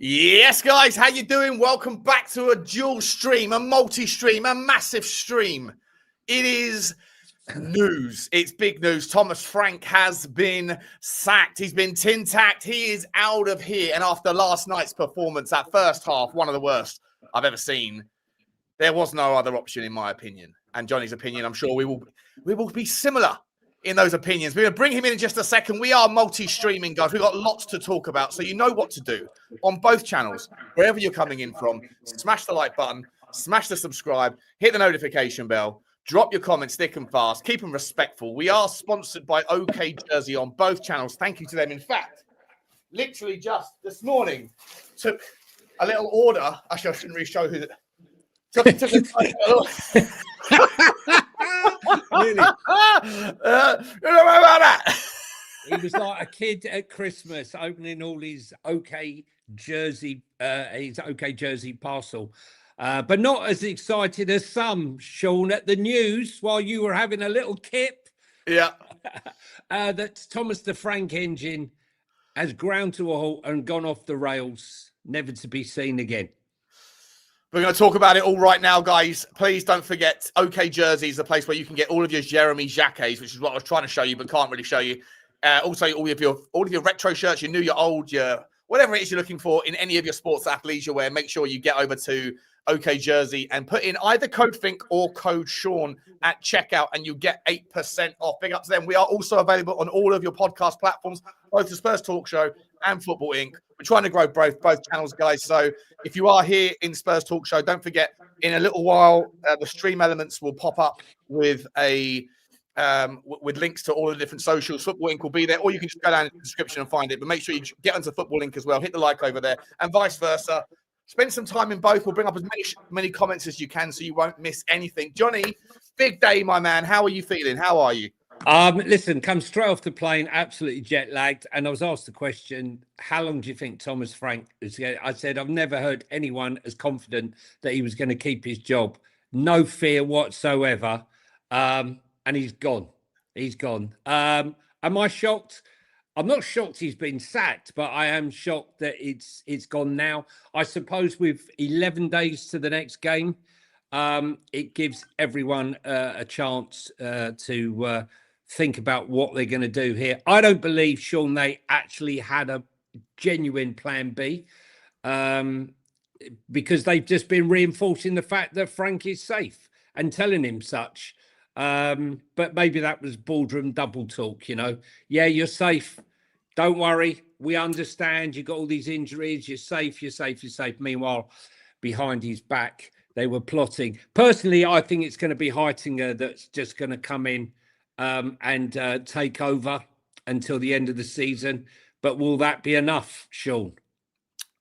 Yes, guys, how you doing? Welcome back to a dual stream, a multi-stream, a massive stream. It is news. It's big news. Thomas Frank has been sacked. He's been tin-tacked. He is out of here. And after last night's performance, that first half, one of the worst I've ever seen, there was no other option, in my opinion. And Johnny's opinion, I'm sure we will be similar in those opinions. We're going to bring him in just a second. We are multi-streaming, guys. We've got lots to talk about, so you know what to do. On both channels, wherever you're coming in from, smash the like button, smash the subscribe, hit the notification bell, drop your comments thick and fast, keep them respectful. We are sponsored by OK Jersey on both channels. Thank you to them. In fact, literally just this morning, took a little order. Actually, I shouldn't really show who that. Took a Really? You know about that? He was like a kid at Christmas opening all his OK Jersey parcel. But not as excited as some, Sean, at the news while you were having a little kip. Yeah. That Thomas the Frank engine has ground to a halt and gone off the rails, never to be seen again. We're going to talk about it all right now, guys. Please don't forget, OK Jersey is the place where you can get all of your Jeremy Jacques, which is what I was trying to show you, but can't really show you. Also, all of your retro shirts, your new, your old, your whatever it is you're looking for in any of your sports athleisure wear. Make sure you get over to OK Jersey and put in either code Fink or code Sean at checkout, and you get 8% off. Big up to them. We are also available on all of your podcast platforms, both the Spurs Talk Show and Football Inc. We're trying to grow both channels, guys. So if you are here in Spurs Talk Show, don't forget, in a little while, the stream elements will pop up with with links to all the different socials. Football Inc. will be there, or you can just go down in the description and find it. But make sure you get onto Football Inc. as well. Hit the like over there, and vice versa. Spend some time in both. We'll bring up as many comments as you can so you won't miss anything. Johnny, big day, my man. How are you feeling? How are you? Listen, come straight off the plane, absolutely jet lagged. And I was asked the question, how long do you think Thomas Frank is going to... I said, I've never heard anyone as confident that he was going to keep his job. No fear whatsoever. And he's gone. He's gone. Am I shocked? I'm not shocked he's been sacked, but I am shocked that it's gone now. I suppose with 11 days to the next game, it gives everyone a chance to think about what they're going to do here. I don't believe, Sean, they actually had a genuine plan B, because they've just been reinforcing the fact that Frank is safe and telling him such. But maybe that was boardroom double talk, you know. Yeah, you're safe. Don't worry. We understand. You've got all these injuries. You're safe. You're safe. You're safe. Meanwhile, behind his back, they were plotting. Personally, I think it's going to be Heitinger that's just going to come in and take over until the end of the season. But will that be enough, Sean?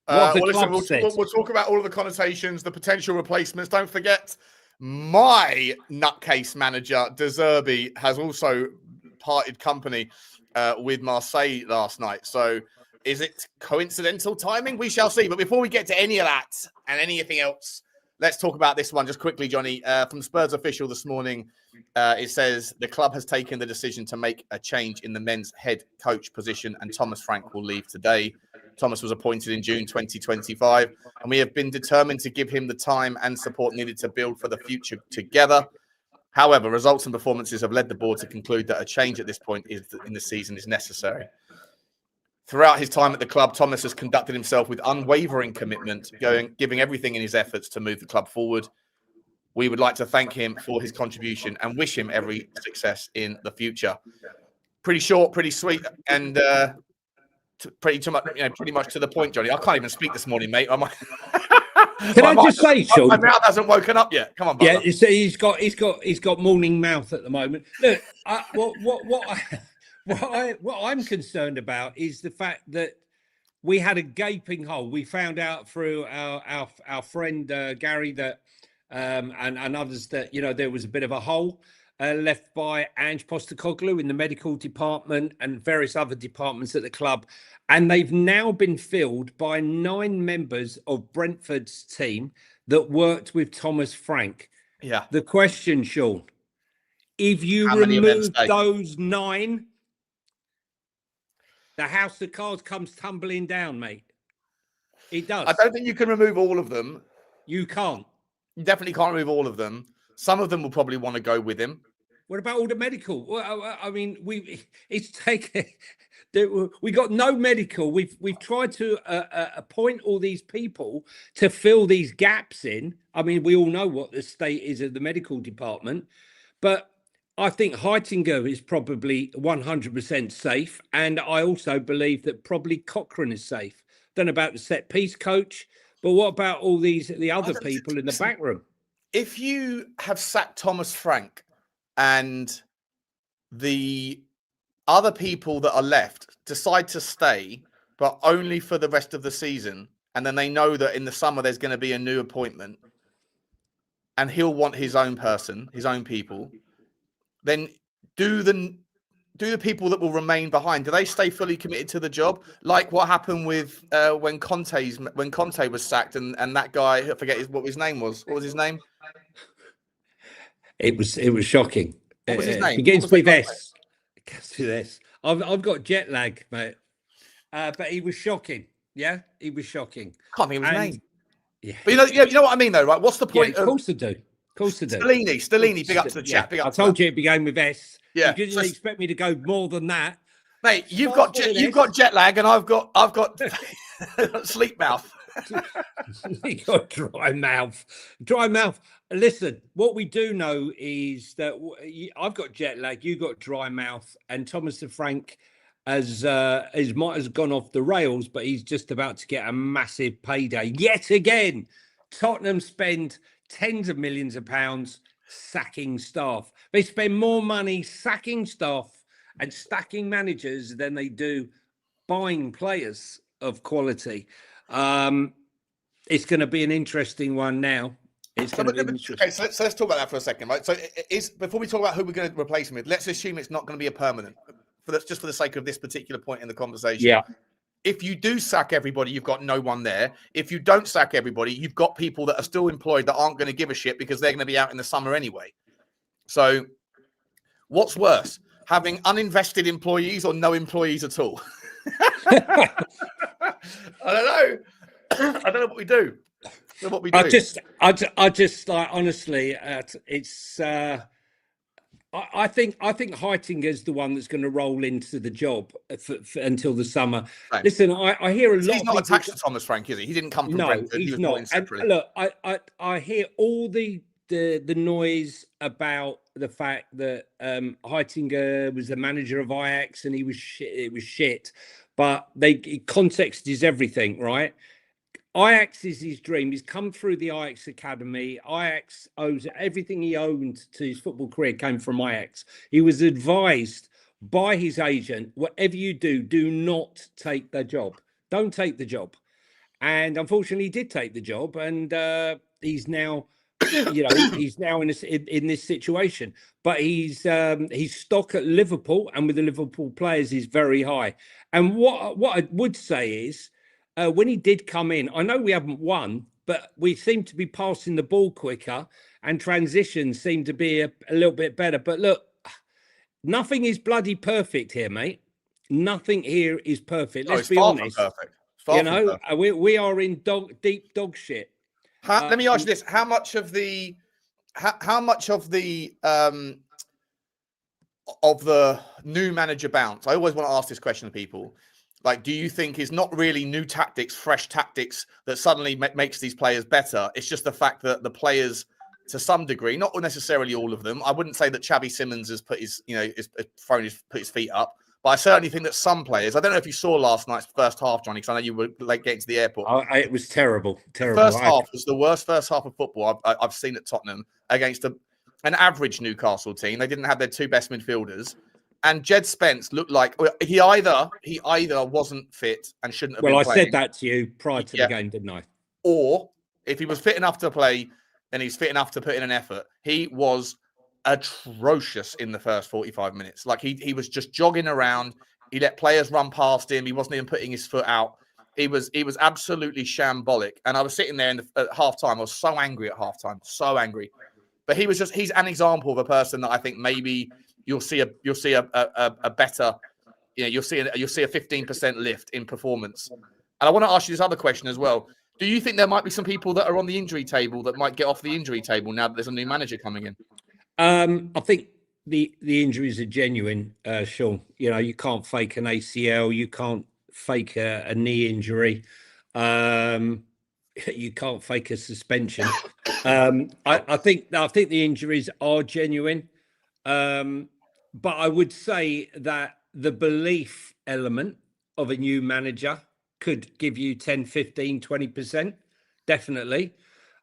We'll talk about all of the connotations, the potential replacements. Don't forget, my nutcase manager, Zerbi, has also parted company with Marseille last night. So is it coincidental timing? We shall see. But before we get to any of that and anything else, let's talk about this one just quickly, Johnny. From Spurs official this morning, it says the club has taken the decision to make a change in the men's head coach position, and Thomas Frank will leave today. Thomas was appointed in June 2025, and we have been determined to give him the time and support needed to build for the future together. However, results and performances have led the board to conclude that a change at this point in the season is necessary. Throughout his time at the club, Thomas has conducted himself with unwavering commitment, giving everything in his efforts to move the club forward. We would like to thank him for his contribution and wish him every success in the future. Pretty short, pretty sweet, and pretty much to the point, Johnny. I can't even speak this morning, mate. Can I just say, Sean? My mouth hasn't woken up yet. Come on, brother. Yeah, you see, he's got morning mouth at the moment. Look, what I'm concerned about is the fact that we had a gaping hole. We found out through our friend Gary that and others that, you know, there was a bit of a hole left by Ange Postecoglou in the medical department and various other departments at the club. And they've now been filled by 9 members of Brentford's team that worked with Thomas Frank. Yeah. The question, Sean, if you remove those 9, the house of cards comes tumbling down, mate. It does. I don't think you can remove all of them. You can't. You definitely can't remove all of them. Some of them will probably want to go with him. What about all the medical? Well, I mean, we got no medical. We've tried to appoint all these people to fill these gaps in. I mean, we all know what the state is of the medical department, but I think Heitinga is probably 100% safe, and I also believe that probably Cochrane is safe. Don't know about the set piece coach, but what about all the other people in the back room? If you have sacked Thomas Frank and the other people that are left decide to stay, but only for the rest of the season, and then they know that in the summer there's going to be a new appointment, and he'll want his own person, his own people, then do the people that will remain behind, do they stay fully committed to the job? Like what happened with when Conte was sacked and that guy, I forget what his name was. What was his name? It was shocking. What was his name? Begins with S. I've got jet lag, mate. But he was shocking. Yeah, he was shocking. Can't think of his name. Yeah. But you know what I mean, though, right? What's the point? Yeah, of course I do. Of course I do. Stellini, big up to the chat. Big up. I told you it began with S. Yeah. You didn't expect me to go more than that, mate. You've got jet lag, and I've got sleep mouth. You got dry mouth. Dry mouth. Listen, what we do know is that I've got jet lag, you got dry mouth, and Thomas Frank has gone off the rails, but he's just about to get a massive payday yet again. Tottenham spend tens of millions of pounds sacking staff. They spend more money sacking staff and stacking managers than they do buying players of quality. It's going to be an interesting one now. It's going to be interesting. Okay, so let's talk about that for a second, right? So before we talk about who we're going to replace him with, let's assume it's not going to be a permanent, just for the sake of this particular point in the conversation. Yeah. If you do sack everybody, you've got no one there. If you don't sack everybody, you've got people that are still employed that aren't going to give a shit because they're going to be out in the summer anyway. So what's worse, having uninvested employees or no employees at all? I don't know. I don't know what we do. I just like, honestly, it's. I think Heitinga is the one that's going to roll into the job for until the summer. Right. Listen, I hear a lot. He's not attached to Thomas Frank, is he? He didn't come from Brentford. He's not. And look, I hear all the noise about the fact that Heitinga was the manager of Ajax and he was shit. It was shit, but context is everything, right? Ajax is his dream. He's come through the Ajax academy. Ajax owes everything he owned to his football career came from Ajax. He was advised by his agent, whatever you do, do not take the job. Don't take the job. And unfortunately, he did take the job, and he's now, he's now in this situation. But his stock at Liverpool and with the Liverpool players is very high. And what I would say is, when he did come in, I know we haven't won, but we seem to be passing the ball quicker and transitions seem to be a little bit better. But look, nothing is bloody perfect here, mate. Nothing here is perfect. Let's be honest. Perfect. We are in deep dog shit. Let me ask you this: how much of the new manager bounce? I always want to ask this question to people. Like, do you think is not really new tactics, fresh tactics that suddenly makes these players better? It's just the fact that the players, to some degree, not necessarily all of them. I wouldn't say that Xabi Simons has put his feet up, but I certainly think that some players. I don't know if you saw last night's first half, Johnny, because I know you were late getting to the airport. It was terrible. First half was the worst first half of football I've seen at Tottenham against an average Newcastle team. They didn't have their two best midfielders. And Jed Spence looked like he either wasn't fit and shouldn't have been playing. Well, I said that to you prior to the game, didn't I? Or if he was fit enough to play and he's fit enough to put in an effort, he was atrocious in the first 45 minutes. Like he was just jogging around. He let players run past him. He wasn't even putting his foot out. He was absolutely shambolic. And I was sitting there at halftime. I was so angry at halftime, so angry. But he's an example of a person that I think maybe you'll see a better, you'll see a 15% lift in performance And I want to ask you this other question as well. Do you think there might be some people that are on the injury table that might get off the injury table now that there's a new manager coming in? I think the injuries are genuine, Sean. You know, you can't fake an ACL, you can't fake a knee injury, you can't fake a suspension. I think the injuries are genuine, but I would say that the belief element of a new manager could give you 10, 15, 20%, definitely.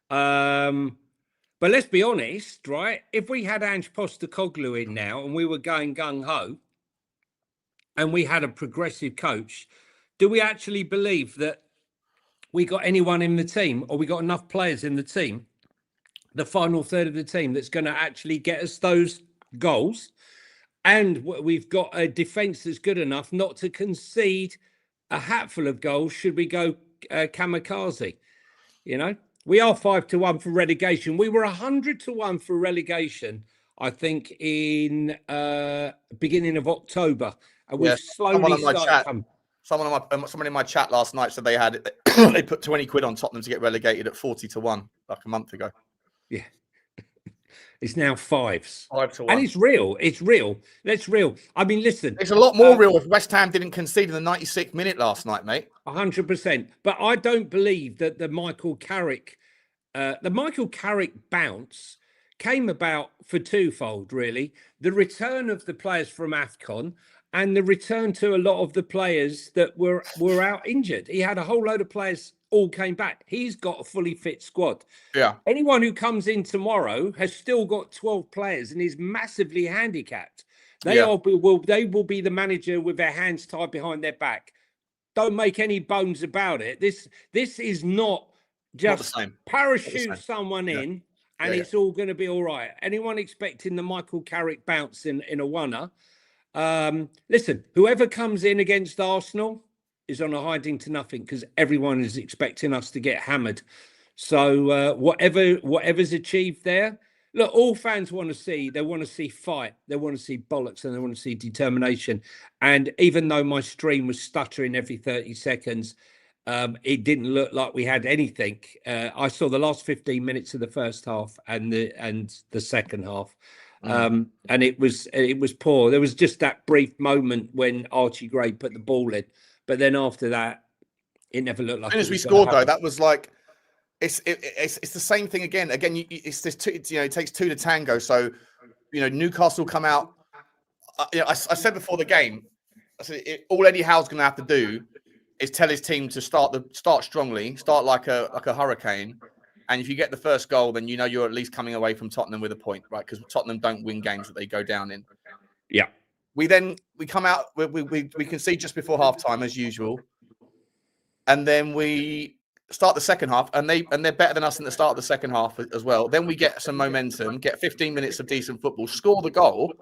But let's be honest, right? If we had Ange Postecoglou in now and we were going gung-ho and we had a progressive coach, do we actually believe that we got anyone in the team, or we got enough players in the team, the final third of the team, that's going to actually get us those goals? And we've got a defence that's good enough not to concede a hatful of goals should we go kamikaze, you know? We are 5-1 for relegation. We were 100-1 for relegation, I think, in beginning of October, and we've slowly started. Someone in my chat last night said they had they put 20 quid on Tottenham to get relegated at 40-1 like a month ago. Yeah, it's now 5s. 5-1, and it's real. It's real. That's real. I mean, listen, it's a lot more real if West Ham didn't concede in the 96th minute last night, mate. 100%. But I don't believe that the Michael Carrick bounce came about for twofold, really. The return of the players from AFCON and the return to a lot of the players that were out injured. He had a whole load of players all came back. He's got a fully fit squad. Yeah. Anyone who comes in tomorrow has still got 12 players and is massively handicapped. They will be the manager with their hands tied behind their back. Don't make any bones about it. This is not just parachute someone in and it's all going to be all right. Anyone expecting the Michael Carrick bounce in a oneer? Listen, whoever comes in against Arsenal is on a hiding to nothing, because everyone is expecting us to get hammered. So whatever's achieved there, look, all fans want to see. They want to see fight. They want to see bollocks, and they want to see determination. And even though my stream was stuttering every 30 seconds, it didn't look like we had anything. I saw the last 15 minutes of the first half and the second half. And it was poor. There was just that brief moment when Archie Gray put the ball in, but then after that, it never looked like. As soon as we scored, though, that was like it's the same thing again. Again, it's this. It takes two to tango. So, Newcastle come out. I said before the game, I said all Eddie Howe's going to have to do is tell his team to start strongly, start like a hurricane. And if you get the first goal, then you're at least coming away from Tottenham with a point, right? Because Tottenham don't win games that they go down in. Yeah. We come out, we concede just before halftime as usual, and then we start the second half, and they're better than us in the start of the second half as well. Then we get some momentum, get 15 minutes of decent football, score the goal.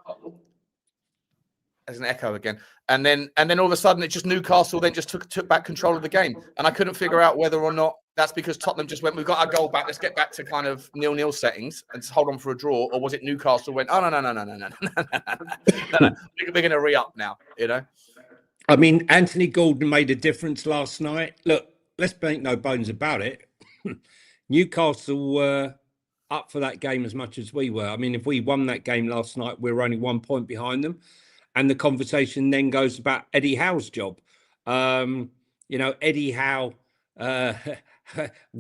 There's an echo again, and then all of a sudden, it's just Newcastle then just took back control of the game, and I couldn't figure out whether or not that's because Tottenham just went, we've got our goal back, let's get back to kind of 0-0 settings and hold on for a draw, or was it Newcastle went, oh no, we're going to re-up now, I mean, Anthony Gordon made a difference last night. Look, let's make no bones about it. Newcastle were up for that game as much as we were. I mean, if we won that game last night, we were only 1 point behind them. And the conversation then goes about Eddie Howe's job. Eddie Howe,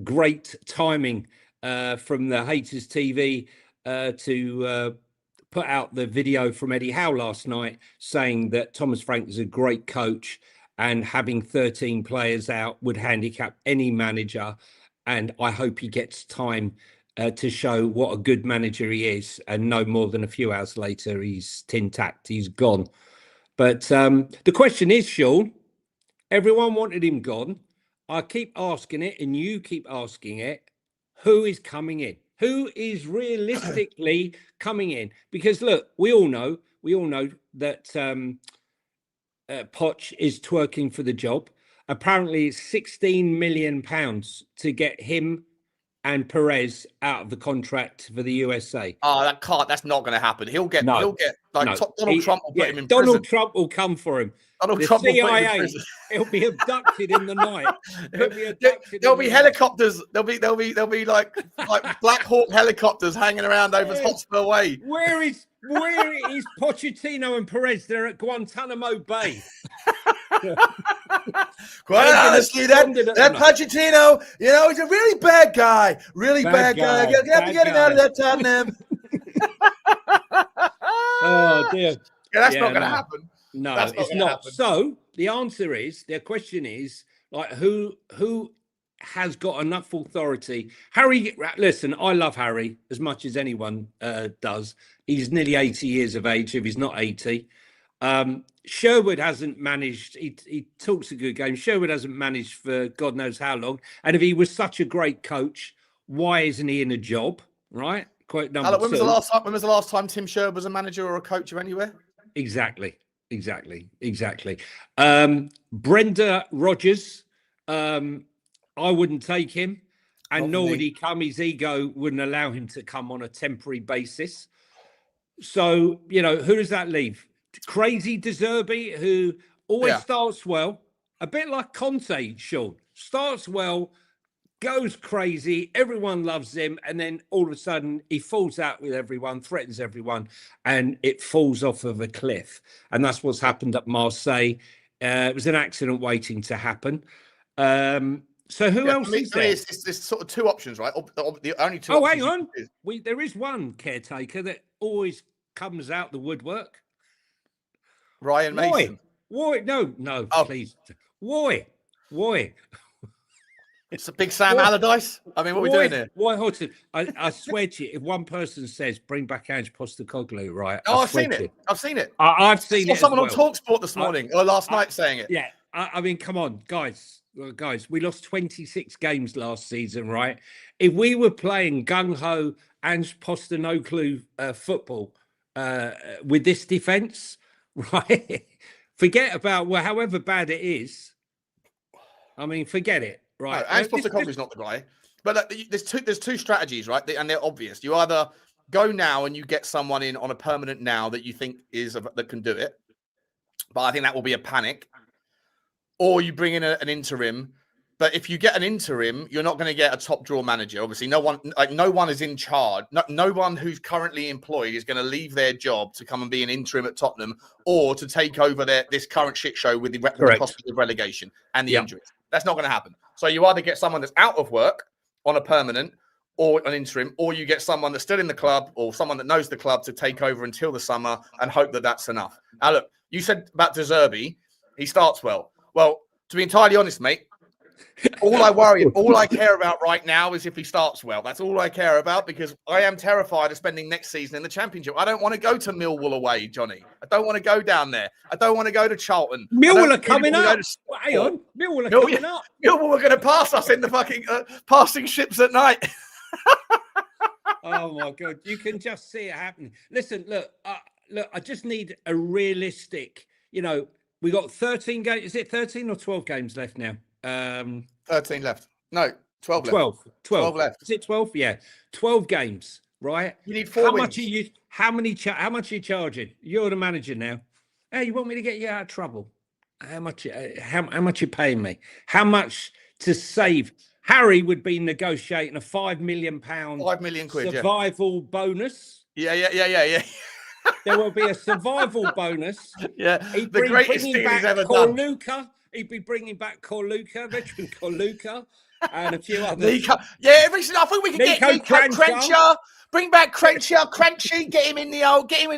great timing from the Haters TV to put out the video from Eddie Howe last night saying that Thomas Frank is a great coach and having 13 players out would handicap any manager. And I hope he gets time to show what a good manager he is, and no more than a few hours later, he's tin-tacked, he's gone. But the question is, Sean, everyone wanted him gone. I keep asking it, and you keep asking it, who is coming in? Who is realistically coming in? Because look, we all know that Poch is twerking for the job. Apparently it's £16 million to get him and Perez out of the contract for the USA. Oh, that's not going to happen. He'll get Donald Trump will put him in prison. Donald Trump will come for him. The CIA, he'll be abducted in the night. There'll be helicopters. There'll be like Black Hawk helicopters hanging around over Hotspur Way. Where is Pochettino and Perez? They're at Guantanamo Bay. Quite honestly, that Pochettino, he's a really bad guy. Really bad guy. You have to get him out of that Tottenham. Oh dear. Yeah, that's not going to happen. No, it's not. So the answer is, their question is, like, who has got enough authority? Harry, listen, I love Harry as much as anyone does. He's nearly 80 years of age, if he's not 80. Sherwood hasn't managed. He talks a good game. Sherwood hasn't managed for God knows how long. And if he was such a great coach, why isn't he in a job? Right? Quote number two. When was the last time Tim Sherwood was a manager or a coach or anywhere? Exactly. Brenda Rodgers, I wouldn't take him, and nor would he come. His ego wouldn't allow him to come on a temporary basis. So, who does that leave? Crazy De Zerbi, who always starts well, a bit like Conte, Sean. Starts well, goes crazy, everyone loves him, and then all of a sudden he falls out with everyone, threatens everyone, and it falls off of a cliff. And that's what's happened at Marseille. It was an accident waiting to happen. So who else is there? There's sort of two options, right? The only two. Oh, hang on. There is one caretaker that always comes out the woodwork. Ryan Mason. Why? No, please. Why? It's a big Sam Allardyce. I mean, what are we doing here? Why, Hodgson? I swear to you, if one person says, bring back Ange Postecoglou, right? Oh, I've seen it. I've seen it. I've seen it. Someone on TalkSport this morning or last night saying it. Yeah. I mean, come on, guys, we lost 26 games last season, right? If we were playing gung-ho Ange Postecoglou football with this defence, right? Forget about, however bad it is. I mean, forget it. Right, no, Ange Postecoglou is not the guy. But there's two strategies, right? And they're obvious. You either go now and you get someone in on a permanent now that you think that can do it, but I think that will be a panic. Or you bring in an interim. But if you get an interim, you're not going to get a top draw manager. Obviously, no one is in charge. No one who's currently employed is going to leave their job to come and be an interim at Tottenham or to take over this current shit show with the possibility of relegation and the injuries. That's not going to happen. So you either get someone that's out of work on a permanent or an interim, or you get someone that's still in the club or someone that knows the club to take over until the summer and hope that that's enough. Now, look, you said about De Zerbi, he starts well. Well, to be entirely honest, mate, all I care about right now is if he starts well. That's all I care about, because I am terrified of spending next season in the Championship. I don't want to go to Millwall away, Johnny. I don't want to go down there. I don't want to go to Charlton. Millwall are coming up. Hang on. Millwall are coming up. Millwall are going to pass us in the fucking passing ships at night. Oh, my God. You can just see it happening. Listen, look, I just need a realistic, we got 13 games. Is it 13 or 12 games left now? 13 left. No, 12 left. 12 left. Is it 12? Yeah. 12 games, right? You need 4 wins. How much are you charging? You're the manager now. Hey, you want me to get you out of trouble? How much you paying me? How much to save? Harry would be negotiating a £5 million £5 million survival bonus. Yeah. There will be a survival bonus. Yeah, the greatest thing he's ever done. He'd be bringing back Corluka, veteran Corluka, and a few others. I think we could get Nico Crencher. Bring back Crunchy, get him in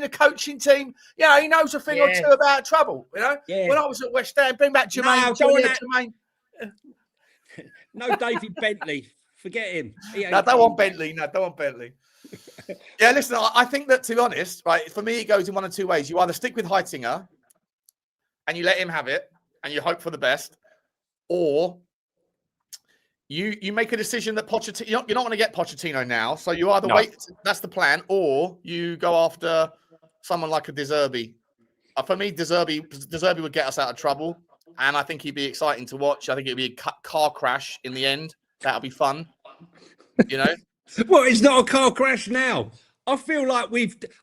the coaching team. He knows a thing or two about trouble. When I was at West Ham, bring back Jermaine. No, David Bentley. Forget him. No, don't want Bentley. Yeah, listen, I think that, to be honest, right, for me, it goes in one of two ways. You either stick with Heitinga and you let him have it and you hope for the best, or you make a decision that Pochettino, you're not going to get Pochettino now. So you either wait, that's the plan, or you go after someone like a De Zerbi. For me, De Zerbi would get us out of trouble, and I think he'd be exciting to watch. I think it'd be a car crash in the end. That'll be fun. You know. Well, it's not a car crash now. I feel like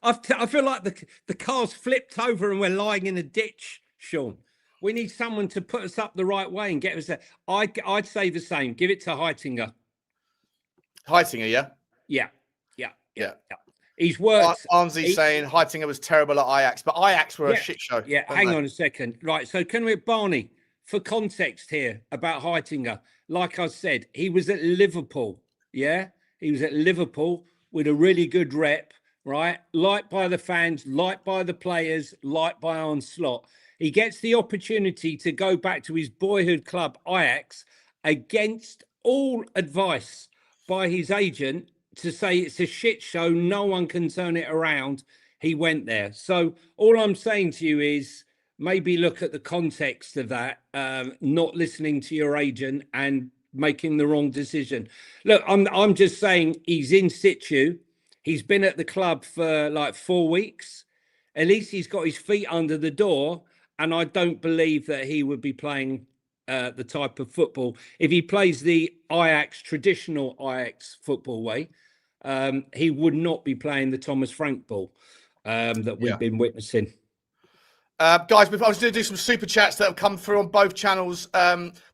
I feel like the car's flipped over and we're lying in a ditch, Sean. We need someone to put us up the right way and get us there. I'd say the same. Give it to Heitinger. Heitinger, yeah? Yeah. He's worked. Armsy saying Heitinger was terrible at Ajax, but Ajax were a shit show. Yeah, hang on a second. Right, so can we, Barney, for context here about Heitinger, like I said, he was at Liverpool, yeah? He was at Liverpool with a really good rep, right? Liked by the fans, liked by the players, liked by Arne Slot. He gets the opportunity to go back to his boyhood club, Ajax, against all advice by his agent to say it's a shit show, no one can turn it around. He went there. So all I'm saying to you is maybe look at the context of that, not listening to your agent and making the wrong decision. Look, I'm just saying he's in situ. He's been at the club for like 4 weeks. At least he's got his feet under the door. And I don't believe that he would be playing the type of football. If he plays the traditional Ajax football way, he would not be playing the Thomas Frank ball that we've been witnessing. Guys, I was going to do some super chats that have come through on both channels.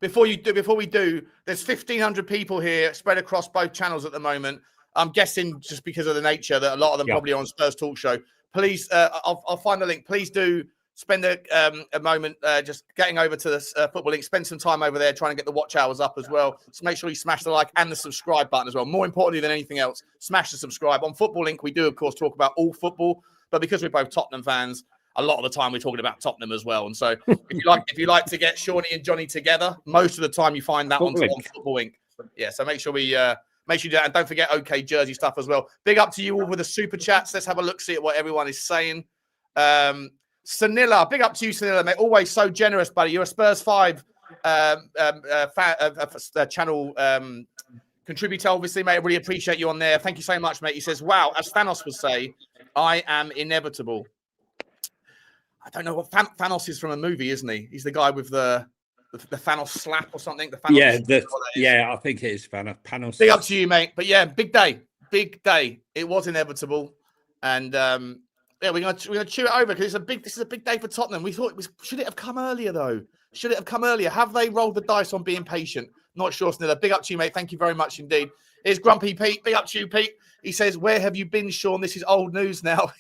Before we do, there's 1,500 people here spread across both channels at the moment. I'm guessing just because of the nature that a lot of them probably are on Spurs Talk Show. Please, I'll find the link. Please do spend a moment just getting over to this Football Link. Spend some time over there trying to get the watch hours up as well. So make sure you smash the like and the subscribe button as well. More importantly than anything else, smash the subscribe. On Football Link, we do, of course, talk about all football. But because we're both Tottenham fans, a lot of the time we're talking about Tottenham as well. And so if you like to get Shawnee and Johnny together, most of the time you find that on Football Link. Yeah, so make sure you do that. And don't forget OK Jersey stuff as well. Big up to you all with the super chats. Let's have a look, see at what everyone is saying. Sanilla, big up to you, Sanilla, mate. Always so generous, buddy. You're a Spurs 5 channel contributor, obviously, mate. I really appreciate you on there. Thank you so much, mate. He says, wow, as Thanos would say, I am inevitable. I don't know what Thanos is from a movie, isn't he? He's the guy with the Thanos slap or something. I think it is Thanos. Big up to you, mate. But yeah, big day. It was inevitable. And we're gonna chew it over because this is a big day for Tottenham. We thought should it have come earlier though? Should it have come earlier? Have they rolled the dice on being patient? Not sure, Sniller. Big up to you, mate. Thank you very much indeed. Here's Grumpy Pete. Big up to you, Pete. He says, "Where have you been, Sean? This is old news now."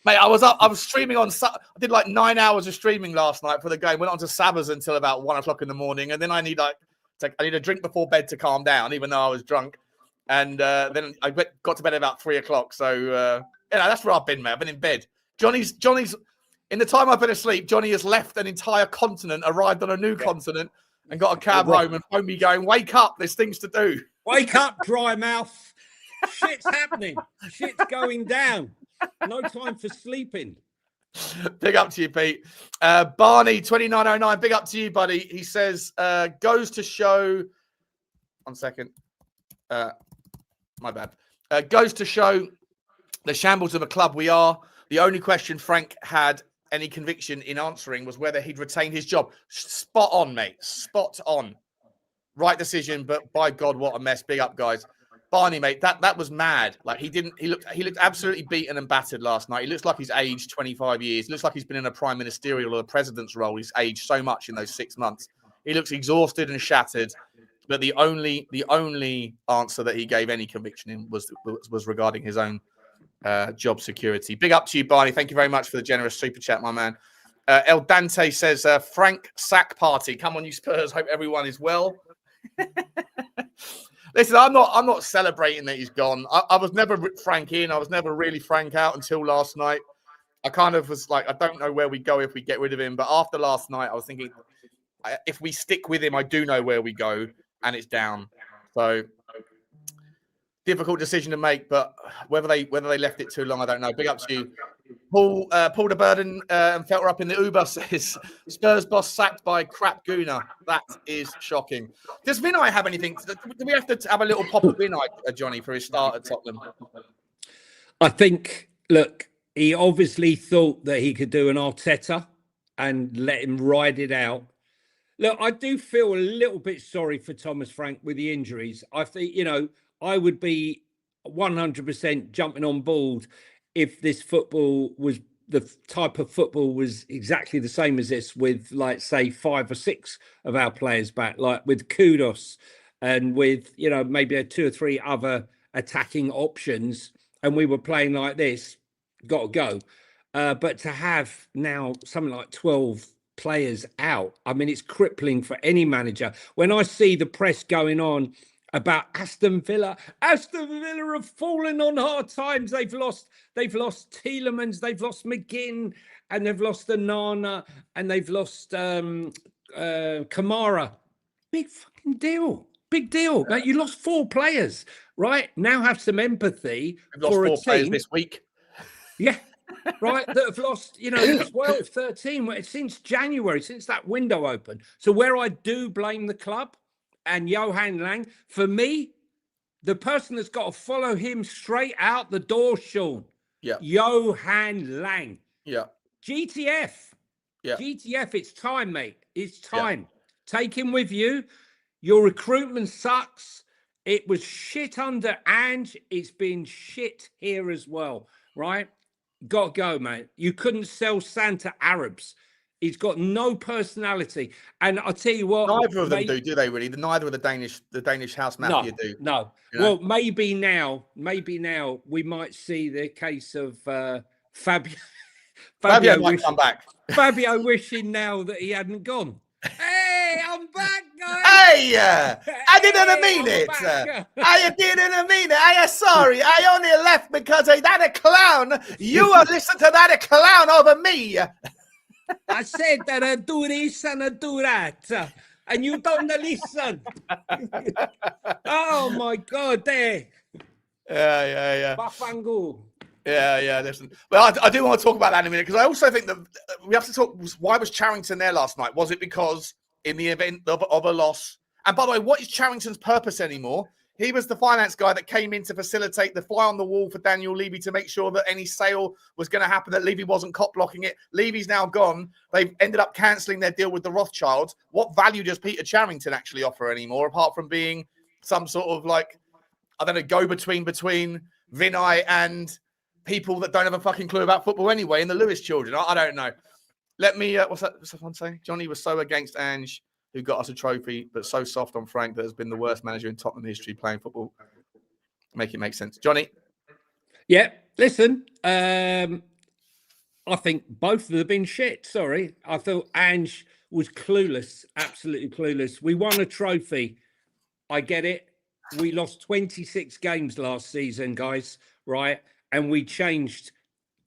Mate, I was streaming I did like 9 hours of streaming last night for the game. Went on to Sabba's until about 1 o'clock in the morning, and then I need a drink before bed to calm down, even though I was drunk. And then I got to bed about 3 o'clock. So that's where I've been, mate. I've been in bed. Johnny's in the time I've been asleep. Johnny has left an entire continent, arrived on a new continent, and got a cab home and phoned me going, "Wake up! There's things to do. Wake up, dry mouth. Shit's happening. Shit's going down. No time for sleeping." Big up to you, Pete. Barney 2909. Big up to you, buddy. He says, goes to show. 1 second. My bad. Goes to show the shambles of a club we are. The only question Frank had any conviction in answering was whether he'd retain his job. Spot on, mate. Spot on. Right decision, but by God, what a mess. Big up, guys. Barney, mate, that was mad. Like he looked absolutely beaten and battered last night. He looks like he's aged 25 years. He looks like he's been in a prime ministerial or a president's role. He's aged so much in those 6 months. He looks exhausted and shattered. But the only answer that he gave any conviction in was regarding his own job security. Big up to you, Barney. Thank you very much for the generous super chat, my man. El Dante says, Frank sack party. Come on, you Spurs. Hope everyone is well. Listen, I'm not celebrating that he's gone. I was never Frank in. I was never really Frank out until last night. I kind of was like, I don't know where we go if we get rid of him. But after last night, I was thinking, if we stick with him, I do know where we go, and it's down. So difficult decision to make, but whether they left it too long, I don't know. Big up to you. Paul de Burden and Felter up in the Uber says, Spurs boss sacked by crap Gooner. That is shocking. Does Vinay have anything? Do we have to have a little pop of Vinay, Johnny, for his start at Tottenham? I think, look, he obviously thought that he could do an Arteta and let him ride it out. Look, I do feel a little bit sorry for Thomas Frank with the injuries. I think, I would be 100% jumping on board if this football was the type of football was exactly the same as this, with, like, say, 5 or 6 of our players back, like with Kudos and with, maybe 2 or 3 other attacking options, and we were playing like this. Got to go. But to have now something like 12 players out, I mean, it's crippling for any manager. When I see the press going on about Aston Villa have fallen on hard times. They've lost Tielemans, they've lost McGinn, and they've lost Onana, and they've lost Kamara. Big fucking deal. Big deal. Like, you lost 4 players, right? Now have some empathy for a team. 4 players this week. Yeah. Right, that have lost, 12, 13 since January, since that window opened. So where I do blame the club and Johan Lang, for me, the person that's got to follow him straight out the door, Sean. Yeah. Johan Lang. Yeah. GTF. Yeah. GTF, it's time, mate. It's time. Yeah. Take him with you. Your recruitment sucks. It was shit under Ange. It's been shit here as well, right? Got to go, mate. You couldn't sell Santa Arabs. He's got no personality. And I'll tell you what. Neither of them do they really? Neither of the Danish house mafia do. No. Well, maybe now we might see the case of Fabio might come back. Fabio wishing now that he hadn't gone. Hey, I'm back, guys. Hey, I didn't mean it. I didn't mean it. I am sorry. I only left because of that clown. You have listened to that clown over me. I said that I do this and I do that, and you don't listen. Oh my God, there. Yeah. Bafangu. Yeah. Listen, but I do want to talk about that in a minute, because I also think that we have to talk. Why was Charrington there last night? Was it because in the event of a loss? And by the way, what is Charrington's purpose anymore? He was the finance guy that came in to facilitate the fly on the wall for Daniel Levy to make sure that any sale was going to happen, that Levy wasn't cop-blocking it. Levy's now gone. They've ended up cancelling their deal with the Rothschilds. What value does Peter Charrington actually offer anymore, apart from being some sort of, like, I don't know, go-between between Vinay and people that don't have a fucking clue about football anyway, and the Lewis children? I don't know. Let me, what's that one saying? Johnny was so against Ange, who got us a trophy, but so soft on Frank that has been the worst manager in Tottenham history playing football. Make it make sense. Johnny? Yeah, listen, I think both of them have been shit. Sorry. I thought Ange was clueless, absolutely clueless. We won a trophy. I get it. We lost 26 games last season, guys, right? And we changed.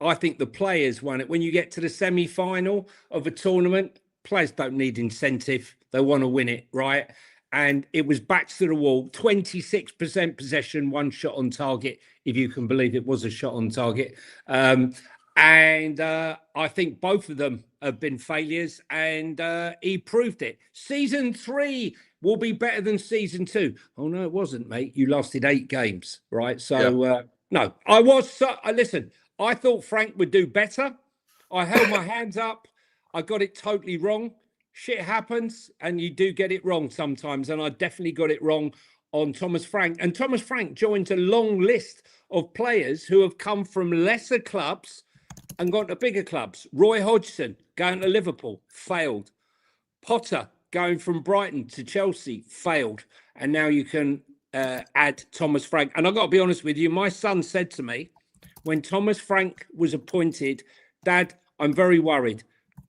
I think the players won it. When you get to the semi-final of a tournament, players don't need incentive. They want to win it, right? And it was backs to the wall. 26% possession, 1 shot on target, if you can believe it was a shot on target. And I think both of them have been failures, and he proved it. Season 3 will be better than season 2. Oh, no, it wasn't, mate. You lasted 8 games, right? So, no, listen, I thought Frank would do better. I held my hands up. I got it totally wrong. Shit happens, and you do get it wrong sometimes. And I definitely got it wrong on Thomas Frank. And Thomas Frank joined a long list of players who have come from lesser clubs and gone to bigger clubs. Roy Hodgson going to Liverpool, failed. Potter going from Brighton to Chelsea, failed. And now you can add Thomas Frank. And I've got to be honest with you, my son said to me, when Thomas Frank was appointed, Dad, I'm very worried.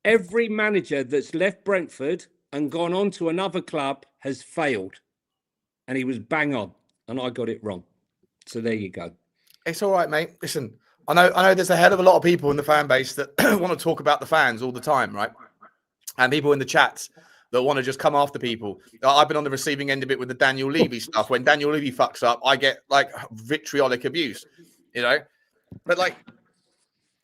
Every manager that's left Brentford and gone on to another club has failed. And he was bang on, and I got it wrong. So there you go. It's all right, mate. Listen, I know there's a hell of a lot of people in the fan base that want to talk about the fans all the time, right? And people in the chats that want to just come after people. I've been on the receiving end of it with the Daniel Levy stuff. When Daniel Levy fucks up, I get, like, vitriolic abuse, you know? But, like,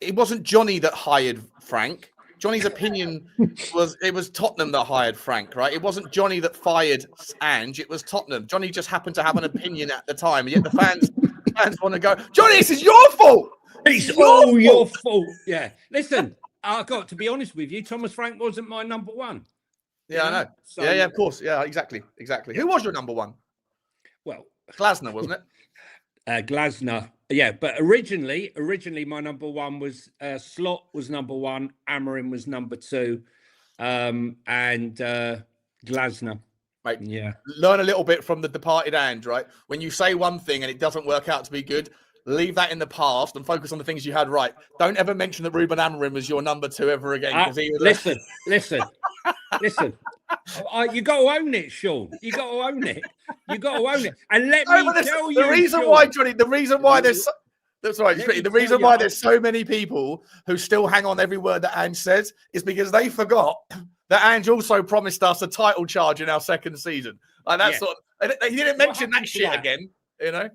it wasn't Johnny that hired Frank. Johnny's opinion was Tottenham that hired Frank, right? It wasn't Johnny that fired Ange. It was Tottenham. Johnny just happened to have an opinion at the time, and yet the fans want to go, Johnny, this is your fault. It's all your fault. Yeah. Listen, I got to be honest with you. Thomas Frank wasn't my number 1. Yeah, I know. So, yeah, of course. Yeah, exactly. Yeah. Who was your number one? Well, Glasner, wasn't it? Glasner. Yeah, but originally my number one was Slot was number one, Amorim was number two, and Glasner. Mate, yeah. Learn a little bit from the departed Ange, right? When you say one thing and it doesn't work out to be good, leave that in the past and focus on the things you had right. Don't ever mention that Ruben Amorim was your number two ever again. Listen. You got to own it, Sean. You got to own it. And let me tell you, the reason Sean, why, Johnny, the reason why there's so many people who still hang on every word that Ange says is because they forgot that Ange also promised us a title charge in our second season. Like that sort of, he didn't mention that shit again, you know?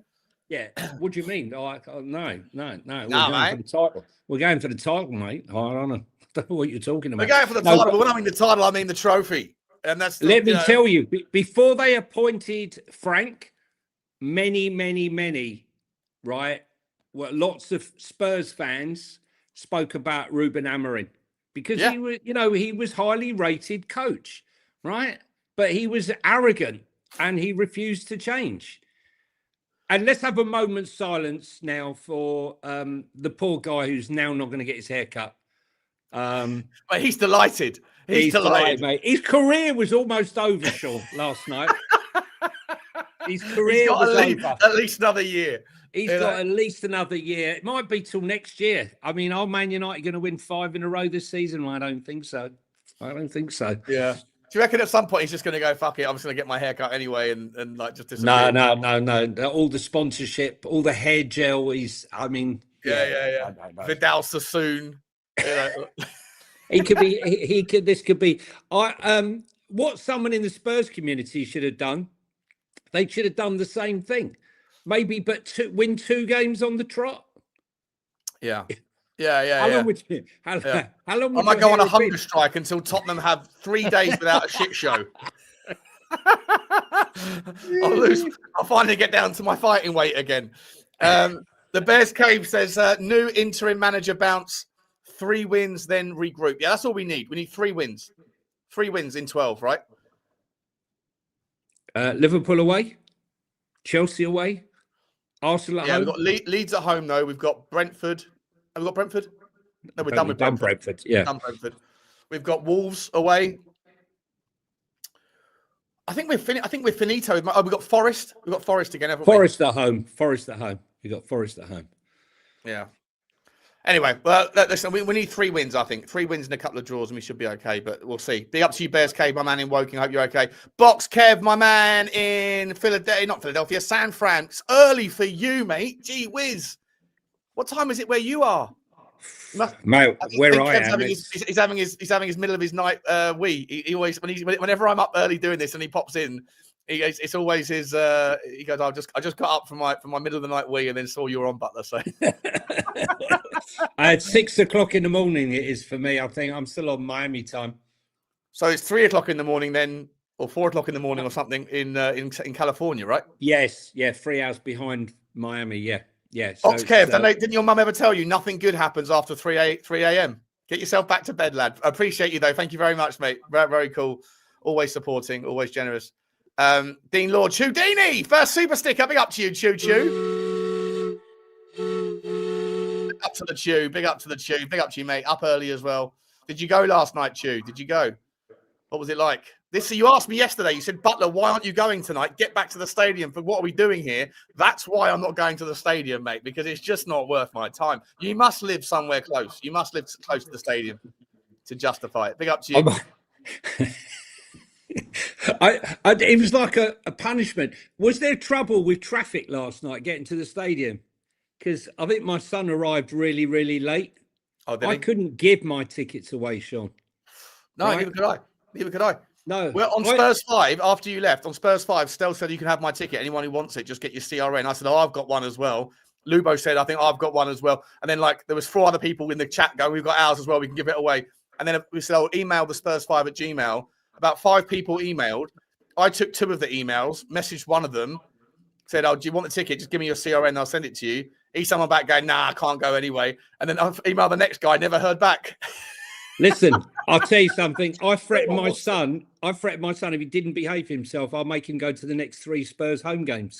Yeah. What do you mean? No. We're going for the title. We're going for the title, mate. I don't know what you're talking about. We're going for the title, but when I mean the title, I mean the trophy. And that's let me tell you, before they appointed Frank, many, right? Well, lots of Spurs fans spoke about Ruben Amorim because he was highly rated coach, right? But he was arrogant and he refused to change. And let's have a moment's silence now for the poor guy who's now not going to get his hair cut. But he's delighted. He's delighted, mate. His career was almost over, Sean, last night. His career was over. At least another year. He's got at least another year. It might be till next year. I mean, are Man United going to win 5 in a row this season? I don't think so. Yeah. Do you reckon at some point he's just going to go, fuck it, I'm just going to get my hair cut anyway and like just disappear? No. All the sponsorship, all the hair gel. Yeah. Vidal Sassoon. This could be. What someone in the Spurs community should have done, they should have done the same thing. Maybe, but win 2 games on the trot. Yeah. How long would you? How long would I might go on a hunger strike until Tottenham have 3 days without a shit show. I'll finally get down to my fighting weight again. The Bears Cave says new interim manager bounce, 3 wins, then regroup. Yeah, that's all we need. We need 3 wins. 3 wins in 12, right? Liverpool away, Chelsea away, Arsenal at home. We've got Leeds at home, though. We've got Brentford. Have we got Brentford? No, we're done with Brentford. Yeah. Done Brentford. We've got Wolves away. I think we're finito. We've got Forest. We've got Forest again, haven't we? Forest at home. We got Forest at home. Yeah. Anyway, well, listen, we need 3 wins, I think. 3 wins and a couple of draws, and we should be okay, but we'll see. Big up to you, Bears Cave, my man in Woking. Hope you're okay. Box Kev, my man in Philadelphia, San Fran. It's early for you, mate. Gee whiz. What time is it where you are? Mate, where I am. He's having his middle of his night wee. He always, whenever I'm up early doing this and he pops in, it's always his. He goes, I just got up from my middle of the night wee and then saw you were on, Butler. So I had 6 o'clock in the morning. It is for me. I think I'm still on Miami time. So it's 3 o'clock in the morning then, or 4 o'clock in the morning or something in California, right? Yes, 3 hours behind Miami. Yeah. So, Kev, didn't your mum ever tell you nothing good happens after 3 a.m.? Get yourself back to bed, lad. I appreciate you though. Thank you very much, mate. Very, very cool. Always supporting. Always generous. Dean Lord, Chudini, first super sticker. Big up to you, Choo. Big up to the Chew. Big up to you, mate. Up early as well. Did you go last night, Chew? Did you go? What was it like? You asked me yesterday. You said, Butler, why aren't you going tonight? Get back to the stadium. For what are we doing here? That's why I'm not going to the stadium, mate, because it's just not worth my time. You must live somewhere close. You must live close to the stadium to justify it. Big up to you. It was like a punishment. Was there trouble with traffic last night getting to the stadium? Because I think my son arrived really, really late. Oh, I couldn't give my tickets away, Sean. No, right? Neither could I. No. Well, on Spurs 5, after you left, on Spurs 5, Stel said you can have my ticket. Anyone who wants it, just get your CRN. I said, I've got one as well. Lubo said, I think I've got one as well. And then, there was 4 other people in the chat going, we've got ours as well. We can give it away. And then we said, email the Spurs5 at Gmail. About 5 people emailed. I took 2 of the emails, messaged one of them, said, do you want the ticket? Just give me your CRN. I'll send it to you. He's someone back going, nah, I can't go anyway. And then I emailed the next guy, never heard back. Listen, I'll tell you something. I threatened my son I threatened my son if he didn't behave himself, I'll make him go to the next 3 Spurs home games.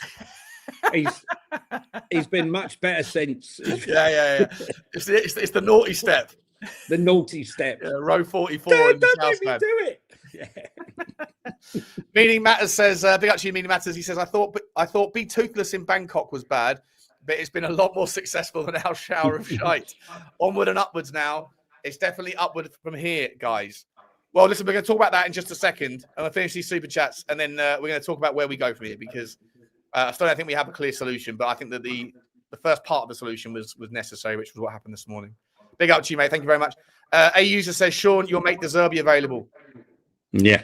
He's been much better since. Yeah. It's the naughty step. The naughty step. Yeah, row 44 in the South Don't make me do it. Yeah. Meaning Matters says, big up to you, Meaning Matters. He says, I thought Be Toothless in Bangkok was bad, but it's been a lot more successful than our shower of shite. Onward and upwards now. It's definitely upward from here, guys. Well, listen, we're going to talk about that in just a second. I'm going to finish these super chats, and then we're going to talk about where we go from here, because I still don't think we have a clear solution, but I think that the first part of the solution was necessary, which was what happened this morning. Big up to you, mate. Thank you very much. A user says, Sean, your mate Zerbi available. Yeah.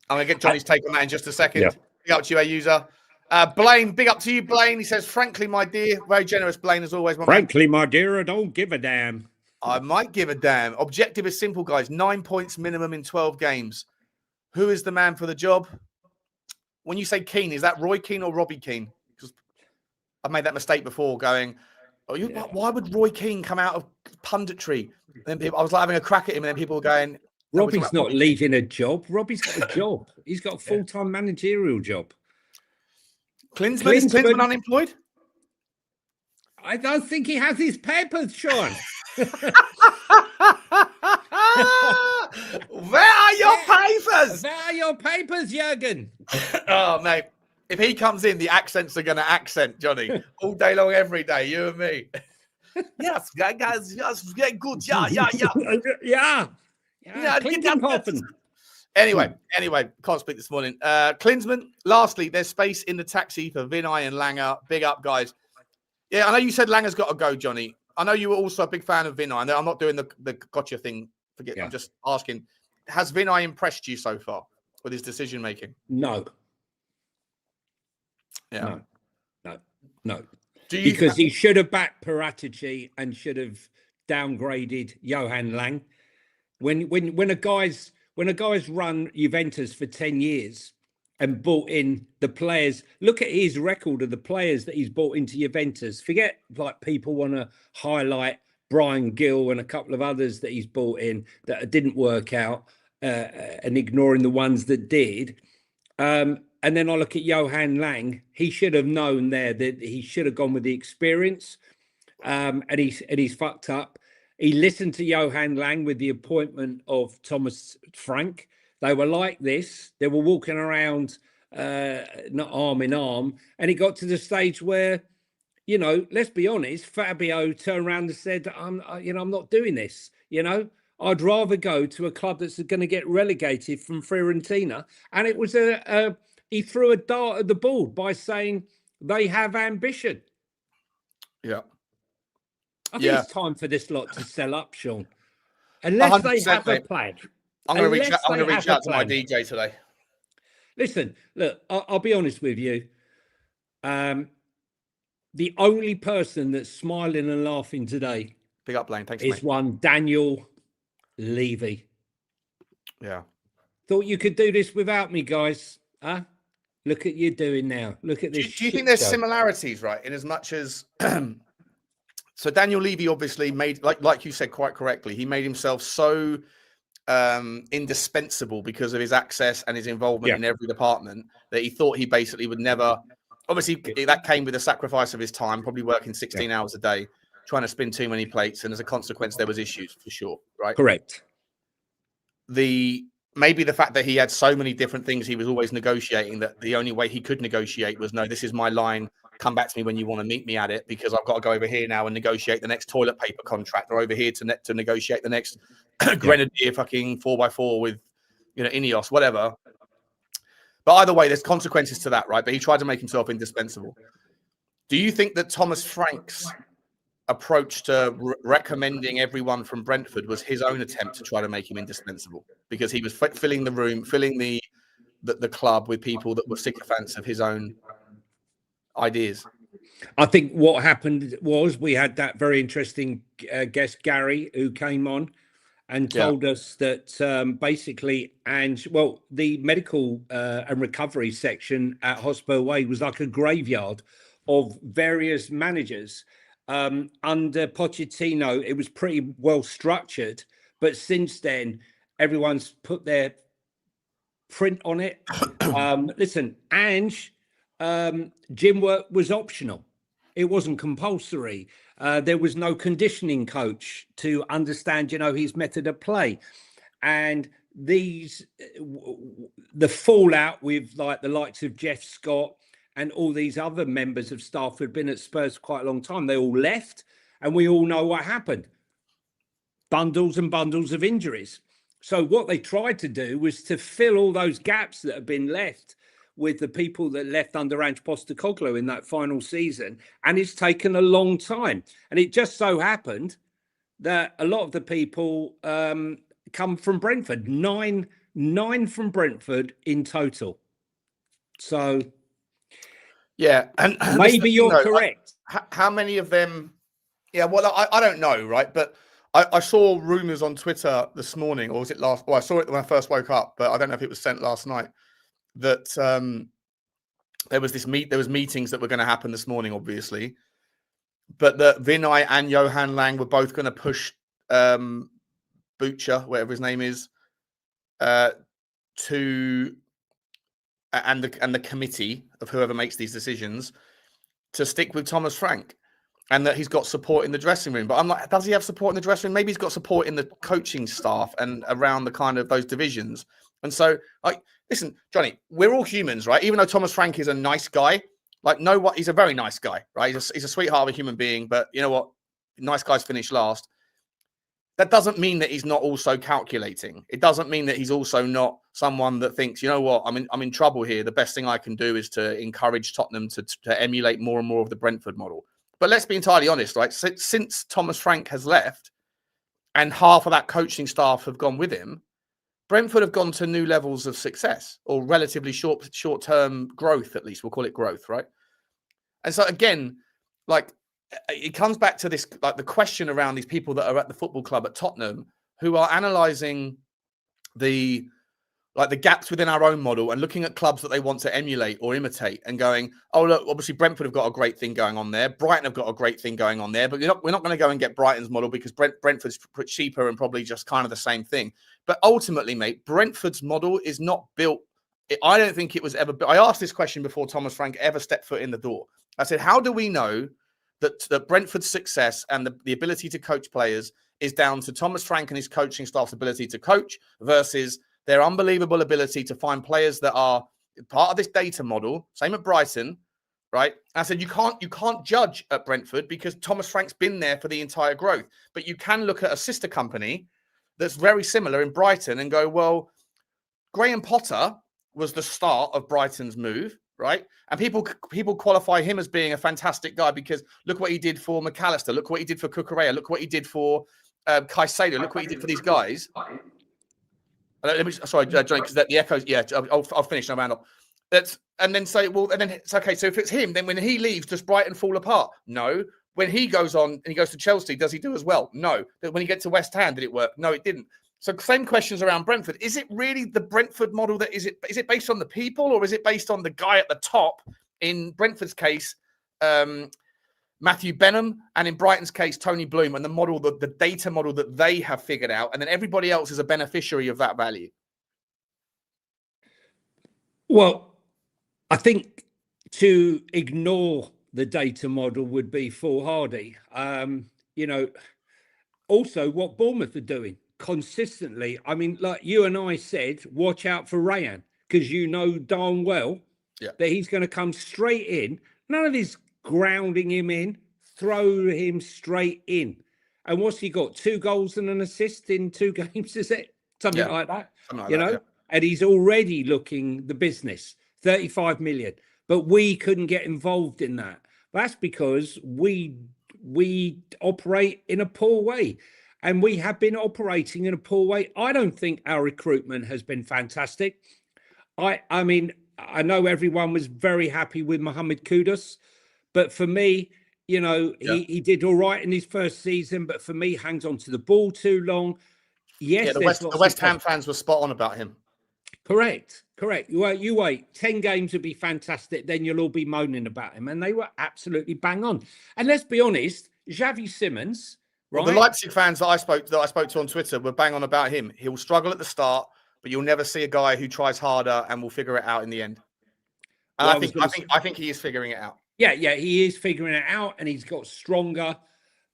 I'm going to get Johnny's take on that in just a second. Yeah. Big up to you, A user. Blaine, big up to you, Blaine. He says, frankly, my dear, very generous, Blaine, as always. Frankly, my dear, I don't give a damn. I might give a damn. Objective is simple, guys. 9 points minimum in 12 games. Who is the man for the job? When you say Keane, is that Roy Keane or Robbie Keane? Because I've made that mistake before going, why would Roy Keane come out of punditry? And then I was like having a crack at him, and then people were going, Robbie's not leaving a job. Robbie's got a job. He's got a full-time managerial job. Klinsmann? Is Klinsmann unemployed? I don't think he has his papers, Sean. Where are your papers? Where are your papers, Jurgen? Oh, mate. If he comes in, the accents are going to accent, Johnny. All day long, every day, you and me. Yes, guys, yes, good. Yeah. Anyway, can't speak this morning. Klinsmann, lastly, there's space in the taxi for Vinay and Langer. Big up, guys. Yeah, I know you said Langer's got to go, Johnny. I know you were also a big fan of Vinay. I'm not doing the gotcha thing. Forget. I'm just asking. Has Vinay impressed you so far with his decision making? No. Yeah. No. Because he should have backed Paratici and should have downgraded Johan Lang. When a guy's run Juventus for 10 years and brought in the players, look at his record of the players that he's brought into Juventus. Forget like people want to highlight Brian Gill and a couple of others that he's brought in that didn't work out, and ignoring the ones that did. And then I look at Johan Lang. He should have known there that he should have gone with the experience, and he's fucked up. He listened to Johan Lang with the appointment of Thomas Frank. They were like this. They were walking around, not arm in arm. And it got to the stage where, let's be honest, Fabio turned around and said, I'm not doing this. I'd rather go to a club that's going to get relegated from Fiorentina. And it was he threw a dart at the ball by saying they have ambition. Yeah. I think it's time for this lot to sell up, Sean. Unless they have a plan. I'm going to reach out to my DJ today. Listen, look, I'll be honest with you. The only person that's smiling and laughing today, big up, Blaine. Thanks, is mate. One Daniel Levy. Yeah. Thought you could do this without me, guys. Huh? Look at you doing now. Look at this. Do you think there's similarities, right? In as much as so Daniel Levy obviously made, like you said quite correctly, he made himself so indispensable because of his access and his involvement in every department that he thought he basically would never. Obviously, that came with a sacrifice of his time, probably working 16 hours a day, trying to spin too many plates, and as a consequence, there was issues for sure, right? Correct. Maybe the fact that he had so many different things he was always negotiating, that the only way he could negotiate was, no, this is my line. Come back to me when you want to meet me at it, because I've got to go over here now and negotiate the next toilet paper contract, or over here to negotiate the next Grenadier fucking 4x4 with, Ineos, whatever. But either way, there's consequences to that, right? But he tried to make himself indispensable. Do you think that Thomas Frank's approach to recommending everyone from Brentford was his own attempt to try to make him indispensable, because he was filling the room, filling the club with people that were sycophants of his own ideas? I think what happened was we had that very interesting guest, Gary, who came on and told us that basically, the medical and recovery section at Hotspur Way was like a graveyard of various managers. Under Pochettino, it was pretty well structured, but since then, everyone's put their print on it. Listen, Ange, gym work was optional. It wasn't compulsory. There was no conditioning coach to understand, his method of play. And the fallout with like the likes of Jeff Scott and all these other members of staff who had been at Spurs for quite a long time, they all left, and we all know what happened. Bundles and bundles of injuries. So what they tried to do was to fill all those gaps that have been left with the people that left under Ange Postecoglou in that final season. And it's taken a long time. And it just so happened that a lot of the people come from Brentford, nine from Brentford in total. So yeah, and maybe you're correct. How many of them? Yeah, well, I don't know, right? But I saw rumours on Twitter this morning, or was it last? Well, I saw it when I first woke up, but I don't know if it was sent last night. That there was meetings that were going to happen this morning, obviously, but that Vinay and Johan Lang were both going to push Butcher, whatever his name is, to and the committee of whoever makes these decisions to stick with Thomas Frank, and that he's got support in the dressing room. But I'm like, does he have support in the dressing room? Maybe he's got support in the coaching staff and around the kind of those divisions. And so, like, listen, Johnny, we're all humans, right? Even though Thomas Frank is a nice guy, he's a very nice guy, right? He's a sweetheart of a human being, but you know what? Nice guys finish last. That doesn't mean that he's not also calculating. It doesn't mean that he's also not someone that thinks, you know what, I'm in trouble here. The best thing I can do is to encourage Tottenham to emulate more and more of the Brentford model. But let's be entirely honest, right? Since Thomas Frank has left and half of that coaching staff have gone with him, Brentford have gone to new levels of success, or relatively short-term growth, at least. We'll call it growth, right? And so again, like, it comes back to this, like the question around these people that are at the football club at Tottenham who are analysing the gaps within our own model and looking at clubs that they want to emulate or imitate and going, oh, look, obviously Brentford have got a great thing going on there. Brighton have got a great thing going on there, but we're not going to go and get Brighton's model because Brentford's cheaper and probably just kind of the same thing. But ultimately, mate, Brentford's model is not built. I don't think it was ever built. I asked this question before Thomas Frank ever stepped foot in the door. I said, how do we know that Brentford's success and the ability to coach players is down to Thomas Frank and his coaching staff's ability to coach versus their unbelievable ability to find players that are part of this data model? Same at Brighton, right? I said, you can't judge at Brentford because Thomas Frank's been there for the entire growth. But you can look at a sister company that's very similar in Brighton and go, well, Graham Potter was the start of Brighton's move, right? And people qualify him as being a fantastic guy because look what he did for McAllister, look what he did for Cucurella, look what he did for Caicedo, look what he did for these guys. Sorry, Johnny, because the echoes. Yeah, I'll finish and I'll round up. And then say, well, and then it's okay. So if it's him, then when he leaves, does Brighton fall apart? No. When he goes on and he goes to Chelsea, does he do as well? No. But when he gets to West Ham, did it work? No, it didn't. So same questions around Brentford. Is it really the Brentford model that is it based on the people, or is it based on the guy at the top? In Brentford's case, Matthew Benham, and in Brighton's case, Tony Bloom, and the model, the data model that they have figured out, and then everybody else is a beneficiary of that value. Well, I think to ignore the data model would be foolhardy. Also what Bournemouth are doing consistently. I mean, like you and I said, watch out for Ryan, because you know darn well that he's going to come straight in. None of this grounding him in, throw him straight in. And what's he got? 2 goals and an assist in 2 games, is it? Something like that, And he's already looking the business, 35 million. But we couldn't get involved in that. That's because we operate in a poor way. And we have been operating in a poor way. I don't think our recruitment has been fantastic. I mean, I know everyone was very happy with Mohamed Kudus, but for me, he did all right in his first season, but for me, hangs on to the ball too long. Yes, the West Ham fans were spot on about him. Correct. You wait. 10 games would be fantastic. Then you'll all be moaning about him. And they were absolutely bang on. And let's be honest, Xavi Simons, right? Well, the Leipzig fans that I spoke to on Twitter were bang on about him. He will struggle at the start, but you'll never see a guy who tries harder and will figure it out in the end. And well, I think he is figuring it out. Yeah, he is figuring it out, and he's got stronger.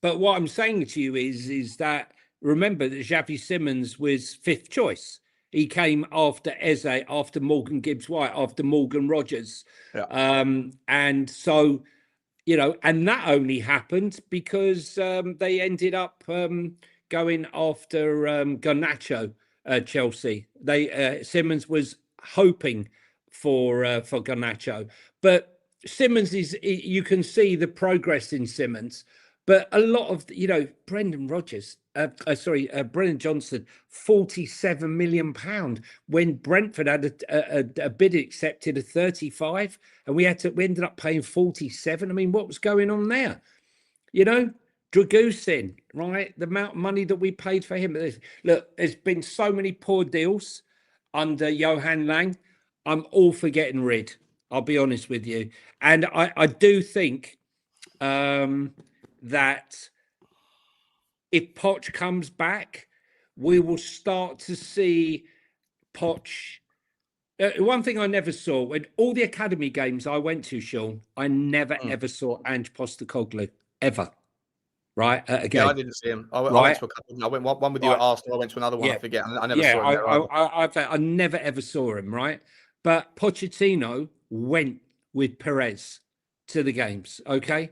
But what I'm saying to you is that remember that Xavi Simons was 5th choice. He came after Eze, after Morgan Gibbs-White, after Morgan Rogers. Yeah. And so, you know, and that only happened because they ended up going after Garnacho, Chelsea. Simons was hoping for Garnacho, but Simons you can see the progress in Simons, but a lot of, you know, Brendan Johnson, £47 million when Brentford had a bid accepted of 35, and we ended up paying 47. I mean, what was going on there? You know, Dragusin, right? The amount of money that we paid for him. Look, there's been so many poor deals under Johan Lang. I'm all for getting rid. I'll be honest with you. And I do think that if Poch comes back, we will start to see Poch. One thing I never saw, when all the academy games I went to, Sean, I never, ever saw Ange Postecoglou, ever. Right? Again. Yeah, I didn't see him. I went to a couple. I went one with you at Arsenal. I went to another one. I forget. I never saw him. I never, ever saw him, right? But Pochettino went with Perez to the games, okay?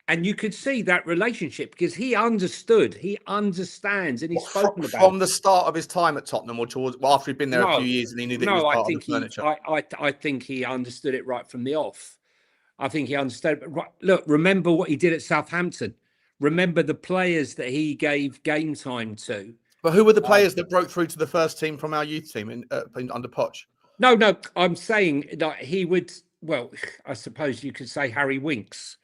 And you could see that relationship because he understood, he understands, and he's spoken about from the start of his time at Tottenham, or after he'd been there a few years, and he knew that he was part of the furniture. I think he understood it right from the off. I think he understood. Look, remember what he did at Southampton. Remember the players that he gave game time to. But who were the players that broke through to the first team from our youth team under Poch? No, I'm saying that he would. Well, I suppose you could say Harry Winks.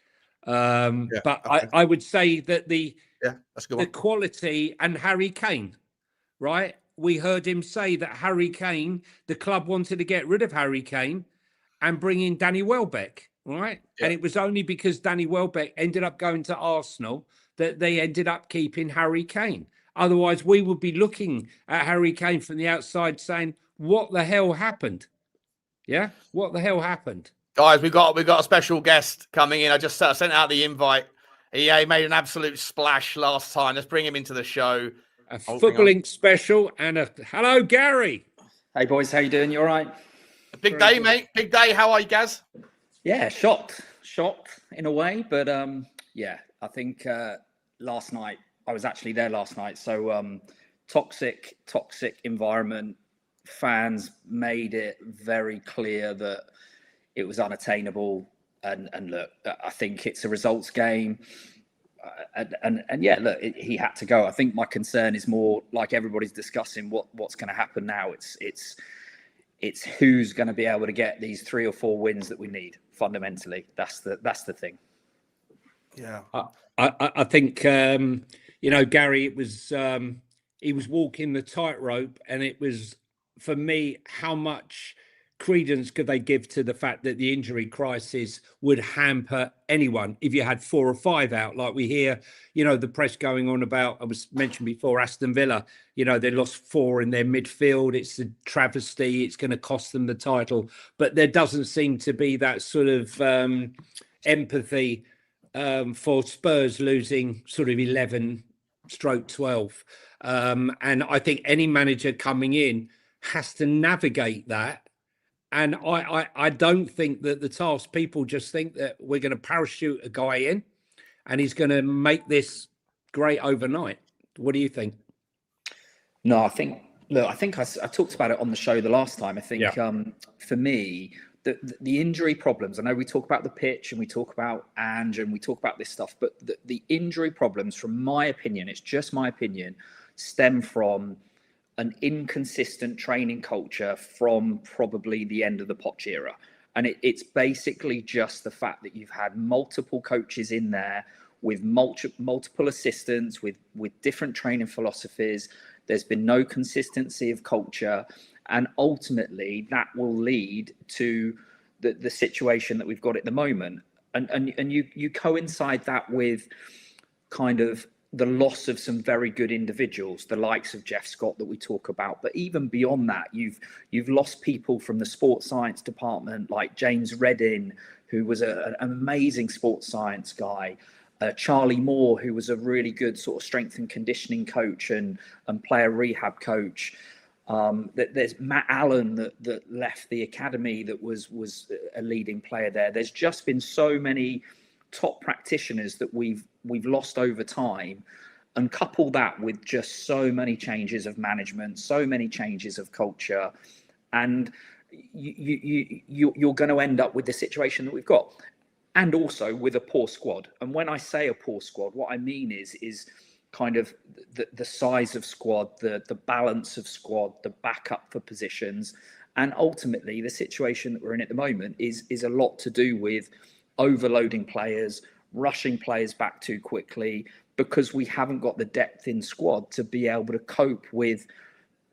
But I would say that that's a good one. Quality and Harry Kane, right? We heard him say that Harry Kane, the club wanted to get rid of Harry Kane and bring in Danny Welbeck, right? Yeah. And it was only because Danny Welbeck ended up going to Arsenal that they ended up keeping Harry Kane. Otherwise, we would be looking at Harry Kane from the outside saying, what the hell happened? Yeah, what the hell happened? Guys, we got a special guest coming in. I just sent out the invite. He made an absolute splash last time. Let's bring him into the show. A footballing special and hello, Gary. Hey boys, how you doing? You all right? Big day, mate. Big day. How are you, Gaz? Yeah, shocked in a way, but yeah, I think last night I was actually there last night. So toxic environment. Fans made it very clear that it was unattainable, and look, I think it's a results game, and yeah, look, he had to go. I think my concern is more like everybody's discussing what's going to happen now. It's who's going to be able to get these 3 or 4 wins that we need. Fundamentally, that's the thing. Yeah, I think you know, Gary, it was he was walking the tightrope, and it was, for me, how much credence could they give to the fact that the injury crisis would hamper anyone if you had 4 or 5 out, like we hear, you know, the press going on about, I was mentioned before, Aston Villa, you know, they lost 4 in their midfield. It's a travesty. It's going to cost them the title. But there doesn't seem to be that sort of empathy for Spurs losing sort of 11/12. And I think any manager coming in has to navigate that. And I don't think that the task, people just think that we're going to parachute a guy in and he's going to make this great overnight. What do you think? No, I think I talked about it on the show the last time. I think for me, the injury problems, I know we talk about the pitch and we talk about Ange and we talk about this stuff, but the injury problems, from my opinion, it's just my opinion, stem from an inconsistent training culture from probably the end of the Poch era. And it's basically just the fact that you've had multiple coaches in there with multiple assistants, with different training philosophies. There's been no consistency of culture. And ultimately, that will lead to the situation that we've got at the moment. And you coincide that with kind of the loss of some very good individuals, the likes of Jeff Scott that we talk about. But even beyond that, you've lost people from the sports science department, like James Reddin, who was an amazing sports science guy. Charlie Moore, who was a really good sort of strength and conditioning coach and player rehab coach. There's Matt Allen that left the academy, that was a leading player there. There's just been so many top practitioners that we've lost over time, and couple that with just so many changes of management, so many changes of culture, and you're going to end up with the situation that we've got. And also with a poor squad. And when I say a poor squad, what I mean is kind of the size of squad, the balance of squad, the backup for positions. And ultimately, the situation that we're in at the moment is a lot to do with overloading players, rushing players back too quickly, because we haven't got the depth in squad to be able to cope with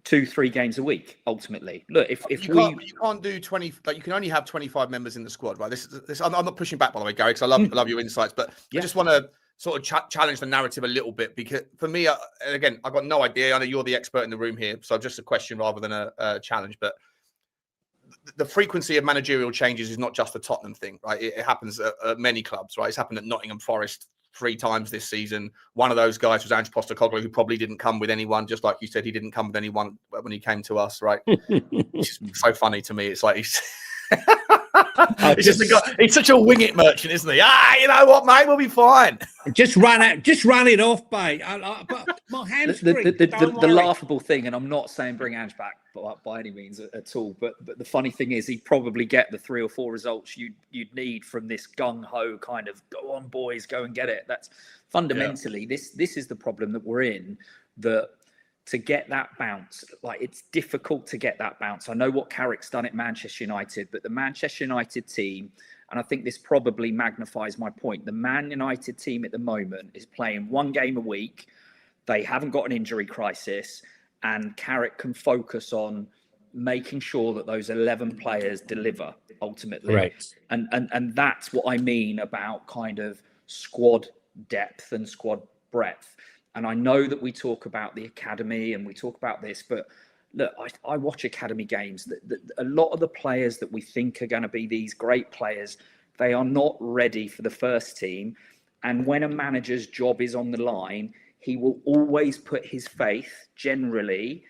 2-3 games a week. Ultimately, look, if you can't do 20, but you can only have 25 members in the squad, right? This I'm not pushing back, by the way, Gary, because I love your insights, but I just want to sort of challenge the narrative a little bit, because for me, again, I've got no idea. I know you're the expert in the room here, so just a question rather than a challenge. But the frequency of managerial changes is not just a Tottenham thing, right? It happens at many clubs, right? It's happened at Nottingham Forest 3 times this season. One of those guys was Ange Postecoglou, who probably didn't come with anyone, just like you said, he didn't come with anyone when he came to us, right? It's so funny to me. It's like he's he's such a wing it merchant, isn't he? You know what, mate, we'll be fine. Just run it off, mate. But my hamstring. The laughable thing, and I'm not saying bring Ange back by any means at all, but the funny thing is, he'd probably get the 3 or 4 results you'd need from this gung ho kind of go on, boys, go and get it. That's fundamentally this is the problem that we're in. That to get that bounce, like, it's difficult to get that bounce. I know what Carrick's done at Manchester United, but the Manchester United team, and I think this probably magnifies my point, the Man United team at the moment is playing 1 game a week. They haven't got an injury crisis, and Carrick can focus on making sure that those 11 players deliver ultimately. Right. And that's what I mean about kind of squad depth and squad breadth. And I know that we talk about the academy and we talk about this, but look, I watch academy games. A lot of the players that we think are going to be these great players, they are not ready for the first team. And when a manager's job is on the line, he will always put his faith, generally,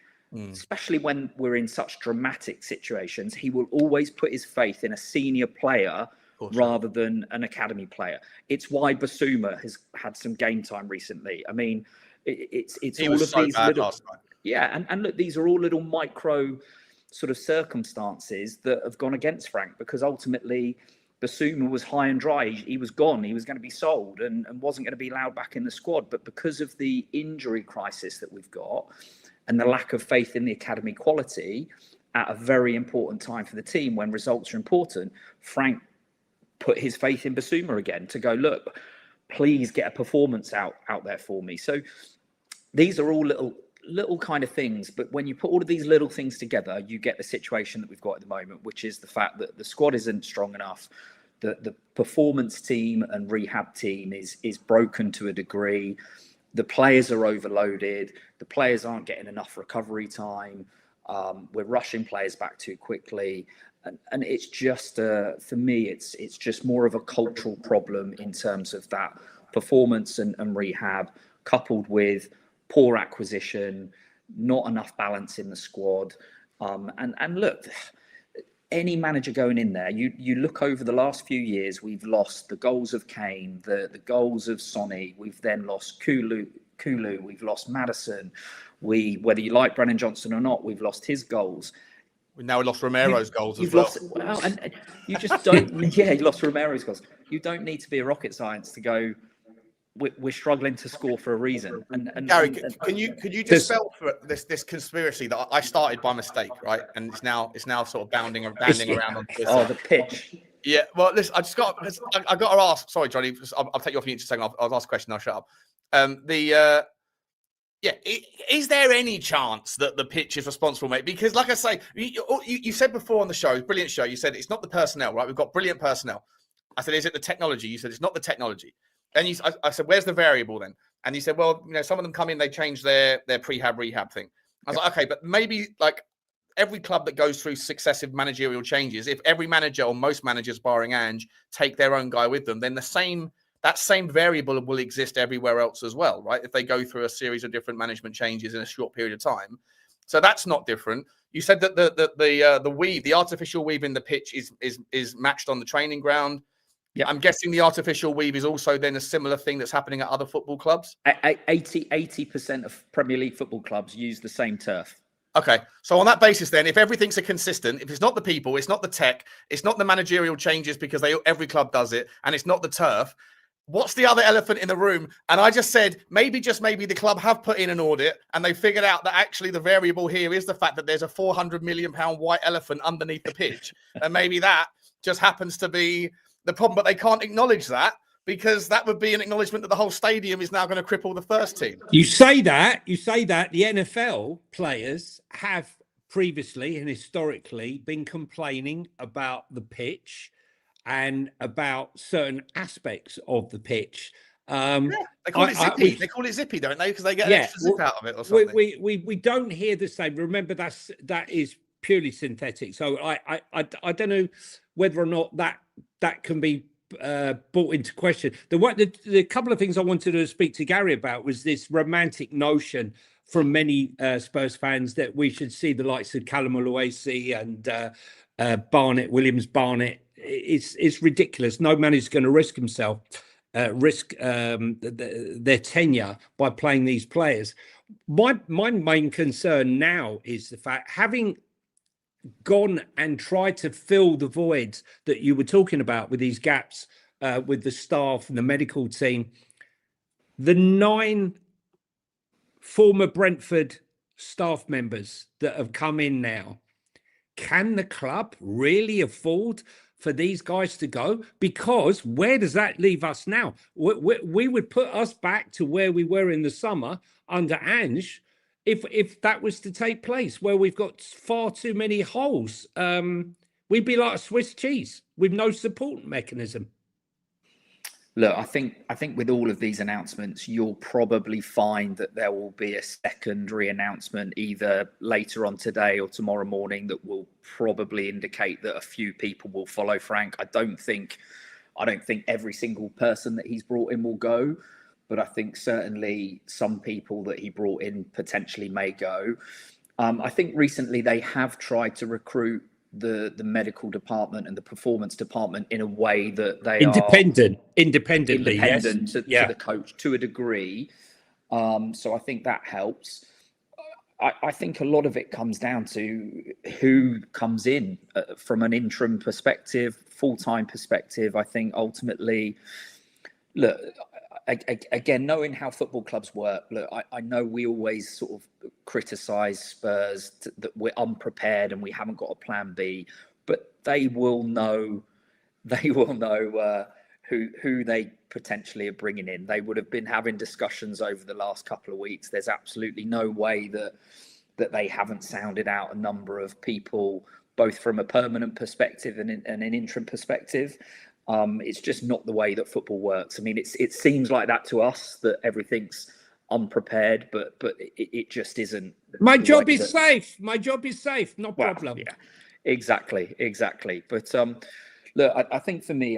especially when we're in such dramatic situations, he will always put his faith in a senior player rather than an academy player. It's why Bissouma has had some game time recently. I mean, it's all of these little, and look, these are all little micro sort of circumstances that have gone against Frank, because ultimately Bissouma was high and dry. He was gone. He was going to be sold and wasn't going to be allowed back in the squad. But because of the injury crisis that we've got and the lack of faith in the academy quality at a very important time for the team when results are important, Frank put his faith in Bissouma again to go, look, please get a performance out there for me. So these are all little kind of things, but when you put all of these little things together, you get the situation that we've got at the moment, which is the fact that the squad isn't strong enough. The performance team and rehab team is broken to a degree. The players are overloaded. The players aren't getting enough recovery time. We're rushing players back too quickly. And it's just, for me, it's just more of a cultural problem in terms of that performance and rehab, coupled with poor acquisition, not enough balance in the squad. And look, any manager going in there, you look over the last few years, we've lost the goals of Kane, the goals of Sonny. We've then lost Kulu, we've lost Maddison. Whether you like Brennan Johnson or not, we've lost his goals. We now lost Romero's goals as well. And you just don't. You lost Romero's goals. You don't need to be a rocket science to go, we're struggling to score for a reason. And Gary, could you dispel for this conspiracy that I started by mistake, right? And it's now sort of banding around on Twitter. Oh, the pitch. Yeah. Well, listen, I got to ask. Sorry, Johnny. I'll take you off mute just a second. I'll ask a question. I'll shut up. Is there any chance that the pitch is responsible, mate? Because, like I say, you said before on the show, brilliant show, you said it's not the personnel, right? We've got brilliant personnel. I said, is it the technology? You said it's not the technology. And I said, where's the variable then? And you said, well, some of them come in, they change their prehab rehab thing. I was like, okay, but maybe like every club that goes through successive managerial changes, if every manager or most managers, barring Ange, take their own guy with them, then that same variable will exist everywhere else as well, right? If they go through a series of different management changes in a short period of time. So that's not different. You said that the weave, the artificial weave in the pitch is matched on the training ground. Yeah, I'm guessing the artificial weave is also then a similar thing that's happening at other football clubs. 80% of Premier League football clubs use the same turf. Okay, so on that basis, then, if everything's consistent, if it's not the people, it's not the tech, it's not the managerial changes because every club does it, and it's not the turf. What's the other elephant in the room? And I just said, maybe the club have put in an audit and they figured out that actually the variable here is the fact that there's a £400 million white elephant underneath the pitch. And maybe that just happens to be the problem, but they can't acknowledge that because that would be an acknowledgement that the whole stadium is now going to cripple the first team. You say that the NFL players have previously and historically been complaining about the pitch and about certain aspects of the pitch. They call it zippy. They call it zippy, don't they? Because they get an extra zip out of it or something. We don't hear the same. Remember, that is purely synthetic. So I don't know whether or not that can be brought into question. The couple of things I wanted to speak to Gary about was this romantic notion from many Spurs fans that we should see the likes of Callum Oluwasi and Williams Barnett. It's ridiculous. No manager's going to risk himself, their tenure by playing these players. My main concern now is the fact, having gone and tried to fill the voids that you were talking about with these gaps with the staff and the medical team, the 9 former Brentford staff members that have come in now, can the club really afford for these guys to go? Because where does that leave us now? We would put us back to where we were in the summer under Ange if that was to take place, where we've got far too many holes. We'd be like a Swiss cheese with no support mechanism. Look, I think with all of these announcements, you'll probably find that there will be a secondary announcement either later on today or tomorrow morning that will probably indicate that a few people will follow Frank. I don't think every single person that he's brought in will go, but I think certainly some people that he brought in potentially may go. I think recently they have tried to recruit the medical department and the performance department in a way that they independently yes. to the coach to a degree. So I think that helps. I think a lot of it comes down to who comes in from an interim perspective, full-time perspective. I think ultimately, look, again, knowing how football clubs work, look, I know we always sort of criticise Spurs that we're unprepared and we haven't got a plan B, but they will know who they potentially are bringing in. They would have been having discussions over the last couple of weeks. There's absolutely no way that they haven't sounded out a number of people, both from a permanent perspective and an interim perspective. It's just not the way that football works. I mean, it seems like that to us, that everything's unprepared, but it just isn't. My job is safe. My job is safe. No problem. Yeah, exactly. But look, I think for me,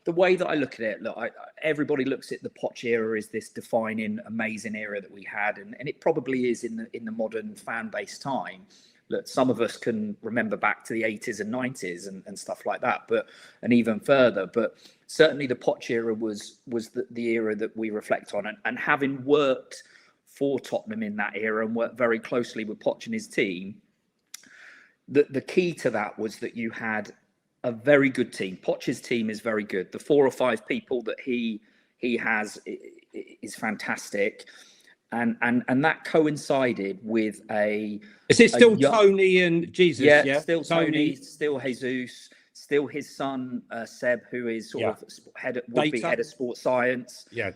the way that I look at it, look, everybody looks at the Poch era as this defining, amazing era that we had, and it probably is in the modern fan base time. Look, some of us can remember back to the 80s and 90s and stuff like that, and even further. But certainly the Poch era was the era that we reflect on. And having worked for Tottenham in that era and worked very closely with Poch and his team, the key to that was that you had a very good team. Poch's team is very good. The 4 or 5 people that he has is fantastic. And that coincided with Is it still Tony and Jesus? Yeah, still Tony, still Jesus, still his son Seb, who is sort of head of sports science. Yeah,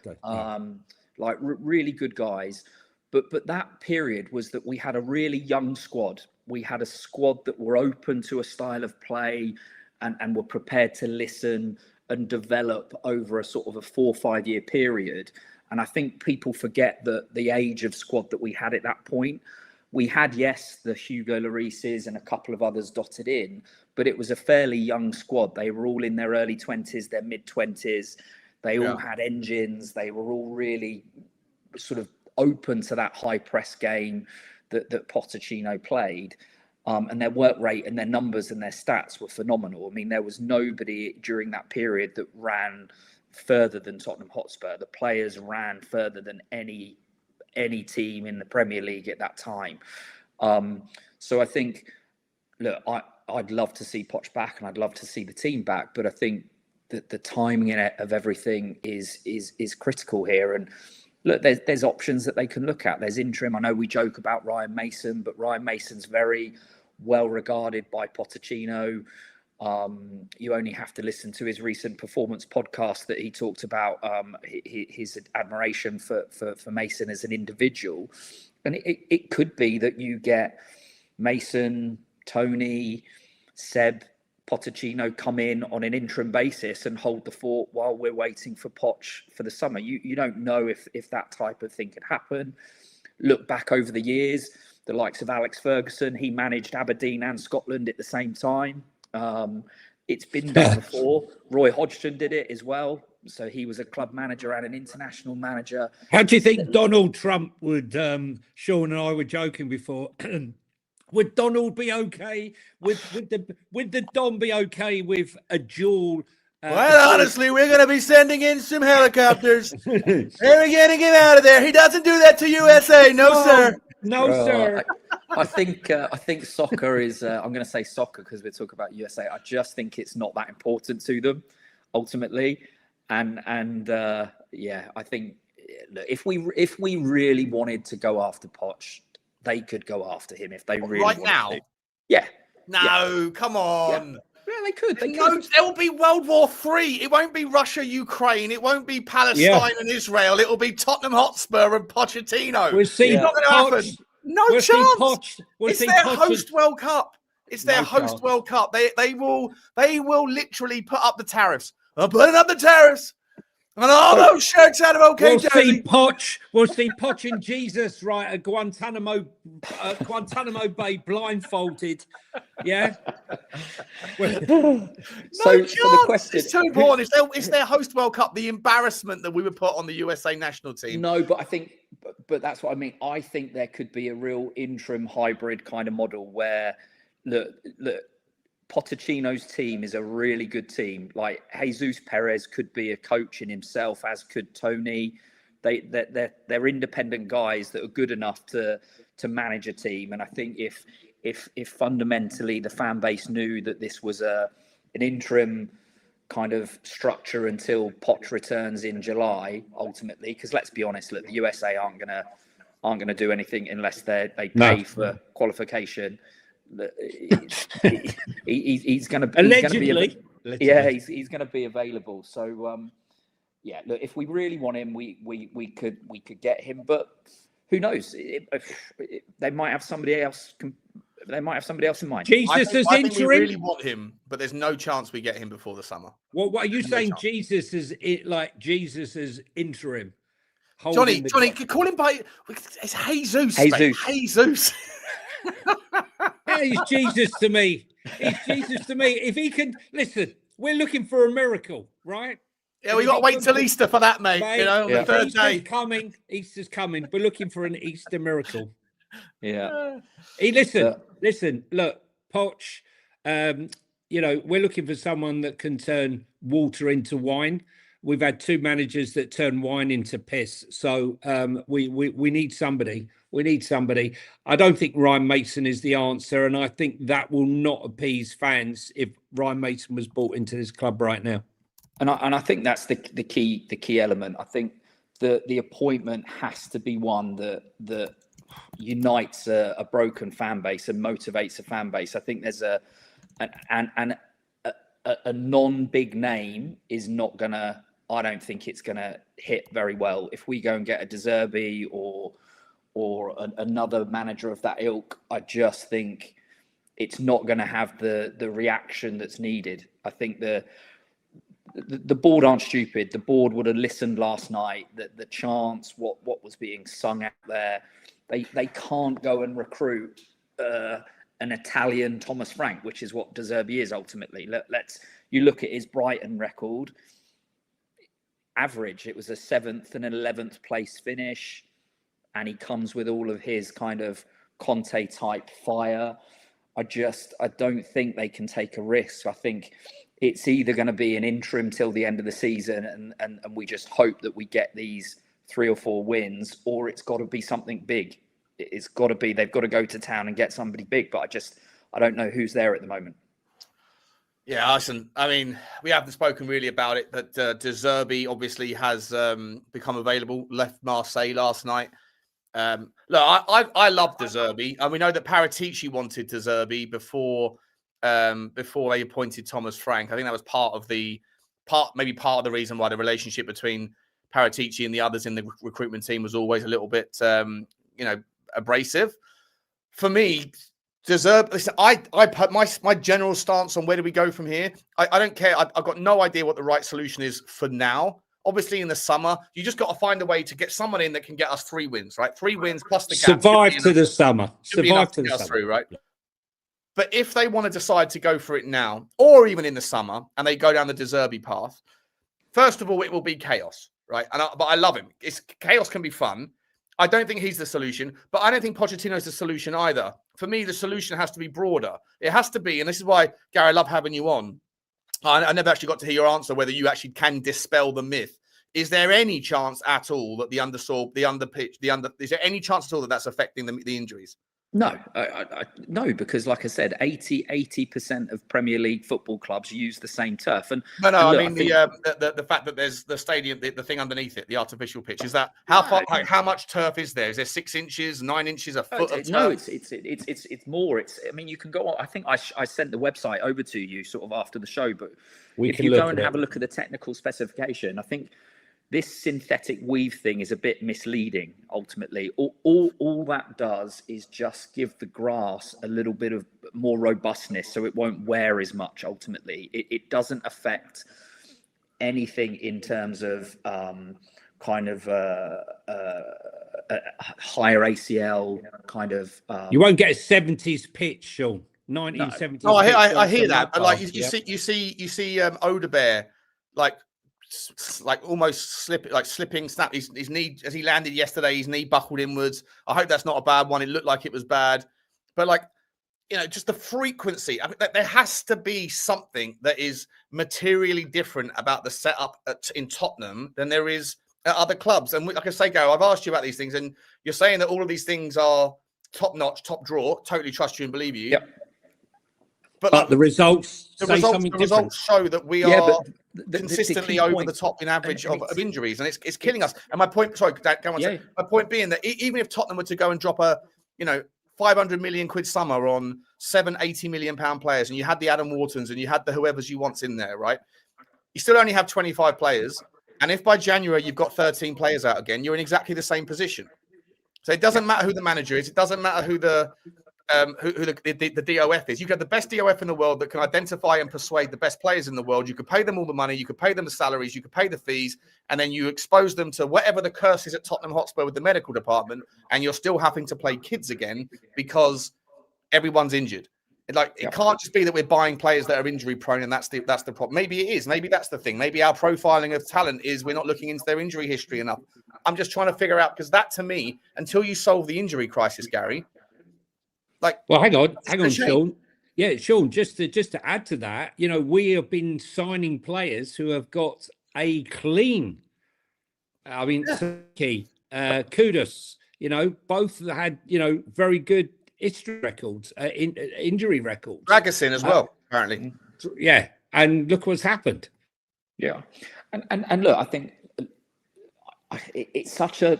really good guys. But that period was that we had a really young squad. We had a squad that were open to a style of play and were prepared to listen and develop over a sort of a 4 or 5 year period. And I think people forget that the age of squad that we had at that point. We had, yes, the Hugo Llorises and a couple of others dotted in, but it was a fairly young squad. They were all in their early 20s, their mid-20s. They all had engines. They were all really sort of open to that high press game that Pochettino played. And their work rate and their numbers and their stats were phenomenal. I mean, there was nobody during that period that ran further than Tottenham Hotspur. The players ran further than any team in the Premier League at that time. So I think, look, I'd love to see Poch back and I'd love to see the team back, but I think that the timing of everything is critical here. And look, there's options that they can look at. There's interim. I know we joke about Ryan Mason, but Ryan Mason's very well regarded by Pochettino. You only have to listen to his recent performance podcast that he talked about his admiration for Mason as an individual. And it could be that you get Mason, Tony, Seb, Pochettino come in on an interim basis and hold the fort while we're waiting for Poch for the summer. You don't know if that type of thing could happen. Look back over the years, the likes of Alex Ferguson, he managed Aberdeen and Scotland at the same time. It's been done before. Roy Hodgson did it as well. So he was a club manager and an international manager. How do you think Donald Trump would, Sean and I were joking before, would Donald be okay? Would the Don be okay with a dual? Well, honestly, we're going to be sending in some helicopters. We're getting him out of there. He doesn't do that to USA. No, sir. No, sir. I think soccer is. I'm going to say soccer because we're talking about USA. I just think it's not that important to them, ultimately. And I think look, if we really wanted to go after Poch, they could go after him if they really right wanted now. to. Yeah. No, come on. Yeah, they could. There will be World War III. It won't be Russia, Ukraine. It won't be Palestine and Israel. It will be Tottenham Hotspur and Pochettino. We'll see. It's not going to happen. No chance. It's their host World Cup. It's their host World Cup. They will literally put up the tariffs. I'm putting up the tariffs. And all those shirts out of OK Jersey. We'll see Poch and Jesus right at Guantanamo Bay blindfolded. Yeah. So the question, it's too important. It's their host World Cup. The embarrassment that we would put on the USA national team. No, but I think, but that's what I mean. I think there could be a real interim hybrid kind of model where look. Pochettino's team is a really good team. Like Jesus Perez could be a coach in himself, as could Tony. They're independent guys that are good enough to manage a team. And I think if fundamentally the fan base knew that this was an interim kind of structure until Poch returns in July, ultimately, because let's be honest, look, the USA aren't gonna do anything unless they pay for qualification. He's going to be allegedly. He's going to be available. So look, if we really want him, we could get him. But who knows? They might have somebody else. They might have somebody else in mind. Jesus is interim. We really want him, but there's no chance we get him before the summer. What are you saying? Jesus is Jesus is interim. Johnny, call him by. It's Jesus. Jesus. Yeah, he's Jesus to me. He's Jesus to me. If he can listen, we're looking for a miracle, right? Yeah, we got to wait till Easter for that, mate. You know, the third day. Easter's coming. We're looking for an Easter miracle. Yeah. Listen. Look, Poch. We're looking for someone that can turn water into wine. We've had two managers that turn wine into piss. So we need somebody. We need somebody. I don't think Ryan Mason is the answer, and I think that will not appease fans if Ryan Mason was brought into this club right now. And I think that's the key element. I think the appointment has to be one that unites a broken fan base and motivates a fan base. I think there's a non-big name is not gonna. I don't think it's gonna hit very well if we go and get a De Zerbi or another manager of that ilk. I just think it's not going to have the reaction that's needed. I think the board aren't stupid. The board would have listened last night. The chants, what was being sung out there, they can't go and recruit an Italian Thomas Frank, which is what De Zerbi is ultimately. You look at his Brighton record. Average, it was a 7th and 11th place finish, and he comes with all of his kind of Conte type fire. I don't think they can take a risk. I think it's either going to be an interim till the end of the season and we just hope that we get these 3 or 4 wins, or it's got to be something big. It's got to be, they've got to go to town and get somebody big, but I don't know who's there at the moment. Yeah, listen, I mean, we haven't spoken really about it, but De Zerbi obviously has become available, left Marseille last night. Look, I love De Zerbi, and we know that Paratici wanted De Zerbi before they appointed Thomas Frank. I think that was part of the reason why the relationship between Paratici and the others in the recruitment team was always a little bit, abrasive. For me, De Zerbi, listen, I put my general stance on where do we go from here. I don't care. I've got no idea what the right solution is for now. Obviously, in the summer, you just got to find a way to get someone in that can get us 3 wins, right? 3 wins plus the gap. Survive to the summer. Survive to the summer. Through, right? But if they want to decide to go for it now, or even in the summer, and they go down the De Zerbi path, first of all, it will be chaos, right? But I love him. Chaos can be fun. I don't think he's the solution, but I don't think Pochettino is the solution either. For me, the solution has to be broader. It has to be, and this is why, Gary, I love having you on. I never actually got to hear your answer, whether you actually can dispel the myth. Is there any chance at all that is there any chance at all that that's affecting the injuries? No, no, because like I said, 80% of Premier League football clubs use the same turf. And look, I mean the fact that there's the stadium, the thing underneath it, the artificial pitch. Is that how far? Like, how much turf is there? Is there 6 inches, 9 inches, a foot of turf? No, it's more. I mean, you can go on. I think I sent the website over to you sort of after the show, but if you go and have a look at the technical specification, I think this synthetic weave thing is a bit misleading, ultimately. All that does is just give the grass a little bit of more robustness so it won't wear as much, ultimately. It doesn't affect anything in terms of higher ACL kind of... you won't get a 70s pitch, Sean. 1970s. No, I hear that. But like you see Odebear, like almost slipping, snap his knee as he landed yesterday. His knee buckled inwards. I hope that's not a bad one. It looked like it was bad, but just the frequency. I mean, there has to be something that is materially different about the setup in Tottenham than there is at other clubs. And like I say, Gary, I've asked you about these things, and you're saying that all of these things are top notch, top draw. Totally trust you and believe you. Yep. But the results show that we are consistently over the top in average of injuries, and it's killing us. And my point, sorry, go on. Yeah. My point being that even if Tottenham were to go and drop a 500 million quid summer on 80 million pound players, and you had the Adam Whartons and you had the whoever's you want in there, right? You still only have 25 players, and if by January you've got 13 players out again, you're in exactly the same position. So it doesn't matter who the manager is. It doesn't matter who the DOF is. You get the best DOF in the world that can identify and persuade the best players in the world. You could pay them all the money, you could pay them the salaries, you could pay the fees, and then you expose them to whatever the curse is at Tottenham Hotspur with the medical department, and you're still having to play kids again because everyone's injured. It can't just be that we're buying players that are injury prone, and that's the problem. Maybe it is. Maybe that's the thing. Maybe our profiling of talent is we're not looking into their injury history enough. I'm just trying to figure out, because that to me, until you solve the injury crisis, Gary. Hang on, Sean. Yeah, Sean, just to add to that, we have been signing players who have got a clean. I mean, Micky, Kudos, both had, very good history records, injury records. Rechalison as well, apparently. Yeah, and look what's happened. Yeah, and look, I think it's such a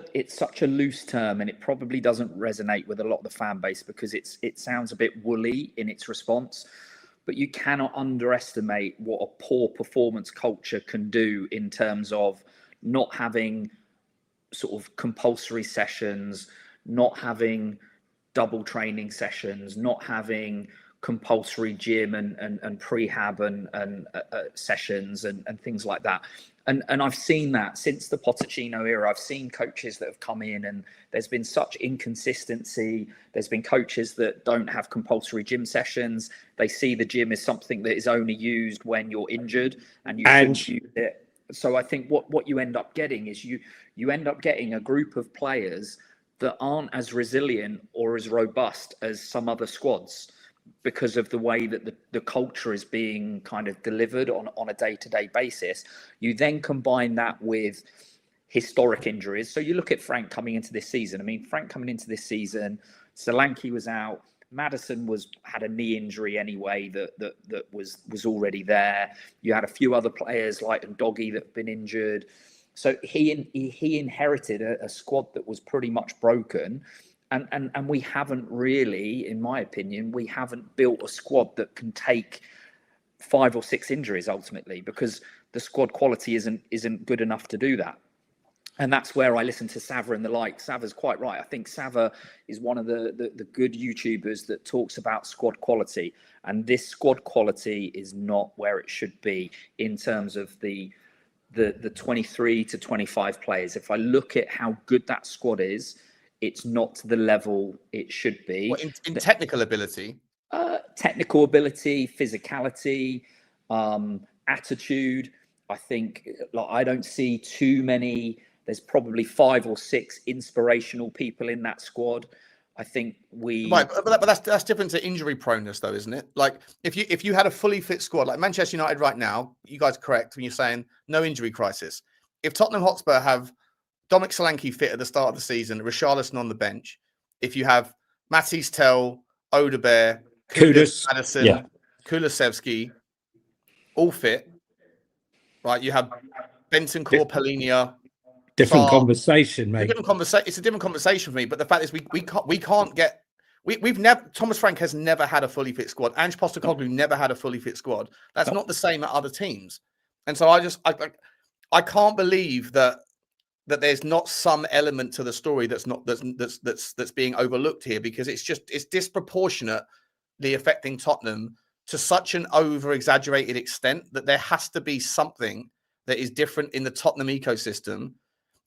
loose term, and it probably doesn't resonate with a lot of the fan base because it sounds a bit woolly in its response. But you cannot underestimate what a poor performance culture can do in terms of not having sort of compulsory sessions, not having double training sessions, not having compulsory gym and prehab and sessions and things like that. And I've seen that since the Pochettino era. I've seen coaches that have come in and there's been such inconsistency. There's been coaches that don't have compulsory gym sessions. They see the gym as something that is only used when you're injured and you shouldn't use it. So I think what you end up getting is you end up getting a group of players that aren't as resilient or as robust as some other squads, because of the way that the culture is being kind of delivered on a day-to-day basis. You then combine that with historic injuries. So you look at Frank coming into this season. I mean, Frank coming into this season, Solanke was out. Maddison had a knee injury anyway that was already there. You had a few other players like Udogie that have been injured. So he inherited a squad that was pretty much broken. And we haven't really, in my opinion, we haven't built a squad that can take 5 or 6 injuries ultimately, because the squad quality isn't good enough to do that. And that's where I listen to Sava and the like. Sava's quite right. I think Sava is one of the good YouTubers that talks about squad quality. And this squad quality is not where it should be in terms of the 23 to 25 players. If I look at how good that squad is, it's not to the level it should be. Well, in technical ability? Technical ability, physicality, attitude. I think I don't see too many. There's probably 5 or 6 inspirational people in that squad. I think right, but that's different to injury proneness, though, isn't it? Like if you had a fully fit squad, like Manchester United right now, you guys are correct when you're saying no injury crisis. If Tottenham Hotspur have Dominic Solanke fit at the start of the season, Richalison on the bench, if you have Mathys Tel, Odegaard, Kudus, Maddison, Kulusevski, all fit, right? You have Bentancur, Polinia. Different conversation, mate. It's a different conversation for me. But the fact is, we can't get. We've never. Thomas Frank has never had a fully fit squad. Ange Postecoglou never had a fully fit squad. That's not the same at other teams. And so I can't believe that there's not some element to the story that's being overlooked here, because it's disproportionately affecting Tottenham to such an over-exaggerated extent that there has to be something that is different in the Tottenham ecosystem.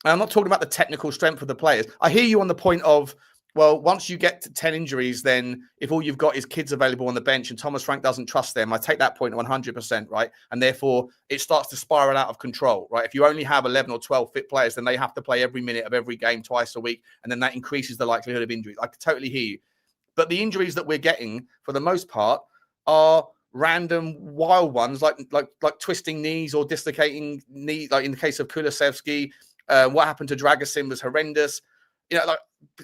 And I'm not talking about the technical strength of the players. I hear you on the point of, well, once you get to 10 injuries, then if all you've got is kids available on the bench and Thomas Frank doesn't trust them, I take that point 100%, right? And therefore, it starts to spiral out of control, right? If you only have 11 or 12 fit players, then they have to play every minute of every game twice a week, and then that increases the likelihood of injuries. I can totally hear you. But the injuries that we're getting, for the most part, are random wild ones, like twisting knees or dislocating knees, like in the case of Kulusevski. What happened to Dragusin was horrendous. You know,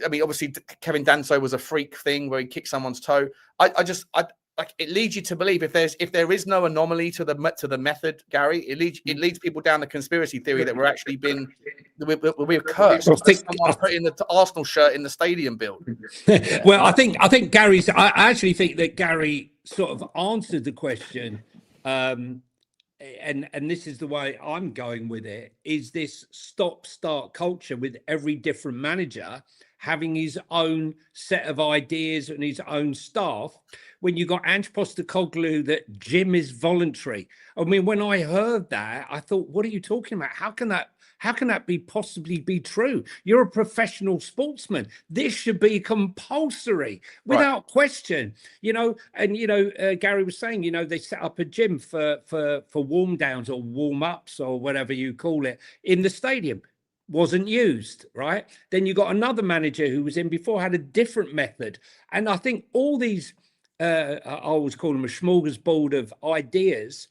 obviously Kevin Danso was a freak thing where he kicked someone's toe. It leads you to believe if there is no anomaly to the method, Gary, it leads people down the conspiracy theory that we're actually we're cursed. Someone put in the Arsenal shirt in the stadium build. Well, I think I actually think that Gary sort of answered the question. And this is the way I'm going with it, is this stop-start culture with every different manager having his own set of ideas and his own staff. When you got Ange Postecoglou, that gym is voluntary. I mean, when I heard that, I thought, what are you talking about? How can that possibly be true? You're a professional sportsman. This should be compulsory without question, you know. And, Gary was saying, they set up a gym for warm downs or warm ups or whatever you call it in the stadium. Wasn't used, right? Then you got another manager who was in before, had a different method. And I think all these, I always call them a smorgasbord of ideas,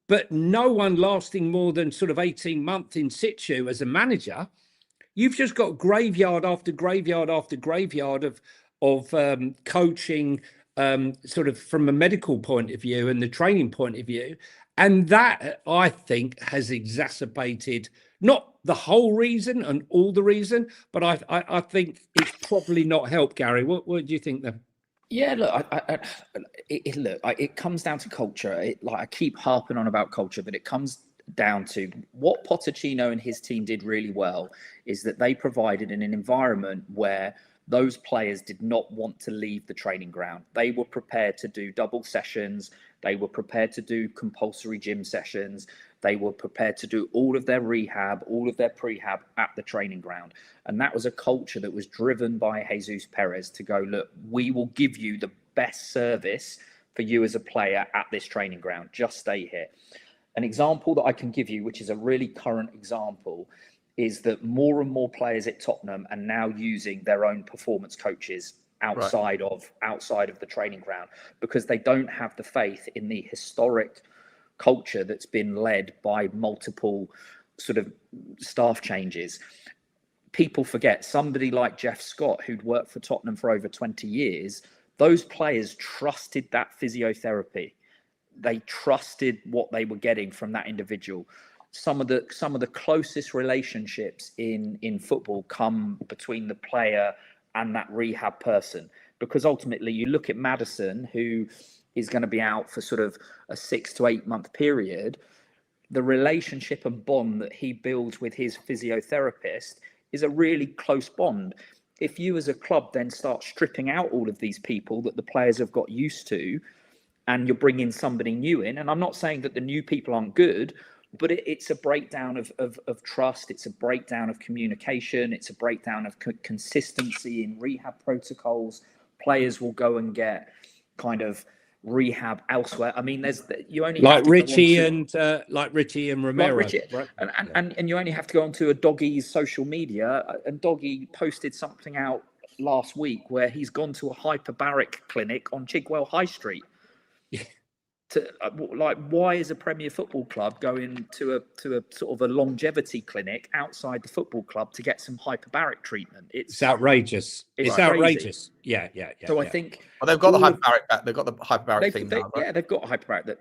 but no one lasting more than sort of 18 months in situ as a manager. You've just got graveyard after graveyard after graveyard of coaching, sort of from a medical point of view and the training point of view. And that, I think, has exacerbated not the whole reason and all the reason, but I think it's probably not helped, Gary. What do you think then? Yeah, look, it comes down to culture. I keep harping on about culture, but it comes down to what Pochettino and his team did really well is that they provided an environment where those players did not want to leave the training ground. They were prepared to do double sessions. They were prepared to do compulsory gym sessions. They were prepared to do all of their rehab, all of their prehab at the training ground. And that was a culture that was driven by Jesus Perez to go, look, we will give you the best service for you as a player at this training ground. Just stay here. An example that I can give you, which is a really current example, is that more and more players at Tottenham are now using their own performance coaches outside of the training ground, because they don't have the faith in the historic culture that's been led by multiple sort of staff changes. People forget somebody like Jeff Scott, who'd worked for Tottenham for over 20 years. Those players trusted that physiotherapy. They trusted what they were getting from that individual. Some of the closest relationships in football come between the player and that rehab person, because ultimately you look at Maddison, who is going to be out for sort of a 6 to 8 month period. The relationship and bond that he builds with his physiotherapist is a really close bond. If you as a club then start stripping out all of these people that the players have got used to, and you're bringing somebody new in, and I'm not saying that the new people aren't good, but it's a breakdown of trust. It's a breakdown of communication. It's a breakdown of consistency in rehab protocols. Players will go and get kind of rehab elsewhere. I mean, you only like Richie and Romero, like Richie, right? And you only have to go onto Udogie's social media, and Udogie posted something out last week where he's gone to a hyperbaric clinic on Chigwell High Street. Why is a Premier Football club going to a sort of a longevity clinic outside the football club to get some hyperbaric treatment? It's outrageous. It's outrageous. Yeah. So I think they've got the hyperbaric. They've got the hyperbaric thing now. Right? Yeah, they've got hyperbaric. That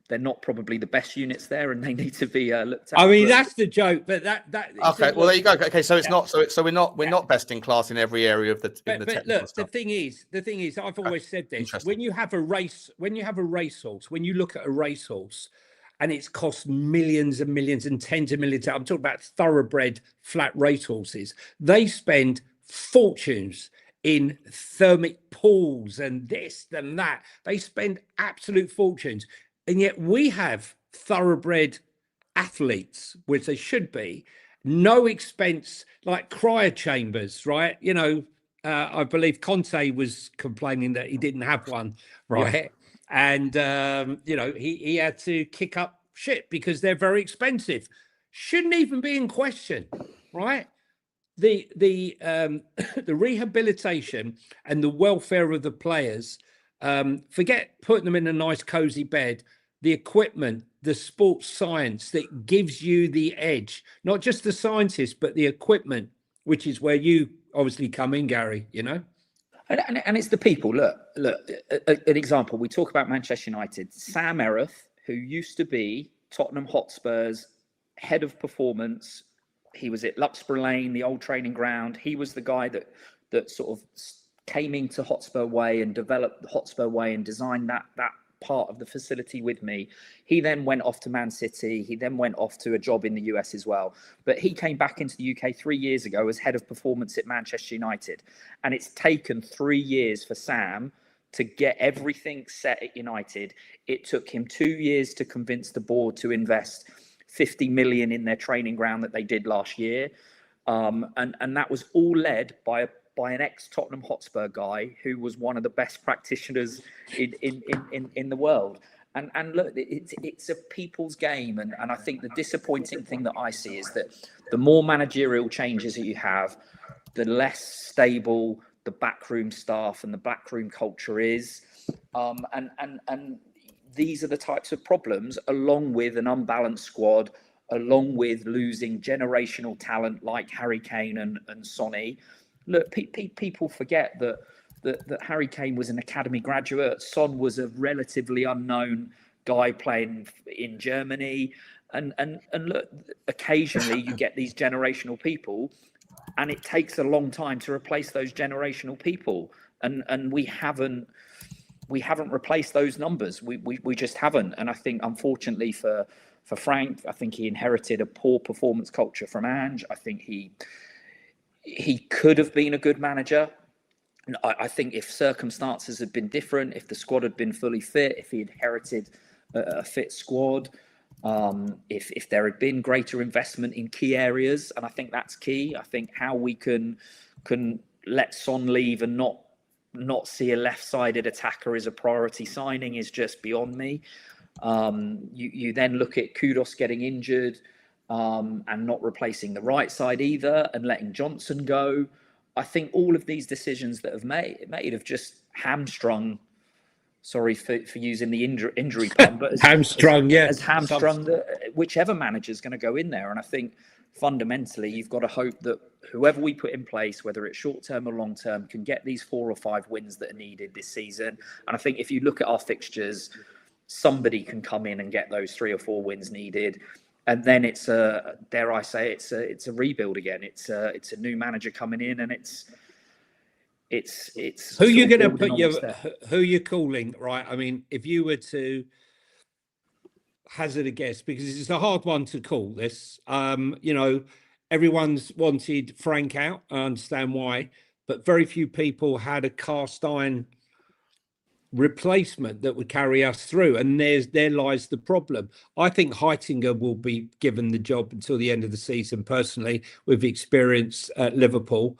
they're not probably the best units there, and they need to be looked at. I mean, that's the joke. But that okay. Well, there you go. Okay, so it's not. So we're not best in class in every area of the. But look, stuff. the thing is, I've always said this. When you have a racehorse, when you look at a racehorse, and it's cost millions and millions and tens of millions. I'm talking about thoroughbred flat racehorses. They spend fortunes in thermic pools and this and that. They spend absolute fortunes. And yet we have thoroughbred athletes, which they should be, no expense, like cryo chambers, right? You know, I believe Conte was complaining that he didn't have one, right? Yeah. And, you know, he had to kick up shit because they're very expensive. Shouldn't even be in question, right? The rehabilitation and the welfare of the players, forget putting them in a nice cozy bed, the equipment, the sports science that gives you the edge, not just the scientists, but the equipment, which is where you obviously come in, Gary, you know? And it's the people. Look, an example, we talk about Manchester United. Sam Erith, who used to be Tottenham Hotspur's head of performance. He was at Luxborough Lane, the old training ground. He was the guy that sort of came into Hotspur Way and developed the Hotspur Way and designed that part of the facility with me. He then went off to Man City. He then went off to a job in the US as well. But he came back into the UK 3 years ago as head of performance at Manchester United. And it's taken 3 years for Sam to get everything set at United. It took him 2 years to convince the board to invest 50 million in their training ground that they did last year. And that was all led by an ex-Tottenham Hotspur guy who was one of the best practitioners in the world. And look, it's a people's game. And I think the disappointing thing that I see is that the more managerial changes that you have, the less stable the backroom staff and the backroom culture is. And these are the types of problems, along with an unbalanced squad, along with losing generational talent like Harry Kane and Sonny. Look, people forget that Harry Kane was an academy graduate. Son was a relatively unknown guy playing in Germany. And look, occasionally you get these generational people, and it takes a long time to replace those generational people. And we haven't replaced those numbers. We just haven't. And I think, unfortunately for Frank, I think he inherited a poor performance culture from Ange. I think he could have been a good manager. I think if circumstances had been different, if the squad had been fully fit, if he inherited a fit squad, if there had been greater investment in key areas, and I think that's key. I think how we can let Son leave and not see a left-sided attacker as a priority signing is just beyond me. You then look at Kudus getting injured and not replacing the right side either, and letting Johnson go. I think all of these decisions that have made have just hamstrung. Sorry for using the injury pun, but hamstrung whichever manager is going to go in there. And I think fundamentally, you've got to hope that whoever we put in place, whether it's short term or long term, can get these 4 or 5 wins that are needed this season. And I think if you look at our fixtures, somebody can come in and get those 3 or 4 wins needed. And then it's a, dare I say, it's a rebuild again. It's a new manager coming in, and it's who you're going to put who you're calling, right? I mean, if you were to hazard a guess, because it's a hard one to call this, everyone's wanted Frank out. I understand why, but very few people had a cast iron replacement that would carry us through, and there lies the problem. I think Heitinga will be given the job until the end of the season, personally, with experience at Liverpool.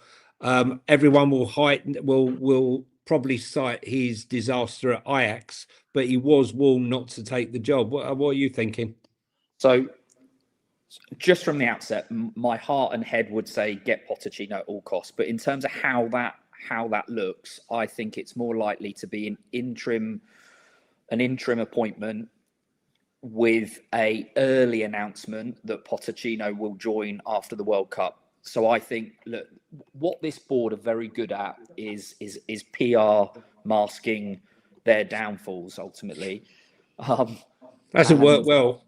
Everyone will probably cite his disaster at Ajax, but he was warned not to take the job. What are you thinking? So just from the outset, my heart and head would say get Pochettino at all costs, but in terms of how that looks, I think it's more likely to be an interim appointment with an early announcement that Pochettino will join after the World Cup. So I think, look, what this board are very good at is PR masking their downfalls ultimately. Hasn't worked well.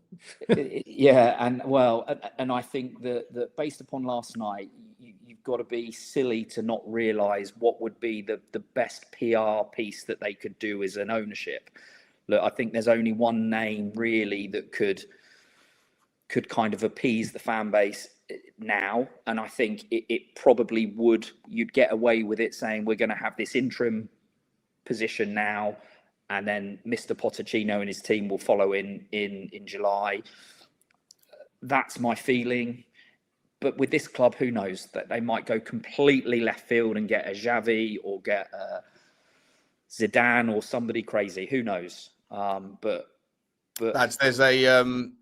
Yeah, and I think that based upon last night, you've got to be silly to not realise what would be the best PR piece that they could do as an ownership. Look, I think there's only one name really that could kind of appease the fan base now, and I think it probably would. You'd get away with it saying we're going to have this interim position now, and then Mr. Pochettino and his team will follow in July. That's my feeling. But with this club, who knows? That they might go completely left field and get a Xavi or get a Zidane or somebody crazy. Who knows? But there's an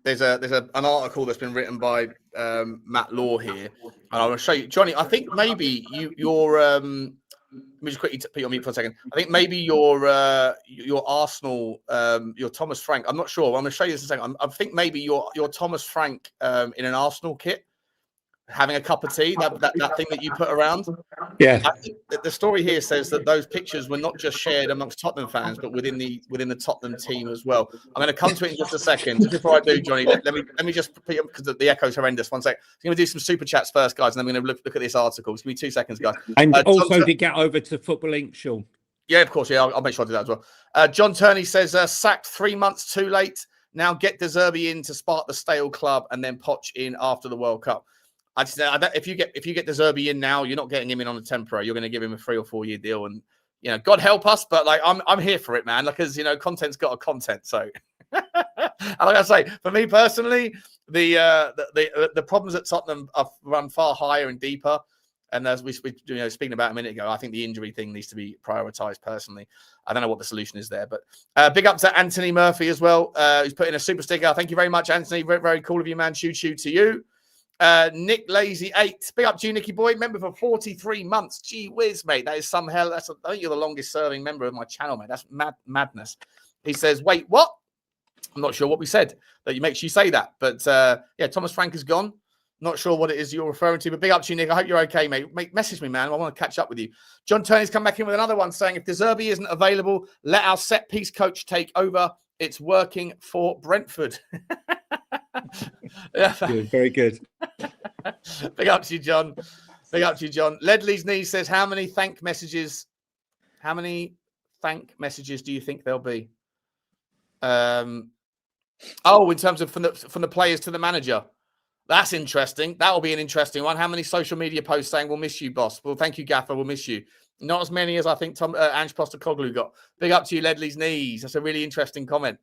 article that's been written by Matt Law here, and I want to show you, Johnny. I think maybe you're. Let me just quickly put you on mute for a second. I think maybe your Arsenal, your Thomas Frank. I'm not sure. I'm going to show you this in a second. I think maybe your Thomas Frank in an Arsenal kit, having a cup of tea. That thing that you put around. Yeah. I think that the story here says that those pictures were not just shared amongst Tottenham fans, but within the Tottenham team as well. I'm going to come to it in just a second. Just before I do, Johnny, let me just put you, because the echo's horrendous. One sec. I'm going to do some super chats first, guys, and then I'm going to look at this article. Just give me 2 seconds, guys. And also to get over to Football Inc., Sean. Yeah, of course. Yeah, I'll make sure I do that as well. John Turney says sacked 3 months too late. Now get De Zerbi in to spark the stale club, and then Poch in after the World Cup. If you get De Zerbi in now, you're not getting him in on a temporary. You're going to give him a 3 or 4 year deal, and God help us, but like I'm here for it, man. Because content's got a content. So, and like I say, for me personally, the problems at Tottenham have run far higher and deeper. And as we speaking about a minute ago, I think the injury thing needs to be prioritised. Personally, I don't know what the solution is there, but big up to Anthony Murphy as well. Who's put in a super sticker. Thank you very much, Anthony. Very, very cool of you, man. Choo to you. Nick Lazy 8, big up to you, Nicky boy, member for 43 months. Gee whiz, mate, that is some hell. I think you're the longest serving member of my channel, mate. That's madness. He says, wait, what? I'm not sure what we said that makes you say that, but yeah, Thomas Frank is gone. Not sure what it is you're referring to, but big up to you, Nick. I hope you're okay, mate. Message me, man. I want to catch up with you. John Turney's come back in with another one saying, if De Zerbi isn't available, let our set piece coach take over. It's working for Brentford. Yeah. Good, very good. Big up to you, John. Big up to you, John. Ledley's knee says, how many thank messages do you think there'll be? In terms of from the players to the manager. That's interesting. That will be an interesting one. How many social media posts saying, we'll miss you, boss? Well, thank you, Gaffer. We'll miss you. Not as many as I think Ange Postecoglou got. Big up to you, Ledley's knees. That's a really interesting comment.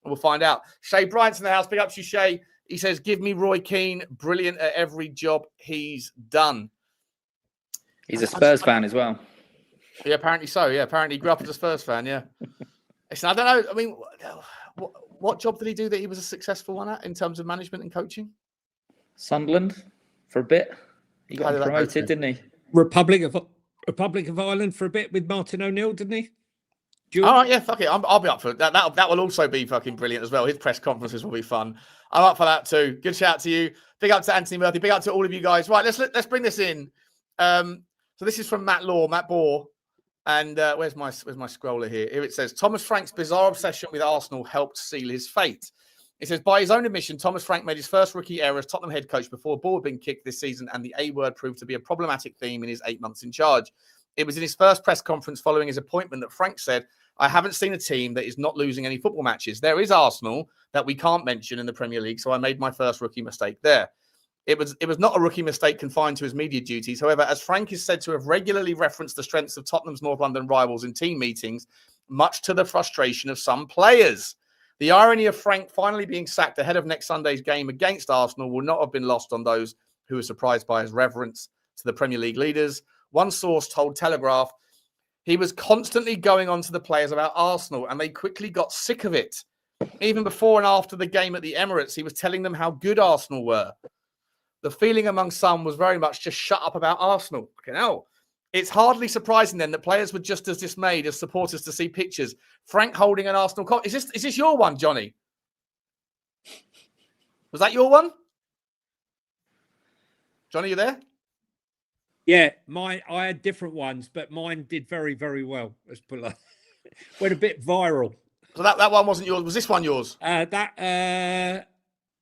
We'll find out. Shay Bryant's in the house. Big up to you, Shay. He says, give me Roy Keane. Brilliant at every job he's done. He's a Spurs fan as well. Yeah, apparently so. Yeah, apparently he grew up as a Spurs fan. Yeah. Listen, I don't know. I mean, what job did he do that he was a successful one at in terms of management and coaching? Sunderland for a bit. He got promoted, didn't he? Republic of Ireland for a bit with Martin O'Neill, didn't he? All right, yeah, fuck it. I'll be up for it. That will also be fucking brilliant as well. His press conferences will be fun. I'm up for that too. Good shout to you. Big up to Anthony Murphy. Big up to all of you guys. Right, let's bring this in. So this is from Matt Bohr. And where's my scroller here? Here it says, Thomas Frank's bizarre obsession with Arsenal helped seal his fate. It says, by his own admission, Thomas Frank made his first rookie error as Tottenham head coach before a ball had been kicked this season, and the A word proved to be a problematic theme in his 8 months in charge. It was in his first press conference following his appointment that Frank said, I haven't seen a team that is not losing any football matches. There is Arsenal that we can't mention in the Premier League, so I made my first rookie mistake there. It was not a rookie mistake confined to his media duties. However, as Frank is said to have regularly referenced the strengths of Tottenham's North London rivals in team meetings, much to the frustration of some players. The irony of Frank finally being sacked ahead of next Sunday's game against Arsenal will not have been lost on those who were surprised by his reverence to the Premier League leaders. One source told Telegraph he was constantly going on to the players about Arsenal, and they quickly got sick of it. Even before and after the game at the Emirates, he was telling them how good Arsenal were. The feeling among some was very much just shut up about Arsenal. It's hardly surprising then that players were just as dismayed as supporters to see pictures. Frank holding an Arsenal cup. Is this your one, Johnny? Was that your one? Johnny, you there? Yeah, I had different ones, but mine did very, very well. Let's put it like went a bit viral. So that one wasn't yours. Was this one yours?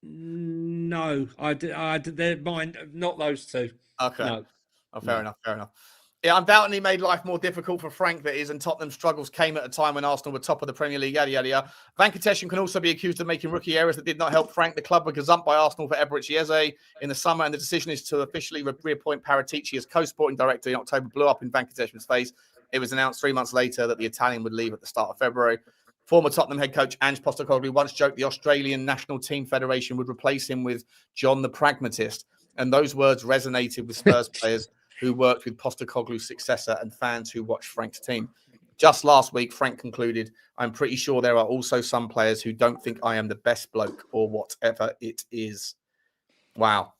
No, I did mine, not those two. Okay. No. Oh, fair enough. It undoubtedly made life more difficult for Frank, that is, and Tottenham's struggles came at a time when Arsenal were top of the Premier League, yada, yada, yada. Venkatesham can also be accused of making rookie errors that did not help Frank. The club were gazumped by Arsenal for Eberechi Eze in the summer, and the decision is to officially reappoint Paratici as co-sporting director in October blew up in Venkatesham's face. It was announced 3 months later that the Italian would leave at the start of February. Former Tottenham head coach Ange Postecoglou once joked the Australian National Team Federation would replace him with John the Pragmatist, and those words resonated with Spurs players who worked with Postecoglou's successor and fans who watched Frank's team. Just last week, Frank concluded, I'm pretty sure there are also some players who don't think I am the best bloke or whatever it is. Wow.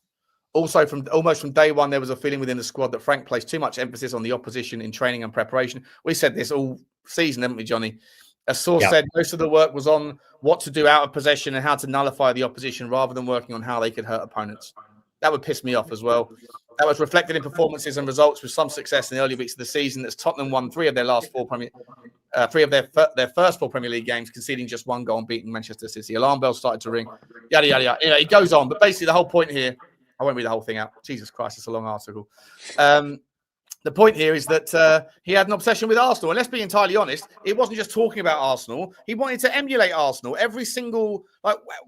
Also, almost from day one, there was a feeling within the squad that Frank placed too much emphasis on the opposition in training and preparation. We said this all season, haven't we, Johnny? A source said most of the work was on what to do out of possession and how to nullify the opposition rather than working on how they could hurt opponents. That would piss me off as well. That was reflected in performances and results with some success in the early weeks of the season, as Tottenham won three of their first 4 Premier League games, conceding just 1 goal and beating Manchester City. Alarm bells started to ring. Yada, yada, yada. You know, it goes on. But basically, the whole point here, I won't read the whole thing out. Jesus Christ, it's a long article. The point here is that he had an obsession with Arsenal. And let's be entirely honest, it wasn't just talking about Arsenal. He wanted to emulate Arsenal. Every single,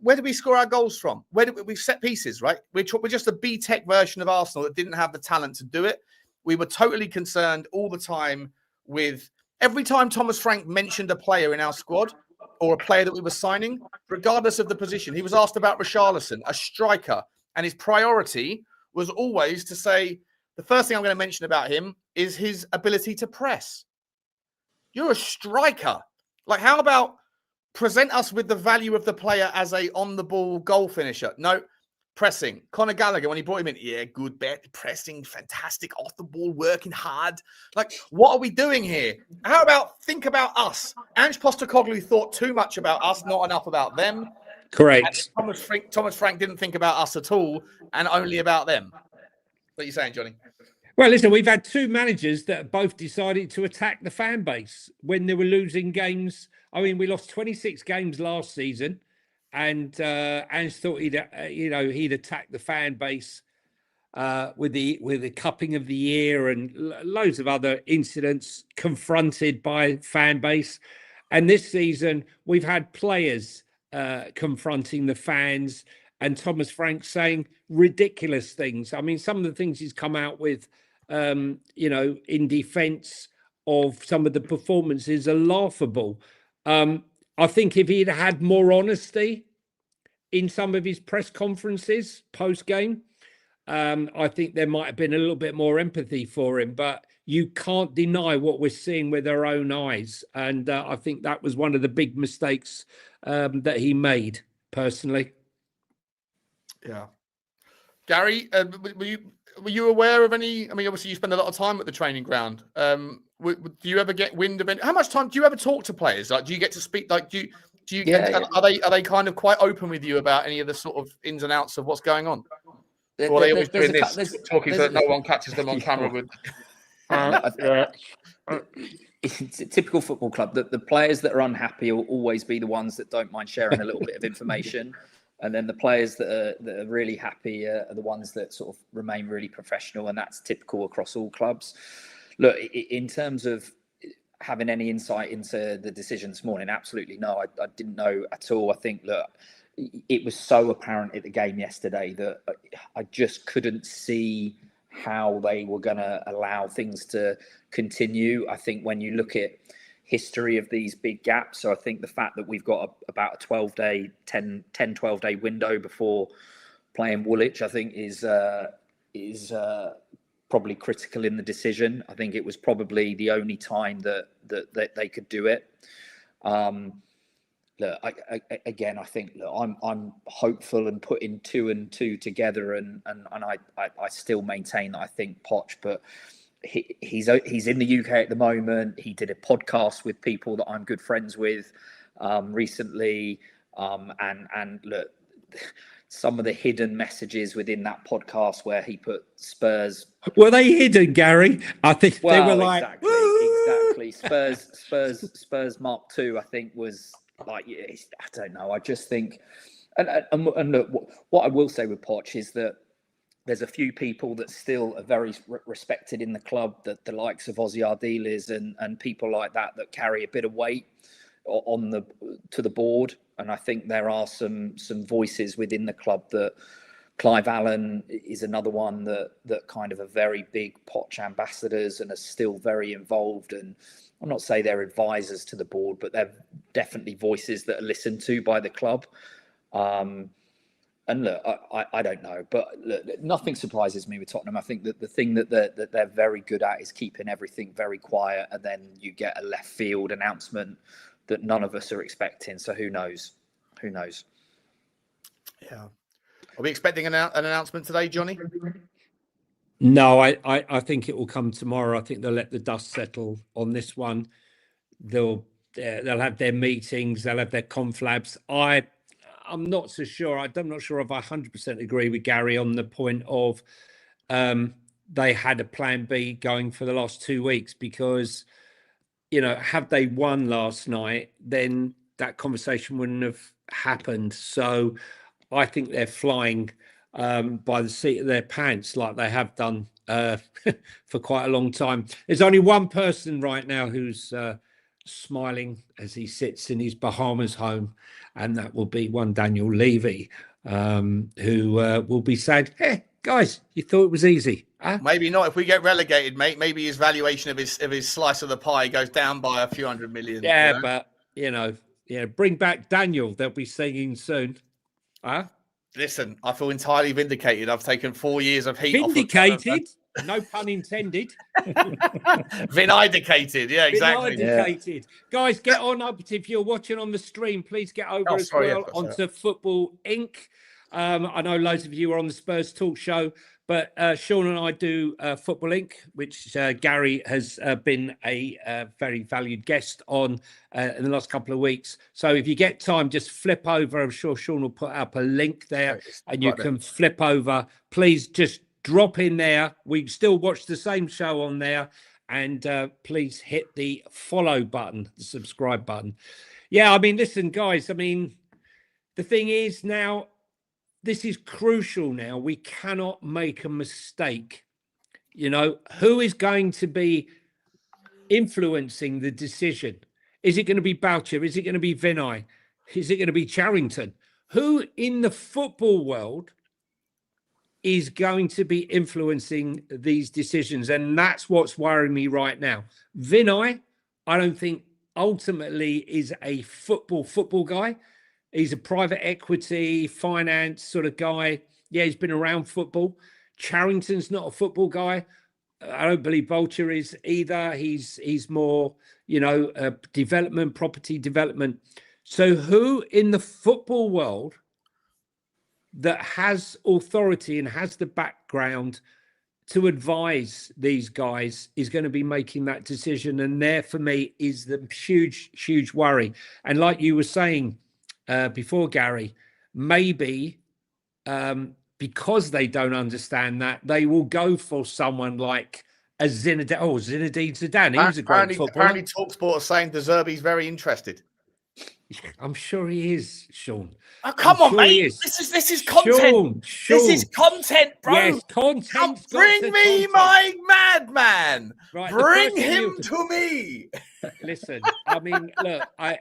where did we score our goals from? Where did we set pieces, right? We're just a B-Tech version of Arsenal that didn't have the talent to do it. We were totally concerned all the time with every time Thomas Frank mentioned a player in our squad or a player that we were signing, regardless of the position. He was asked about Richalison, a striker, and his priority was always to say, the first thing I'm going to mention about him is his ability to press. You're a striker. Like, how about present us with the value of the player as a on-the-ball goal finisher? No, pressing. Conor Gallagher, when he brought him in, yeah, good bet, pressing, fantastic, off the ball, working hard. Like, what are we doing here? How about think about us? Ange Postecoglou thought too much about us, not enough about them. Correct. And Thomas Frank didn't think about us at all and only about them. What are you saying, Johnny? Well, listen, we've had 2 managers that both decided to attack the fan base when they were losing games. I mean, we lost 26 games last season, and Ange thought he'd attack the fan base with the cupping of the year and loads of other incidents confronted by fan base. And this season, we've had players confronting the fans and Thomas Frank saying ridiculous things. I mean, some of the things he's come out with, in defence of some of the performances are laughable. I think if he'd had more honesty in some of his press conferences post-game, I think there might have been a little bit more empathy for him, but you can't deny what we're seeing with our own eyes. And I think that was one of the big mistakes that he made, personally. Yeah. Gary, were you aware of any? I mean, obviously you spend a lot of time at the training ground. Do you ever get wind of any? How much time do you ever talk to players? Like, do you get to speak? Like, do you? Yeah. Are they kind of quite open with you about any of the sort of ins and outs of what's going on? Or are they always doing this, talking so that no one catches them on camera with? It's a typical football club. The players that are unhappy will always be the ones that don't mind sharing a little bit of information. And then the players that are really happy are the ones that sort of remain really professional. And that's typical across all clubs. Look, in terms of having any insight into the decision this morning, absolutely no. I didn't know at all. I think, look, it was so apparent at the game yesterday that I just couldn't see how they were going to allow things to continue. I think when you look at history of these big gaps, so I think the fact that we've got about a 12-day window before playing Woolwich, I think is probably critical in the decision. I think it was probably the only time that they could do it. Look, I think I'm hopeful and putting 2 and 2 together, and I still maintain that I think Poch, but he's in the UK at the moment. He did a podcast with people that I'm good friends with recently, and look, some of the hidden messages within that podcast where he put Spurs. Were they hidden, Gary? I think they were like exactly. Spurs Mark II, I think, was. Like, I don't know. I just think, and look, what I will say with Poch is that there's a few people that still are very respected in the club, that the likes of Ozzy Ardiles and people like that carry a bit of weight to the board. And I think there are some voices within the club that Clive Allen is another one that kind of are very big Poch ambassadors and are still very involved. And I'm not saying they're advisors to the board, but they're definitely voices that are listened to by the club. And look, I don't know, but look, nothing surprises me with Tottenham. I think that the thing that they're very good at is keeping everything very quiet, and then you get a left field announcement that none of us are expecting. So who knows? Who knows? Yeah. Are we expecting an announcement today, Johnny? No, I think it will come tomorrow. I think they'll let the dust settle on this one. They'll have their meetings. They'll have their conflabs. I'm not so sure. I'm not sure if I 100% agree with Gary on the point of they had a plan B going for the last 2 weeks, because, had they won last night, then that conversation wouldn't have happened. So I think they're flying by the seat of their pants, like they have done for quite a long time. There's only one person right now who's smiling as he sits in his Bahamas home, and that will be one Daniel Levy, who will be saying, "Hey guys, you thought it was easy." Huh? Maybe not. If we get relegated, mate, maybe his valuation of his slice of the pie goes down by a few $100 million. Yeah, but bring back Daniel. They'll be singing soon. Huh? Listen, I feel entirely vindicated. I've taken 4 years of heat. Vindicated? No pun intended. Vindicated. Yeah, exactly. Vindicated. Yeah. Guys, get on up. If you're watching on the stream, please get over onto Football Inc. I know loads of you are on the Spurs Talk Show, but Sean and I do Football Inc., which Gary has been a very valued guest on in the last couple of weeks. So if you get time, just flip over. I'm sure Sean will put up a link there, and you can flip over. Please just drop in there. We still watch the same show on there, and please hit the follow button, the subscribe button. Yeah, I mean, listen, guys, I mean, the thing is now, this is crucial now. We cannot make a mistake. Who is going to be influencing the decision? Is it going to be Boucher? Is it going to be Vinay? Is it going to be Charrington? who in the football world is going to be influencing these decisions? And that's what's worrying me right now. Vinay, I don't think ultimately is a football guy. He's a private equity, finance sort of guy. Yeah, he's been around football. Charrington's not a football guy. I don't believe Vulture is either. He's more, development, property development. So who in the football world that has authority and has the background to advise these guys is going to be making that decision? And there for me is the huge worry. And like you were saying before, Gary, maybe because they don't understand that, they will go for someone like a Zinedine Zidane. He was a great footballer. Apparently TalkSport are saying Zerbi's very interested. I'm sure he is, Sean. Oh, come on, mate. This is content. Sean. This is content, bro. Yes, content. Bring me my madman. Right, bring him to me. Listen, I mean, I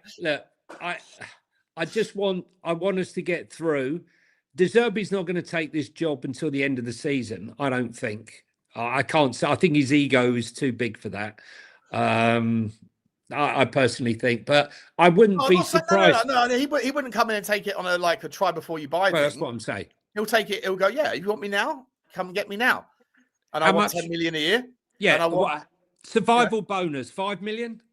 want us to get through. De Zerbi's not going to take this job until the end of the season. I don't think. I can't say. I think his ego is too big for that. I personally think, but I wouldn't be surprised. No, he wouldn't come in and take it on a try before you buy. Well, that's what I'm saying. He'll take it. He'll go, yeah. You want me now? Come and get me now. And I want 10 million a year. Yeah. And I want survival bonus, 5 million.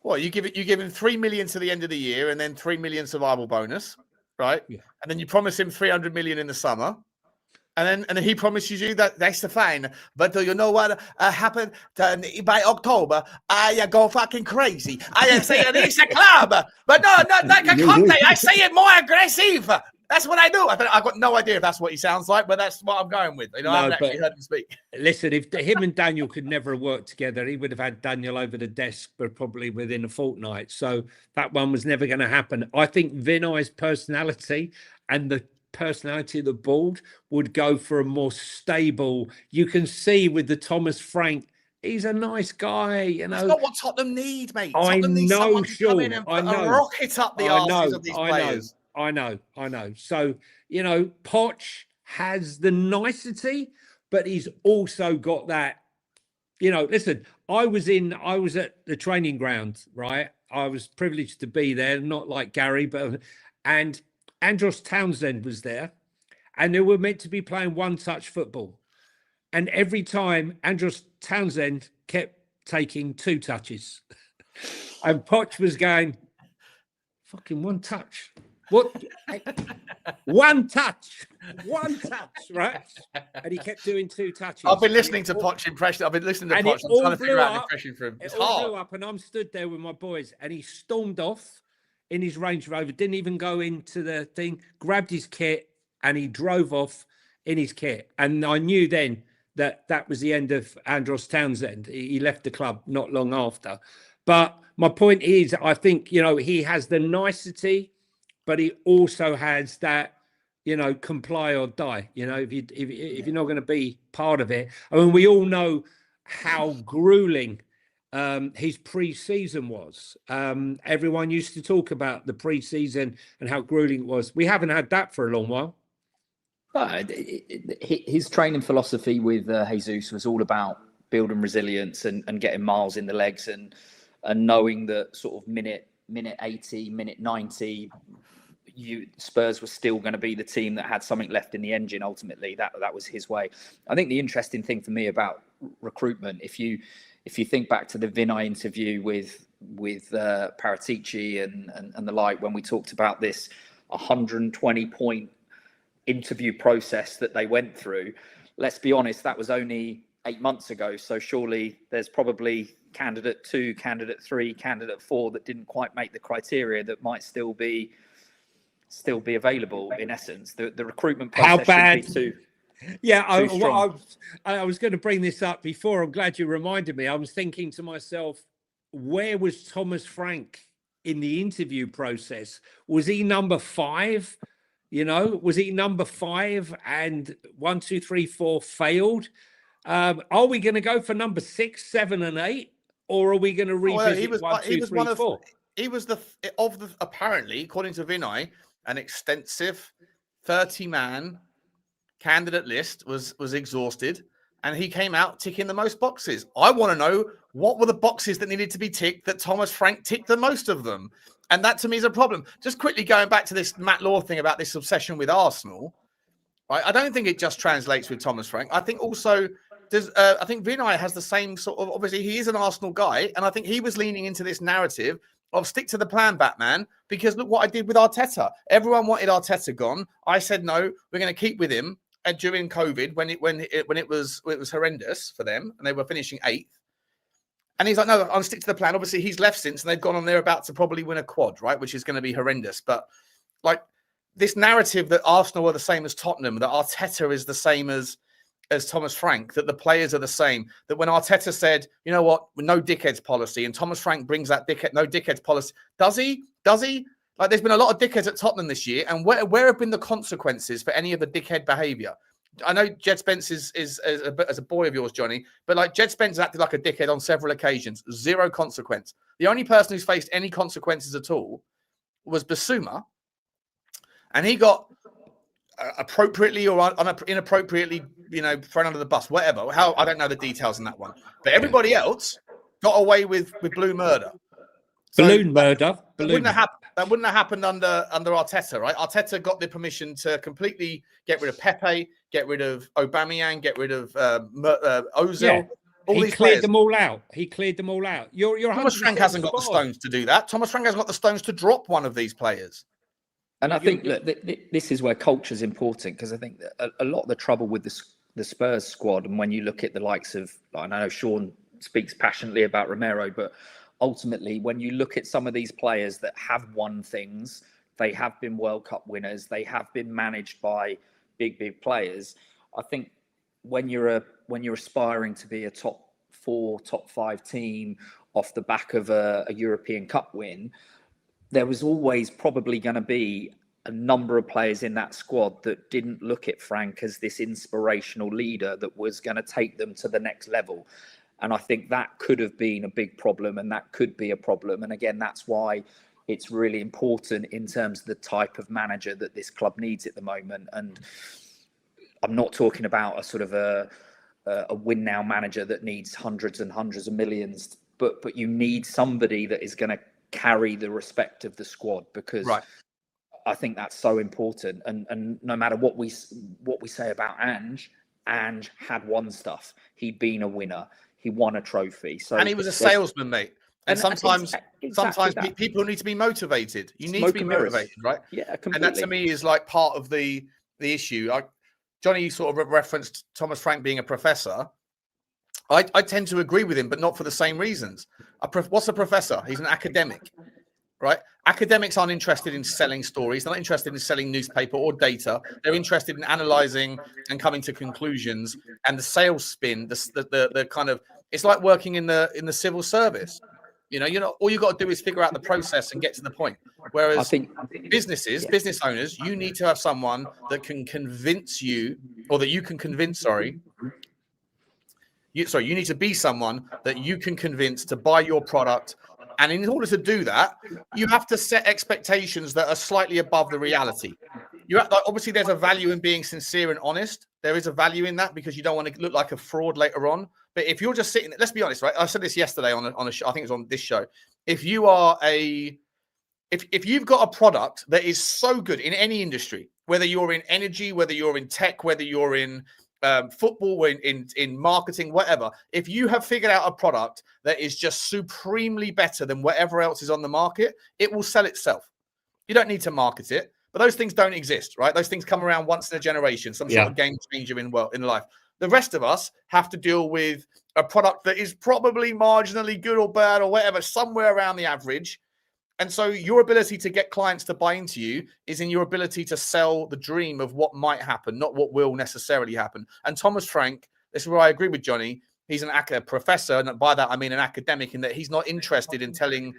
What you give him 3 million to the end of the year, and then 3 million survival bonus, right? Yeah. And then you promise him 300 million in the summer. And then he promises you that that's the fine. But do you know what happened by October? I go fucking crazy. I say it's a club. But no, not like a Conte. I say it more aggressive. That's what I do. I've got no idea if that's what he sounds like, but that's what I'm going with. I haven't actually heard him speak. Listen, if him and Daniel could never have worked together, he would have had Daniel over the desk, but probably within a fortnight. So that one was never going to happen. I think Vinay's personality and the personality of the board would go for a more stable. You can see with the Thomas Frank, he's a nice guy. That's not what Tottenham need, mate. Tottenham needs someone to come in and put a rocket up the arses of these players. I know. So, Poch has the nicety, but he's also got that, listen, I was at the training ground, right? I was privileged to be there, not like Gary, and Andros Townsend was there, and they were meant to be playing one-touch football. And every time Andros Townsend kept taking 2 touches. And Poch was going, fucking one touch. What? One touch, right? And he kept doing 2 touches. I've been listening to Poch impression. I've been listening to Poch. I'm trying to figure out an impression for him. It's hard. Blew up, and I'm stood there with my boys, and he stormed off in his Range Rover, didn't even go into the thing, grabbed his kit, and he drove off in his kit. And I knew then that was the end of Andros Townsend. He left the club not long after. But my point is, I think, he has the nicety, but he also has that, comply or die. If you're not going to be part of it. I mean, we all know how grueling his pre-season was. Everyone used to talk about the pre-season and how grueling it was. We haven't had that for a long while. His training philosophy with Jesus was all about building resilience and getting miles in the legs and knowing that sort of minute 80, minute 90, Spurs were still going to be the team that had something left in the engine. Ultimately, that was his way. I think the interesting thing for me about recruitment, if you think back to the Vinay interview with Paratici and the like, when we talked about this 120-point interview process that they went through, let's be honest, that was only 8 months ago. So surely there's probably candidate 2, candidate 3, candidate 4 that didn't quite make the criteria that might still be available. In essence, the recruitment process. How bad? Should be too. Yeah, I was going to bring this up before. I'm glad you reminded me. I was thinking to myself, where was Thomas Frank in the interview process? Was he number 5? Was he number 5 and 1, 2, 3, 4 failed? Are we going to go for number 6, 7, and 8, or are we going to revisit 1, 2, 3, 4? apparently, according to Vinay, an extensive 30-man candidate list was exhausted, and he came out ticking the most boxes. I want to know what were the boxes that needed to be ticked that Thomas Frank ticked the most of them. And that to me is a problem. Just quickly going back to this Matt Law thing about this obsession with Arsenal, right? I don't think it just translates with Thomas Frank. I think also I think Vinay has the same sort of, obviously he is an Arsenal guy, and I think he was leaning into this narrative of stick to the plan, Batman, because look what I did with Arteta. Everyone wanted Arteta gone. I said no, we're going to keep with him. And during COVID, when it was horrendous for them, and they were finishing 8th. And he's like, no, I'll stick to the plan. Obviously, he's left since, and they've gone on. They're about to probably win a quad, right? Which is going to be horrendous. But like this narrative that Arsenal are the same as Tottenham, that Arteta is the same as Thomas Frank, that the players are the same. That when Arteta said, you know what, no dickheads policy, and Thomas Frank brings that no dickheads policy. Does he? Like, there's been a lot of dickheads at Tottenham this year, and where have been the consequences for any of the dickhead behaviour? I know Jed Spence is as a boy of yours, Johnny, but like Jed Spence acted like a dickhead on several occasions. 0 consequence. The only person who's faced any consequences at all was Bissouma, and he got appropriately or inappropriately, thrown under the bus, whatever. How I don't know the details in that one, but everybody else got away with blue murder. Balloon murder. That wouldn't have happened under Arteta, right? Arteta got the permission to completely get rid of Pepe, get rid of Aubameyang, get rid of Ozil. Yeah. He cleared them all out. You're Thomas Frank hasn't got the stones to do that. Thomas Frank hasn't got the stones to drop one of these players. And I think this is where culture is important, because I think that a lot of the trouble with the Spurs squad, and when you look at the likes of, I know Sean speaks passionately about Romero, but ultimately, when you look at some of these players that have won things, they have been World Cup winners, they have been managed by big players. I think when you're aspiring to be a top 4, top 5 team off the back of a European Cup win, there was always probably going to be a number of players in that squad that didn't look at Frank as this inspirational leader that was going to take them to the next level. And I think that could have been a big problem, and that could be a problem. And again, that's why it's really important in terms of the type of manager that this club needs at the moment. And I'm not talking about a sort of a win now manager that needs hundreds and hundreds of millions, but you need somebody that is going to carry the respect of the squad, because I think that's so important. And no matter what we say about Ange had won stuff. He'd been a winner. He won a trophy. So, and he was a salesman, mate. And sometimes people need to be motivated. You need to be motivated, right? Yeah, completely. And that to me is like part of the issue. Johnny, you sort of referenced Thomas Frank being a professor. I tend to agree with him, but not for the same reasons. What's a professor? He's an academic, right? Academics aren't interested in selling stories. They're not interested in selling newspaper or data. They're interested in analyzing and coming to conclusions. And the sales spin, the kind of, it's like working in the civil service. All you got to do is figure out the process and get to the point. Whereas I think business owners, you need to have someone that can convince you, or that you can convince. You need to be someone that you can convince to buy your product. And in order to do that, you have to set expectations that are slightly above the reality. Obviously, there's a value in being sincere and honest. There is a value in that, because you don't want to look like a fraud later on. But if you're just sitting, let's be honest, right? I said this yesterday on a show, I think it was on this show. If you've got a product that is so good in any industry, whether you're in energy, whether you're in tech, whether you're in football, in marketing, whatever, if you have figured out a product that is just supremely better than whatever else is on the market, it will sell itself. You don't need to market it, but those things don't exist, right? Those things come around once in a generation, some sort of game changer in life. The rest of us have to deal with a product that is probably marginally good or bad or whatever, somewhere around the average. And so your ability to get clients to buy into you is in your ability to sell the dream of what might happen, not what will necessarily happen. And Thomas Frank, this is where I agree with Johnny. He's a professor, and by that I mean an academic, in that he's not interested in telling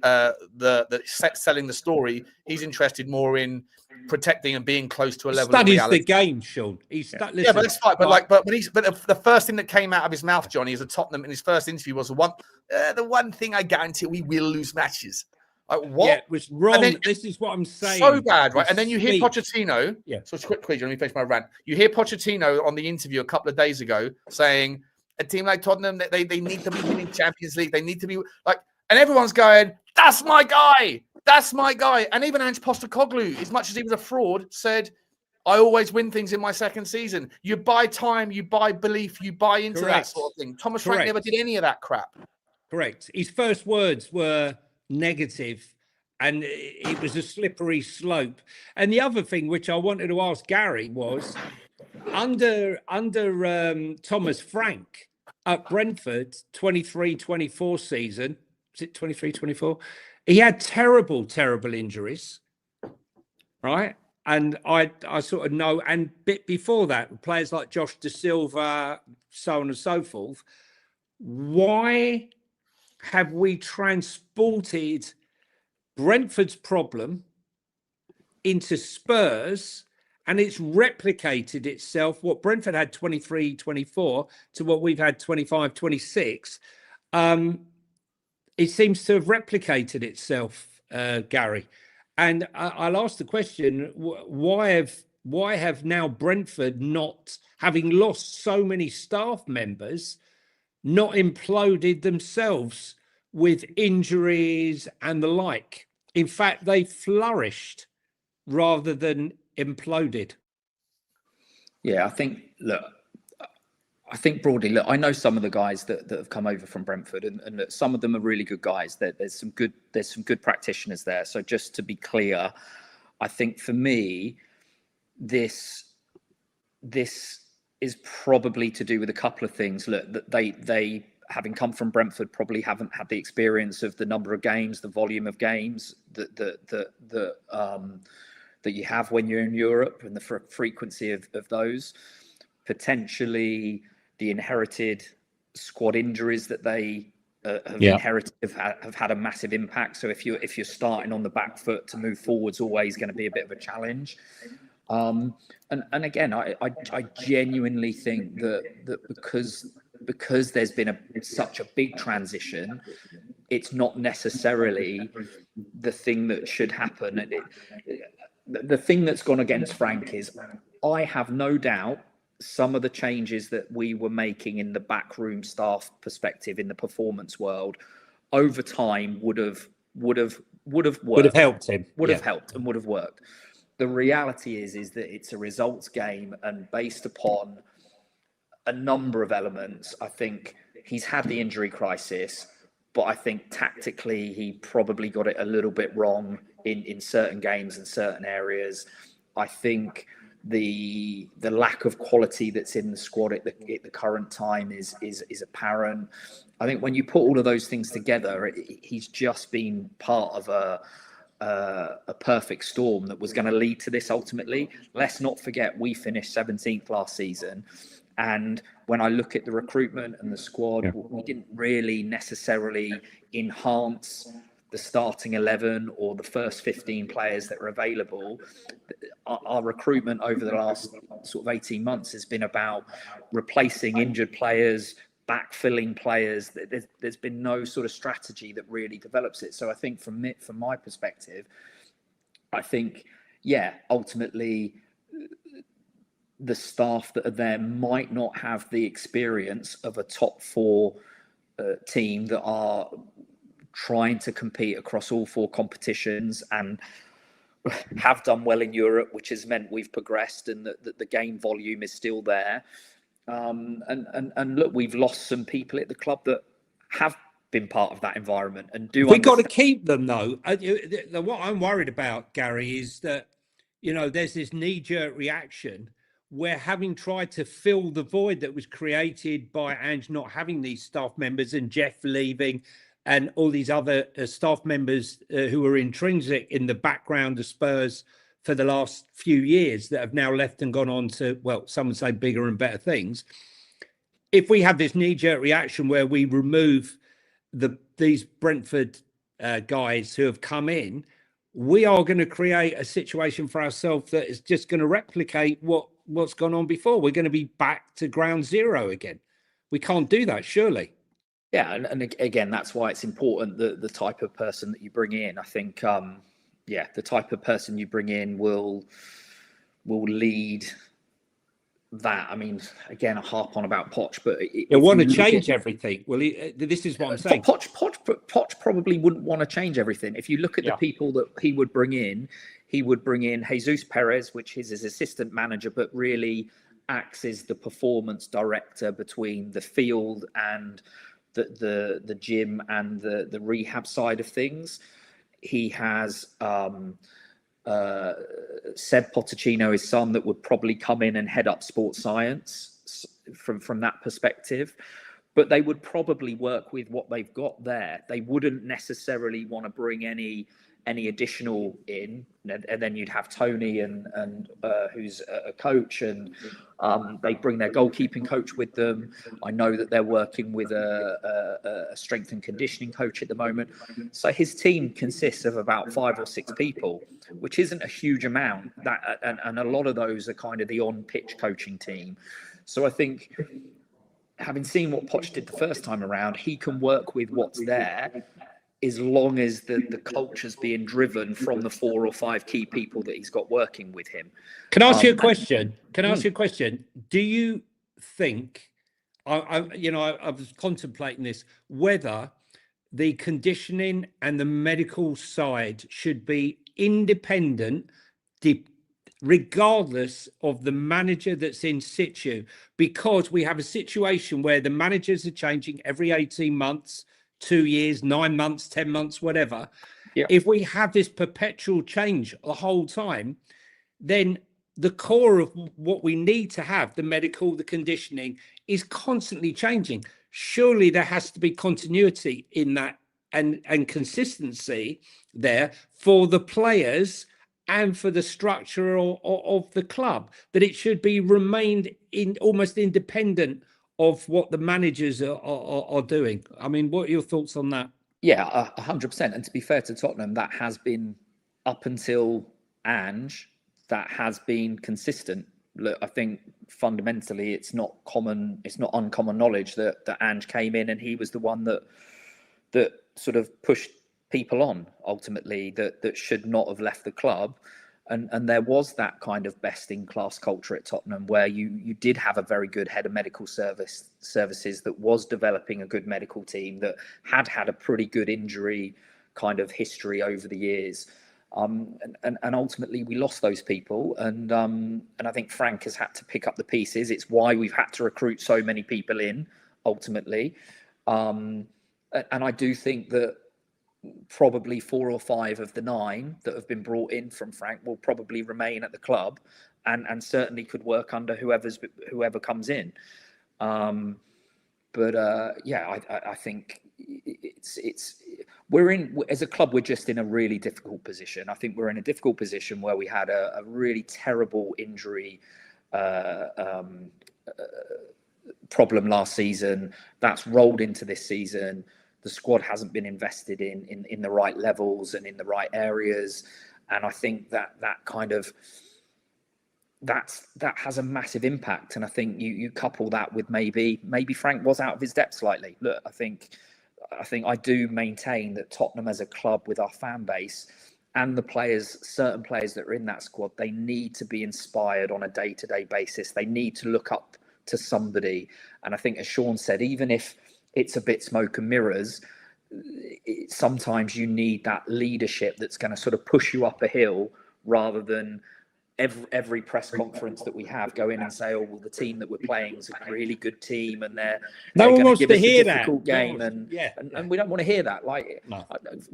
selling the story. He's interested more in protecting and being close to a level of reality. Studies the game, Sean. But that's fine. But the first thing that came out of his mouth, Johnny, as a Tottenham in his first interview was the one thing I guarantee: we will lose matches. Like, what? Yeah, it was wrong. Then, this is what I'm saying. So bad, right? And then you hear Pochettino. Yeah. So quickly, let me finish my rant. You hear Pochettino on the interview a couple of days ago saying a team like Tottenham, they need to be winning Champions League. They need to be like, and everyone's going, that's my guy. That's my guy. And even Ange Postecoglou, as much as he was a fraud, said, I always win things in my second season. You buy time, you buy belief, you buy into that sort of thing. Thomas Frank never did any of that crap. Correct. His first words were negative, and it was a slippery slope. And the other thing which I wanted to ask Gary was, under Thomas Frank at Brentford, 23-24 season, is it 23-24? He had terrible injuries, right? And I sort of know, and bit before that, players like Josh Da Silva, so on and so forth. Why have we transported Brentford's problem into Spurs, and it's replicated itself, what Brentford had 23-24 to what we've had 25-26? It seems to have replicated itself, Gary. And I'll ask the question, why have now Brentford, not having lost so many staff members, not imploded themselves with injuries and the like? In fact, they flourished rather than imploded. Yeah, I think broadly, I know some of the guys that have come over from Brentford, and some of them are really good guys. There's some good practitioners there. So just to be clear, I think for me, this is probably to do with a couple of things. Look, that they having come from Brentford probably haven't had the experience of the number of games, the volume of games that you have when you're in Europe, and the frequency of those. Potentially the inherited squad injuries that they have inherited have had a massive impact. So if you're starting on the back foot, to move forward's always going to be a bit of a challenge. And again, I genuinely think that because there's been such a big transition, it's not necessarily the thing that should happen. The thing that's gone against Frank is, I have no doubt some of the changes that we were making in the backroom staff perspective in the performance world over time would have worked. Would have helped him. Would have helped and would have worked. The reality is that it's a results game, and based upon a number of elements, I think he's had the injury crisis, but I think tactically he probably got it a little bit wrong in certain games and certain areas. I think the lack of quality that's in the squad at the current time is apparent. I think when you put all of those things together, he's just been part of a perfect storm that was going to lead to this ultimately. Let's not forget, we finished 17th last season, and when I look at the recruitment and the squad, we didn't really necessarily enhance the starting 11 or the first 15 players that are available. Our recruitment over the last sort of 18 months has been about replacing injured players, backfilling players. There's been no sort of strategy that really develops it. So I think from my perspective, I think, ultimately the staff that are there might not have the experience of a top four team that are trying to compete across all four competitions and have done well in Europe, which has meant we've progressed and that the game volume is still there. And look, we've lost some people at the club that have been part of that environment and do. We've got to keep them though. What I'm worried about, Gary, is that, there's this knee-jerk reaction where, having tried to fill the void that was created by Ange not having these staff members and Jeff leaving and all these other staff members who were intrinsic in the background of Spurs for the last few years that have now left and gone on to, well, some would say bigger and better things. If we have this knee-jerk reaction where we remove these Brentford guys who have come in, we are going to create a situation for ourselves that is just going to replicate what's gone on before. We're going to be back to ground zero again. We can't do that, surely. Yeah, and again, that's why it's important that the type of person that you bring in. I think, the type of person you bring in will lead that. I mean, again, I harp on about Poch, but he'll want to change everything. Well, this is what I'm saying. Poch probably wouldn't want to change everything. If you look at the people that he would bring in Jesus Perez, which is his assistant manager, but really acts as the performance director between the field and the gym and the rehab side of things. He has Seb Pochettino, his son, that would probably come in and head up sports science from that perspective. But they would probably work with what they've got there. They wouldn't necessarily want to bring any additional in, and then you'd have Tony and who's a coach, and they bring their goalkeeping coach with them. I know that they're working with a strength and conditioning coach at the moment. So his team consists of about 5 or 6 people, which isn't a huge amount. And a lot of those are kind of the on-pitch coaching team. So I think, having seen what Poch did the first time around, he can work with what's there, as long as the culture's being driven from the 4 or 5 key people that he's got working with him. Can I ask you a question? Do you think, I was contemplating this, whether the conditioning and the medical side should be independent, regardless of the manager that's in situ? Because we have a situation where the managers are changing every 18 months, 2 years, 9 months, 10 months, whatever. Yeah. If we have this perpetual change the whole time, then the core of what we need to have, the medical, the conditioning, is constantly changing. Surely there has to be continuity in that and consistency there for the players and for the structure of the club, that it should be remained in almost independent of what the managers are doing. I mean, what are your thoughts on that? Yeah, 100%. And to be fair to Tottenham, that has been, up until Ange, that has been consistent. Look, I think fundamentally it's not uncommon knowledge that Ange came in and he was the one that sort of pushed people on, ultimately, that should not have left the club. And there was that kind of best-in-class culture at Tottenham, where you did have a very good head of medical services that was developing a good medical team, that had a pretty good injury kind of history over the years. And ultimately we lost those people. And I think Frank has had to pick up the pieces. It's why we've had to recruit so many people in, ultimately. And I do think that probably 4 or 5 of the 9 that have been brought in from Frank will probably remain at the club, and certainly could work under whoever comes in. I think we're in, as a club, we're just in a really difficult position. I think we're in a difficult position where we had a really terrible injury problem last season that's rolled into this season. The squad hasn't been invested in the right levels and in the right areas, and I think that has a massive impact. And I think you couple that with maybe Frank was out of his depth slightly. Look, I think I do maintain that Tottenham as a club, with our fan base and the players, certain players that are in that squad, they need to be inspired on a day-to-day basis. They need to look up to somebody. And I think, as Sean said, even if it's a bit smoke and mirrors, sometimes you need that leadership that's going to sort of push you up a hill, rather than every press conference that we have go in and say, oh, well, the team that we're playing is a really good team, and they're going to give us a difficult game. And we don't want to hear that. Like, no.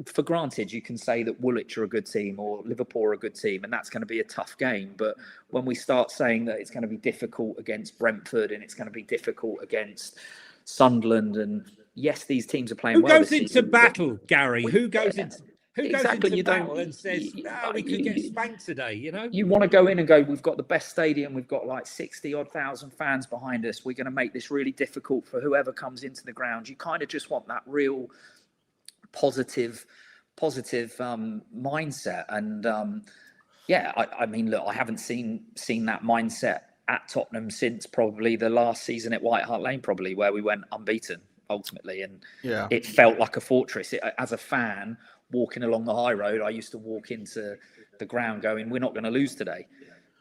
For granted, you can say that Woolwich are a good team or Liverpool are a good team, and that's going to be a tough game. But when we start saying that it's going to be difficult against Brentford and it's going to be difficult against Sunderland, and yes, these teams are playing well. Who goes into battle, Gary? Who goes into battle and says, we could get spanked today, you know? You want to go in and go, we've got the best stadium, we've got like 60,000 fans behind us, we're going to make this really difficult for whoever comes into the ground. You kind of just want that real positive mindset. And I mean, look, I haven't seen that mindset at Tottenham since probably the last season at White Hart Lane, probably, where we went unbeaten. ultimately, and yeah, it felt like a fortress. As a fan walking along the high road, I used to walk into the ground going, "We're not going to lose today."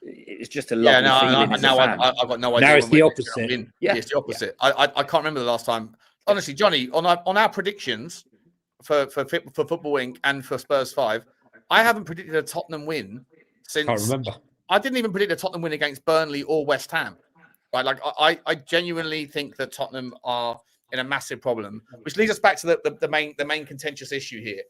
It's just a lovely feeling as a fan. I've got no idea. Now it's the opposite. Yeah, it's the opposite. I can't remember the last time. Honestly, Johnny, on our predictions for Football Inc. and for Spurs 5, I haven't predicted a Tottenham win since. Can't remember. I didn't even predict a Tottenham win against Burnley or West Ham. Right? Like I genuinely think that Tottenham are in a massive problem, which leads us back to the main contentious issue here.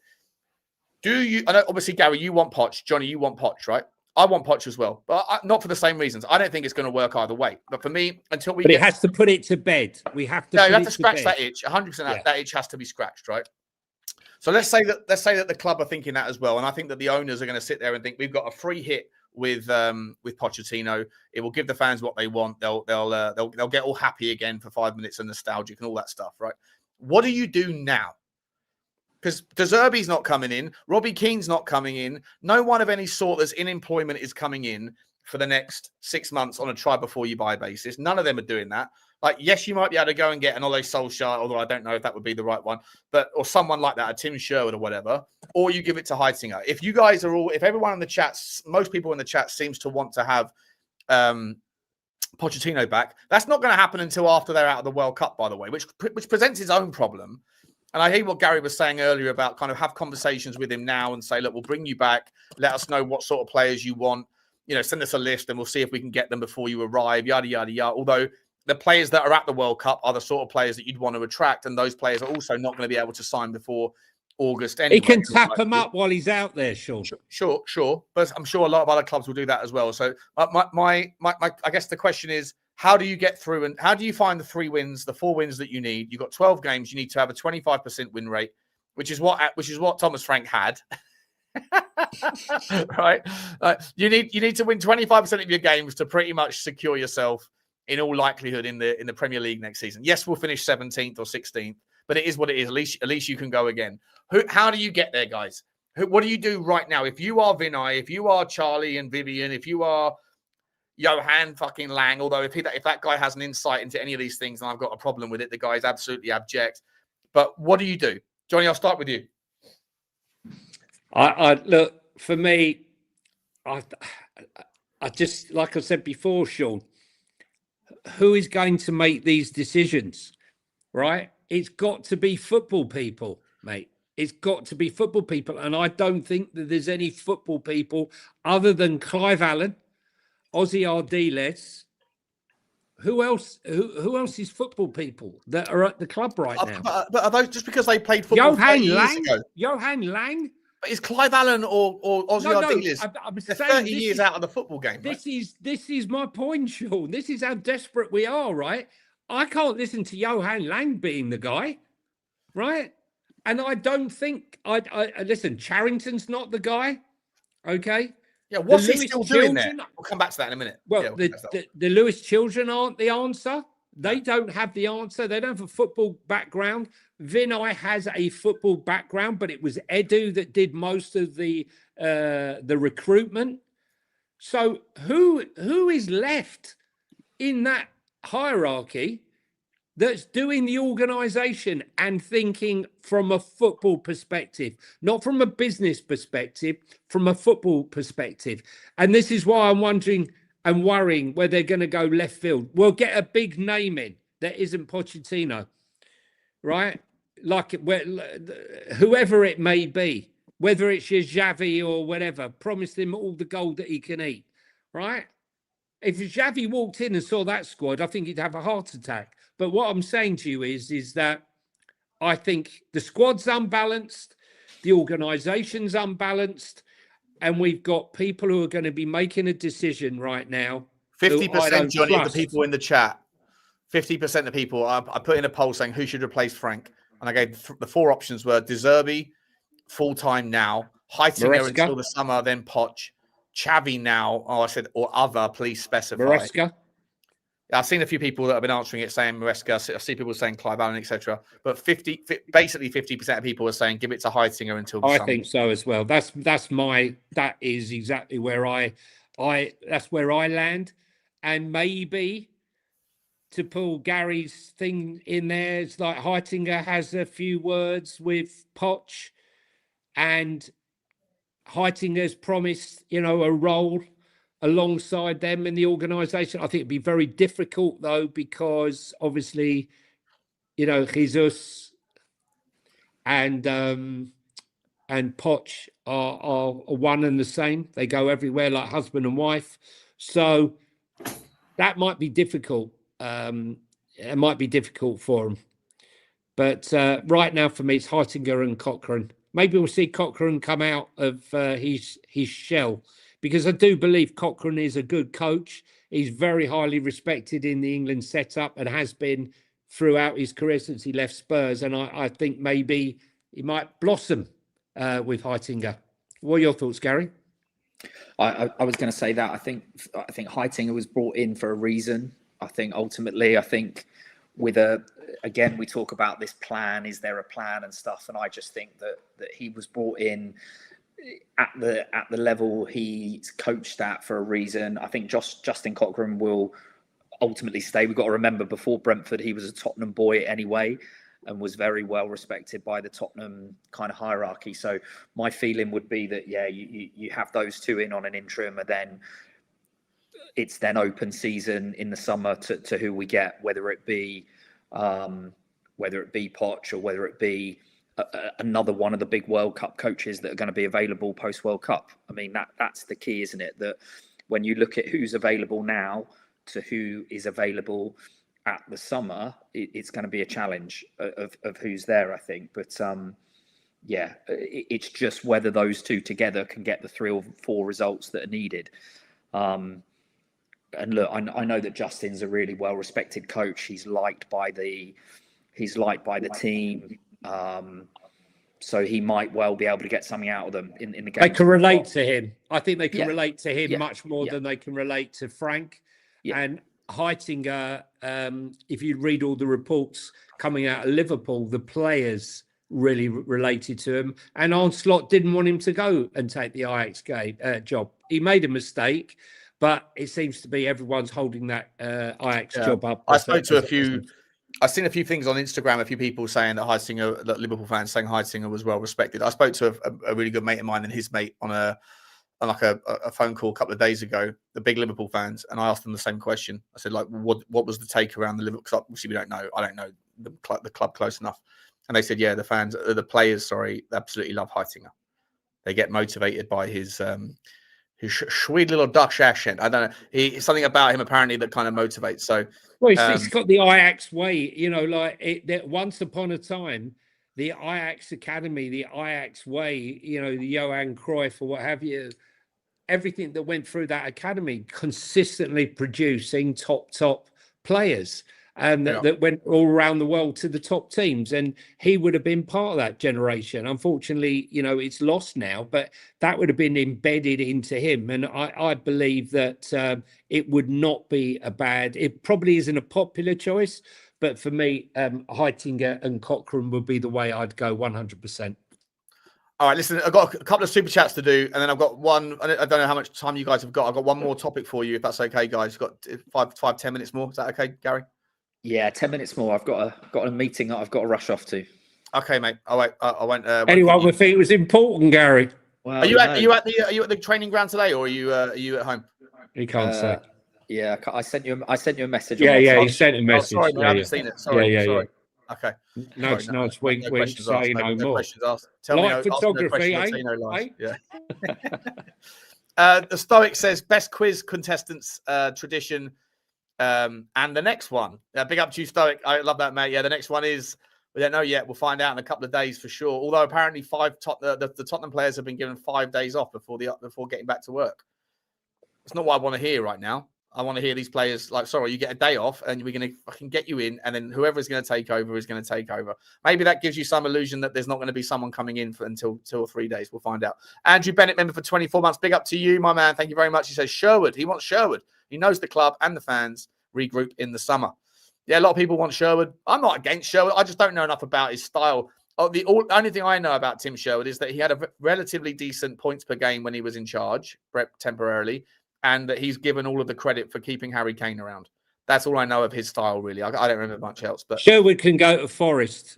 Do you? I know, obviously, Gary, you want Poch. Johnny, you want Poch, right? I want Poch as well, but not for the same reasons. I don't think it's going to work either way. But for me, until we, but it has to put it to bed. We have to. No, you have to scratch that itch. 100%. That itch has to be scratched, right? So let's say that the club are thinking that as well, and I think that the owners are going to sit there and think we've got a free hit with Pochettino. It will give the fans what they want. They'll get all happy again for 5 minutes and nostalgic and all that stuff, right? What do you do now? Because De Zerbi's not coming in. Robbie Keane's not coming in. No one of any sort that's in employment is coming in for the next 6 months on a try-before-you-buy basis. None of them are doing that. Like, yes, you might be able to go and get an Ole Solskjaer, although I don't know if that would be the right one, or someone like that, a Tim Sherwood or whatever, or you give it to Heitinger. If you guys are all, if everyone in the chats, most people in the chat seems to want to have Pochettino back, that's not going to happen until after they're out of the World Cup, by the way, which presents its own problem. And I hear what Gary was saying earlier about kind of have conversations with him now and say, look, we'll bring you back. Let us know what sort of players you want. You know, send us a list and we'll see if we can get them before you arrive, yada, yada, yada. Although the players that are at the World Cup are the sort of players that you'd want to attract. And those players are also not going to be able to sign before August anyway. He can tap them up while he's out there, Sean. Sure. But I'm sure a lot of other clubs will do that as well. So my I guess the question is, how do you get through and how do you find the 4 wins that you need? You've got 12 games. You need to have a 25% win rate, which is what Thomas Frank had. Right? You need to win 25% of your games to pretty much secure yourself in all likelihood in the Premier League next season. Yes, we'll finish 17th or 16th, but it is what it is. At least you can go again. How do you get there, guys? What do you do right now? If you are Vinay, if you are Charlie and Vivian, if you are Johan fucking Lang, although if that guy has an insight into any of these things, then I've got a problem with it. The guy is absolutely abject. But what do you do? Johnny, I'll start with you. I look, for me, I just, like I said before, Sean, who is going to make these decisions, right? It's got to be football people, mate. It's got to be football people. And I don't think that there's any football people other than Clive Allen, Ozzy Ardiles. Who else is football people that are at the club right now? But are those just because they played football years ago? Johan Lang? But is Clive Allen or Ozzy Ardiles? I'm saying 30 years out of the football game. This is my point, Sean. This is how desperate we are, right? I can't listen to Johan Lang being the guy, right? And I don't think I listen. Charrington's not the guy, okay? Yeah, what's he still doing there? We'll come back to that in a minute. Well, the Lewis children aren't the answer. They don't have the answer. They don't have a football background. Vinay has a football background, but it was Edu that did most of the recruitment. So who is left in that hierarchy that's doing the organisation and thinking from a football perspective, not from a business perspective, from a football perspective? And this is why I'm wondering and worrying where they're going to go left field. We'll get a big name in that isn't Pochettino, right? Like whoever it may be, whether it's your Xavi or whatever, promised him all the gold that he can eat, right? If Xavi walked in and saw that squad, I think he'd have a heart attack. But what I'm saying to you is that I think the squad's unbalanced, the organisation's unbalanced, and we've got people who are going to be making a decision right now. 50%, Johnny, of the people in the chat, 50% of people, I put in a poll saying who should replace Frank. And I gave the 4 options were De Zerbi, full-time now, Heitinger until the summer, then Poch, Xavi now. Oh, I said, or other, please specify. Maresca. I've seen a few people that have been answering it saying Maresca. I see people saying Clive Allen, etc. But basically 50% of people are saying give it to Heitinger until the summer. I think so as well. That is exactly where I that's where I land. And maybe to pull Gary's thing in there. It's like Heitinga has a few words with Poch, and Heitinga's promised, a role alongside them in the organisation. I think it'd be very difficult though, because obviously, Jesus and Poch are one and the same. They go everywhere like husband and wife. So that might be difficult. It might be difficult for them. But right now for me, it's Heitinga and Cochrane. Maybe we'll see Cochrane come out of his shell, because I do believe Cochrane is a good coach. He's very highly respected in the England setup and has been throughout his career since he left Spurs. And I think maybe he might blossom with Heitinga. What are your thoughts, Gary? I was going to say that I think Heitinga was brought in for a reason. I think ultimately, again, we talk about this plan. Is there a plan and stuff? And I just think that he was brought in at the level he's coached at for a reason. I think Justin Cochrane will ultimately stay. We've got to remember, before Brentford, he was a Tottenham boy anyway, and was very well respected by the Tottenham kind of hierarchy. So my feeling would be that, you have those two in on an interim, and then it's then open season in the summer to who we get, whether it be Poch or whether it be another one of the big World Cup coaches that are going to be available post World Cup. I mean, that's the key, isn't it? That when you look at who's available now to who is available at the summer, it's going to be a challenge of who's there, I think. But it's just whether those two together can get the 3 or 4 results that are needed. And look, I know that Justin's a really well-respected coach. He's liked by the team. So he might well be able to get something out of them in the game. They can relate to him. I think they can relate to him much more than they can relate to Frank. Yeah. And Heitinga, if you read all the reports coming out of Liverpool, the players really related to him. And Arne Slot didn't want him to go and take the Ajax job. He made a mistake, but it seems to be everyone's holding that Ajax job up. I've seen a few things on Instagram, a few people saying that Liverpool fans saying Heitinga was well respected. I spoke to a really good mate of mine and his mate on a phone call a couple of days ago, the big Liverpool fans, and I asked them the same question. I said, like, what was the take around the Liverpool? Because obviously we don't know. I don't know the club close enough. And they said, the players, absolutely love Heitinga. They get motivated by his sweet little Dutch accent. I don't know. Something about him apparently that kind of motivates. So, he's got the Ajax way, once upon a time, the Ajax Academy, the Ajax way, the Johan Cruyff or what have you, everything that went through that academy consistently producing top players. And that went all around the world to the top teams. And he would have been part of that generation. Unfortunately, it's lost now, but that would have been embedded into him. And I believe that it would not be it probably isn't a popular choice, but for me, Heitinga and Cochrane would be the way I'd go 100%. All right, listen, I've got a couple of super chats to do, and then I've got one. I don't know how much time you guys have got. I've got one more topic for you, if that's okay, guys. You've got 10 minutes more. Is that okay, Gary? Yeah, 10 minutes more. I've got a meeting that I've got to rush off to. Okay, mate. I won't. Anyone would think it was important, Gary. Well, are you at the training ground today, or are you at home? You can't say. Yeah, I sent you a message. Yeah, you sent a message. Sorry, I haven't seen it. Sorry. Okay. Nice. Wink, say no more. Tell like me, photography, Yeah. The Stoic says best quiz contestants tradition. And the next one, big up to you, Stoic. I love that, mate. Yeah, the next one is, we don't know yet. We'll find out in a couple of days for sure. Although apparently the Tottenham players have been given 5 days off before getting back to work. It's not what I want to hear right now. I want to hear these players you get a day off and we're going to fucking get you in, and then whoever's going to take over is going to take over. Maybe that gives you some illusion that there's not going to be someone coming in until 2 or 3 days. We'll find out. Andrew Bennett, member for 24 months. Big up to you, my man. Thank you very much. He says Sherwood. He wants Sherwood. He knows the club and the fans. Regroup in the summer. Yeah, a lot of people want Sherwood. I'm not against Sherwood. I just don't know enough about his style. The only thing I know about Tim Sherwood is that he had a relatively decent points per game when he was in charge temporarily, and that he's given all of the credit for keeping Harry Kane around. That's all I know of his style, really. I don't remember much else. But Sherwood can go to Forest.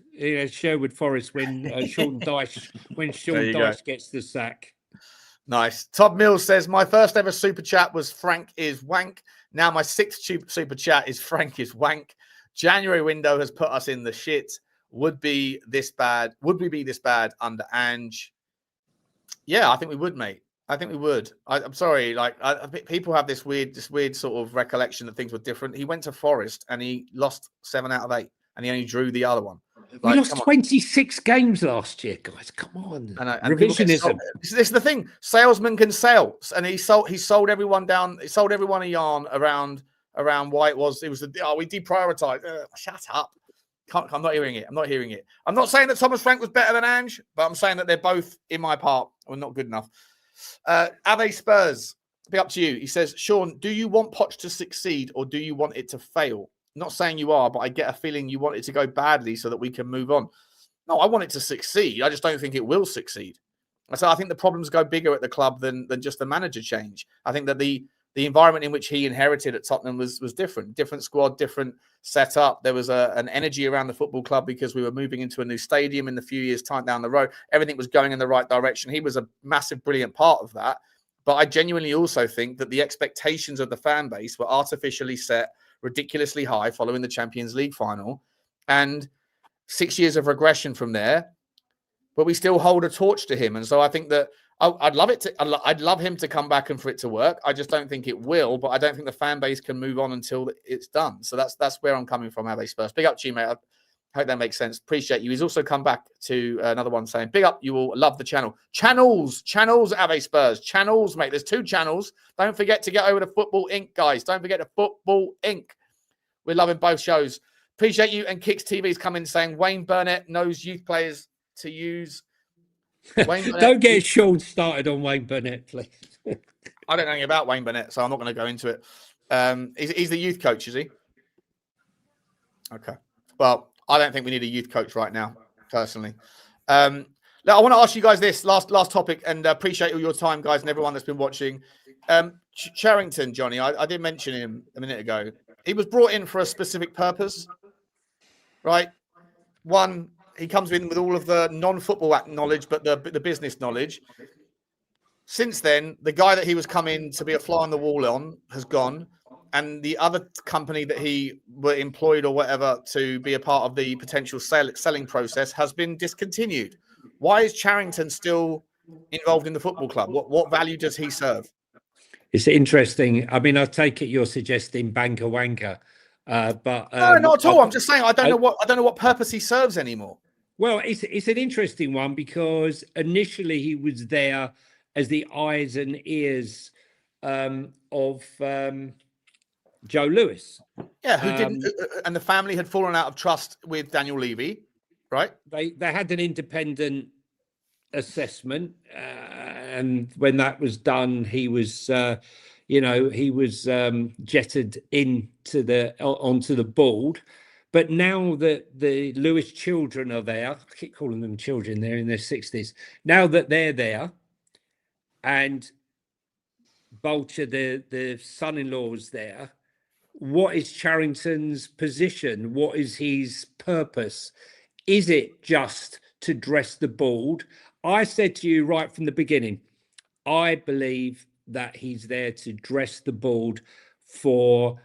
Sherwood Forest when Sean Dyche gets the sack. Nice. Todd Mills says, my first ever super chat was Frank is wank. Now my 6th super chat is Frank is wank. January window has put us in the shit. Would we be this bad under Ange? Yeah, I think we would, mate. I think we would. I'm sorry. Like, people have this weird sort of recollection that things were different. He went to Forest and he lost 7 out of 8, and he only drew the other one. We lost 26 games last year, guys. Come on. And revisionism. This is the thing. Salesmen can sell, and he sold everyone down. He sold everyone a yarn around why it was. It was we deprioritized. Shut up. I'm not hearing it. I'm not saying that Thomas Frank was better than Ange, but I'm saying that they're both, in my part, were not good enough. Ave Spurs, be up to you. He says, Sean, do you want Poch to succeed or do you want it to fail? Not saying you are, but I get a feeling you want it to go badly so that we can move on. No, I want it to succeed. I just don't think it will succeed. So I think the problems go bigger at the club than just the manager change. I think that the environment in which he inherited at Tottenham was different squad, different setup. There was an energy around the football club because we were moving into a new stadium in a few years' time down the road. Everything was going in the right direction. He was a massive, brilliant part of that. But I genuinely also think that the expectations of the fan base were artificially set ridiculously high following the Champions League final. And 6 years of regression from there, but we still hold a torch to him. And so I think that I'd love him to come back and for it to work. I just don't think it will, but I don't think the fan base can move on until it's done. So that's where I'm coming from, Ave Spurs. Big up to you, mate. I hope that makes sense. Appreciate you. He's also come back to another one saying, big up, you all love the channel. Channels, Ave Spurs. Channels, mate. There's 2 channels. Don't forget to get over to Football Inc., guys. Don't forget to Football Inc. We're loving both shows. Appreciate you. And Kicks TV's come in saying, Wayne Burnett knows youth players to use. Don't get Sean started on Wayne Burnett, please. I don't know anything about Wayne Burnett, so I'm not going to go into it. He's the youth coach, is he? Okay. Well, I don't think we need a youth coach right now, personally. Now, I want to ask you guys this last topic, and appreciate all your time, guys, and everyone that's been watching. Charrington, Johnny, I did mention him a minute ago. He was brought in for a specific purpose, right? One, he comes in with all of the non-football knowledge, but the business knowledge. Since then, the guy that he was coming to be a fly on the wall on has gone. And the other company that he were employed or whatever to be a part of the potential selling process has been discontinued. Why is Charrington still involved in the football club? What value does he serve? It's interesting. I mean, I take it you're suggesting banker wanker. But no, not at all. I'm just saying I don't know what purpose he serves anymore. Well, it's an interesting one because initially he was there as the eyes and ears of Joe Lewis. Yeah, who didn't, and the family had fallen out of trust with Daniel Levy, right? They had an independent assessment, and when that was done, he was jetted onto the board. But now that the Lewis children are there, I keep calling them children, they're in their 60s. Now that they're there, and Bolcher, the son-in-law's there, what is Charrington's position? What is his purpose? Is it just to dress the board? I said to you right from the beginning, I believe that he's there to dress the board for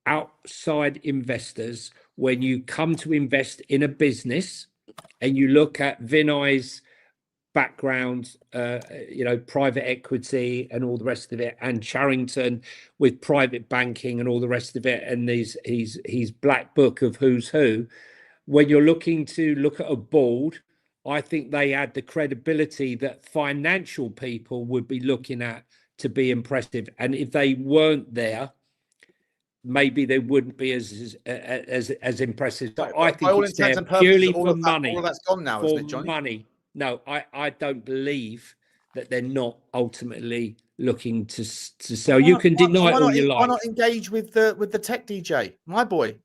outside investors. When you come to invest in a business and you look at Vinay's background, private equity and all the rest of it, and Charrington with private banking and all the rest of it, and his black book of who's who, when you're looking to look at a board, I think they add the credibility that financial people would be looking at to be impressive. And if they weren't there, maybe they wouldn't be as impressive. So I think it's there purely for money. All of that's gone now, isn't it, Johnny? Money. No, I don't believe that they're not ultimately looking to sell. You can deny all you like. Why not engage with the tech DJ, my boy?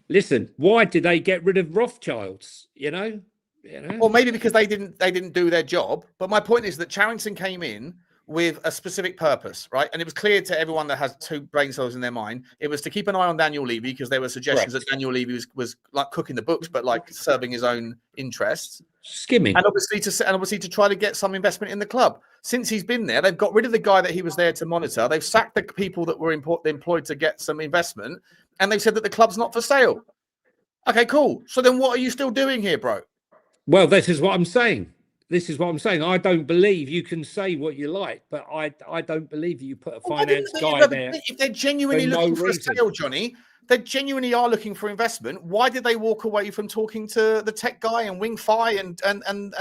Listen, why did they get rid of Rothschilds? Well, maybe because they didn't do their job. But my point is that Charrington came in with a specific purpose, right? And it was clear to everyone that has two brain cells in their mind. It was to keep an eye on Daniel Levy, because there were suggestions that Daniel Levy was like cooking the books, but like serving his own interests. Skimming. And obviously to try to get some investment in the club. Since he's been there, they've got rid of the guy that he was there to monitor. They've sacked the people that were employed to get some investment. And they've said that the club's not for sale. Okay, cool. So then what are you still doing here, bro? Well, this is what I'm saying. I don't believe you can say what you like, but I don't believe you put a finance guy there. If they're genuinely looking for a sale, Johnny, they genuinely are looking for investment. Why did they walk away from talking to the tech guy and Wing Fi and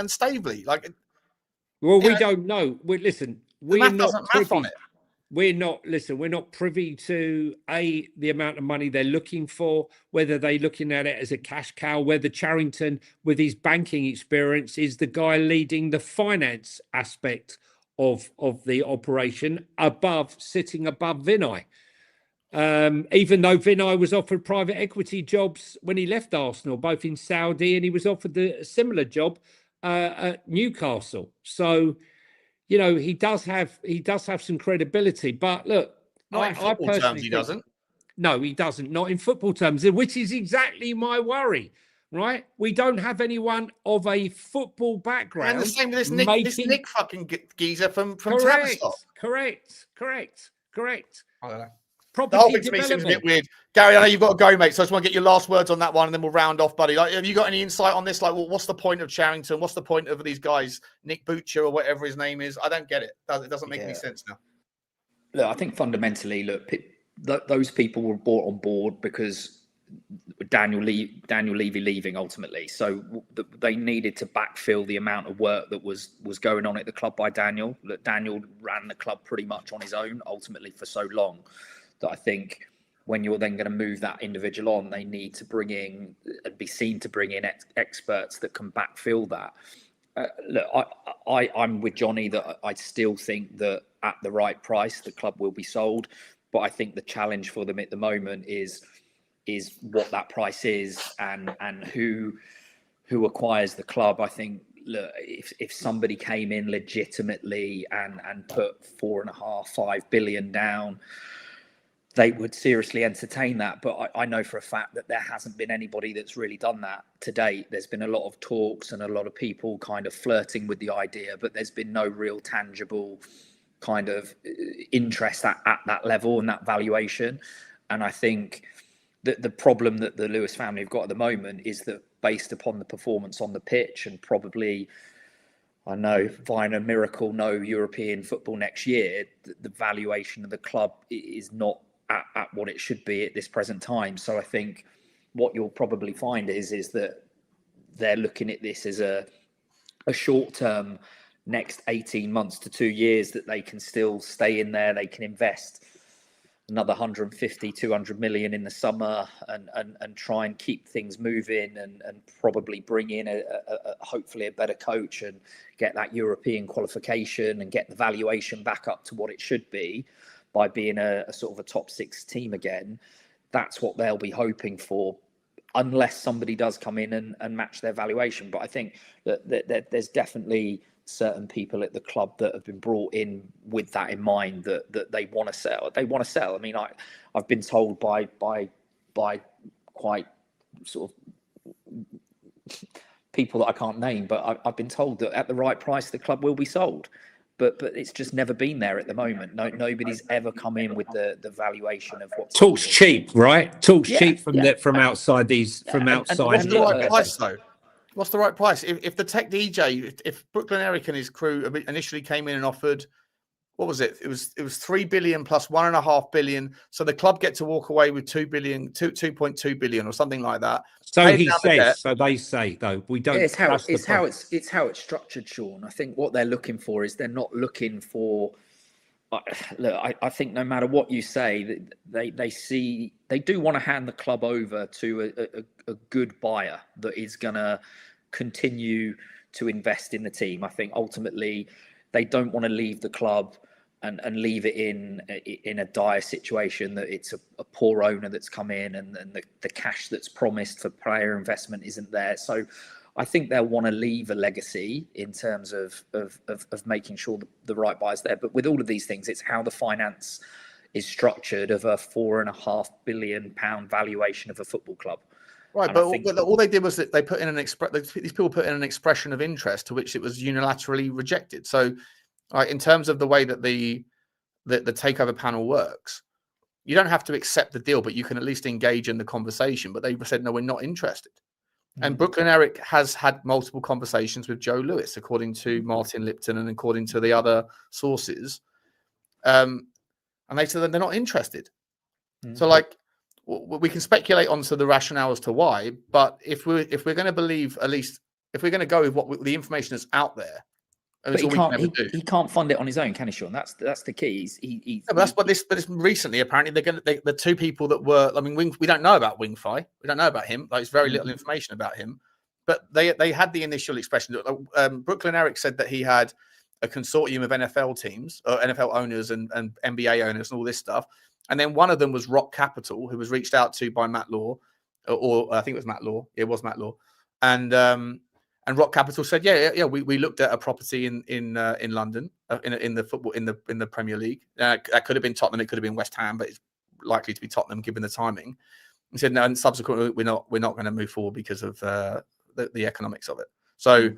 Stavely? Like, well, we don't know. We're not math on it. We're not privy to the amount of money they're looking for, whether they're looking at it as a cash cow, whether Charrington, with his banking experience, is the guy leading the finance aspect of the operation, sitting above Vinay. Even though Vinay was offered private equity jobs when he left Arsenal, both in Saudi, and he was offered a similar job at Newcastle. So, you know, he does have some credibility. But look, I personally terms, he doesn't. No, he doesn't. Not in football terms, which is exactly my worry. Right? We don't have anyone of a football background. And the same with this Nick fucking geezer from Tavistock. Correct. I don't know. The whole thing to me seems a bit weird. Gary, I know you've got to go, mate, so I just want to get your last words on that one, and then we'll round off, buddy. Like, have you got any insight on this? Like, what's the point of Charrington? What's the point of these guys, Nick Butcher or whatever his name is? I don't get it. It doesn't make any sense now. Look, I think fundamentally, those people were brought on board because Daniel Levy leaving ultimately. So they needed to backfill the amount of work that was going on at the club by Daniel. Look, Daniel ran the club pretty much on his own ultimately for so long, that I think when you're then going to move that individual on, they need to bring in and be seen to bring in experts that can backfill that. Look, I'm with Johnny that I still think that at the right price, the club will be sold. But I think the challenge for them at the moment is what that price is and who acquires the club. I think, look, if somebody came in legitimately and put 4.5-5 billion down, they would seriously entertain that. But I know for a fact that there hasn't been anybody that's really done that to date. There's been a lot of talks and a lot of people kind of flirting with the idea, but there's been no real tangible kind of interest at that level and that valuation. And I think that the problem that the Lewis family have got at the moment is that based upon the performance on the pitch and probably, I know, via a miracle, no European football next year, the valuation of the club is not at what it should be at this present time. So I think what you'll probably find is that they're looking at this as a short-term, next 18 months to 2 years, that they can still stay in there. They can invest another 150, 200 million in the summer and try and keep things moving and probably bring in a hopefully a better coach and get that European qualification and get the valuation back up to what it should be by being a sort of a top 6 team again. That's what they'll be hoping for, unless somebody does come in and match their valuation. But I think that there's definitely certain people at the club that have been brought in with that in mind, that they want to sell. They want to sell. I mean, I've been told by quite sort of people that I can't name, but I've been told that at the right price, the club will be sold. But it's just never been there at the moment. Nobody's ever come in with the valuation of what talks cheap, right? Talks cheap from outside these from outside. What's the right price though? What's the right price? If the tech DJ, if Brooklyn Eric and his crew initially came in and offered, what was it? It was 3 billion plus 1.5 billion. So the club get to walk away with 2.2 billion or something like that. So he says. So they say though. We don't. It's how it's structured, Sean. I think what they're looking for is they're not looking for. Look, I think no matter what you say, they do want to hand the club over to a good buyer that is going to continue to invest in the team. I think ultimately they don't want to leave the club and leave it in a dire situation, that it's a poor owner that's come in and the cash that's promised for player investment isn't there. So I think they'll want to leave a legacy in terms of making sure the right buyer's there. But with all of these things, it's how the finance is structured of a £4.5 billion valuation of a football club. Right, but all they did was that they put in these people put in an expression of interest to which it was unilaterally rejected. So, in terms of the way that the takeover panel works, you don't have to accept the deal, but you can at least engage in the conversation. But they said, no, we're not interested. And Brooklyn Eric has had multiple conversations with Joe Lewis, according to Martin Lipton and according to the other sources. And they said that they're not interested. So, we can speculate onto the rationale as to why, but if we're going to believe, at least if we're going to go with what the information that's out there, but he can't fund it on his own, can he, Sean? That's the key. That's what this. But recently, apparently, the two people that were. I mean, we don't know about Wingfi. We don't know about him. There's very little information about him. But they had the initial expression. Brooklyn Eric said that he had a consortium of NFL teams, or NFL owners, and NBA owners, and all this stuff. And then one of them was Rock Capital, who was reached out to by Matt Law, or I think it was Matt Law. It was Matt Law, and Rock Capital said, yeah, we looked at a property in London, in the Premier League. That could have been Tottenham, it could have been West Ham, but it's likely to be Tottenham given the timing. He said, no, and subsequently we're not going to move forward because of the economics of it. So.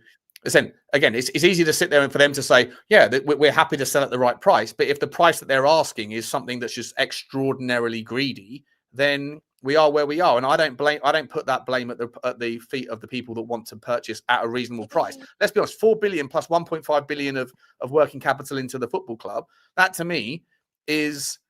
Again, it's easy to sit there and for them to say, yeah, we're happy to sell at the right price. But if the price that they're asking is something that's just extraordinarily greedy, then we are where we are. And I don't put that blame at the feet of the people that want to purchase at a reasonable price. Let's be honest, 4 billion plus 1.5 billion of working capital into the football club. That to me is,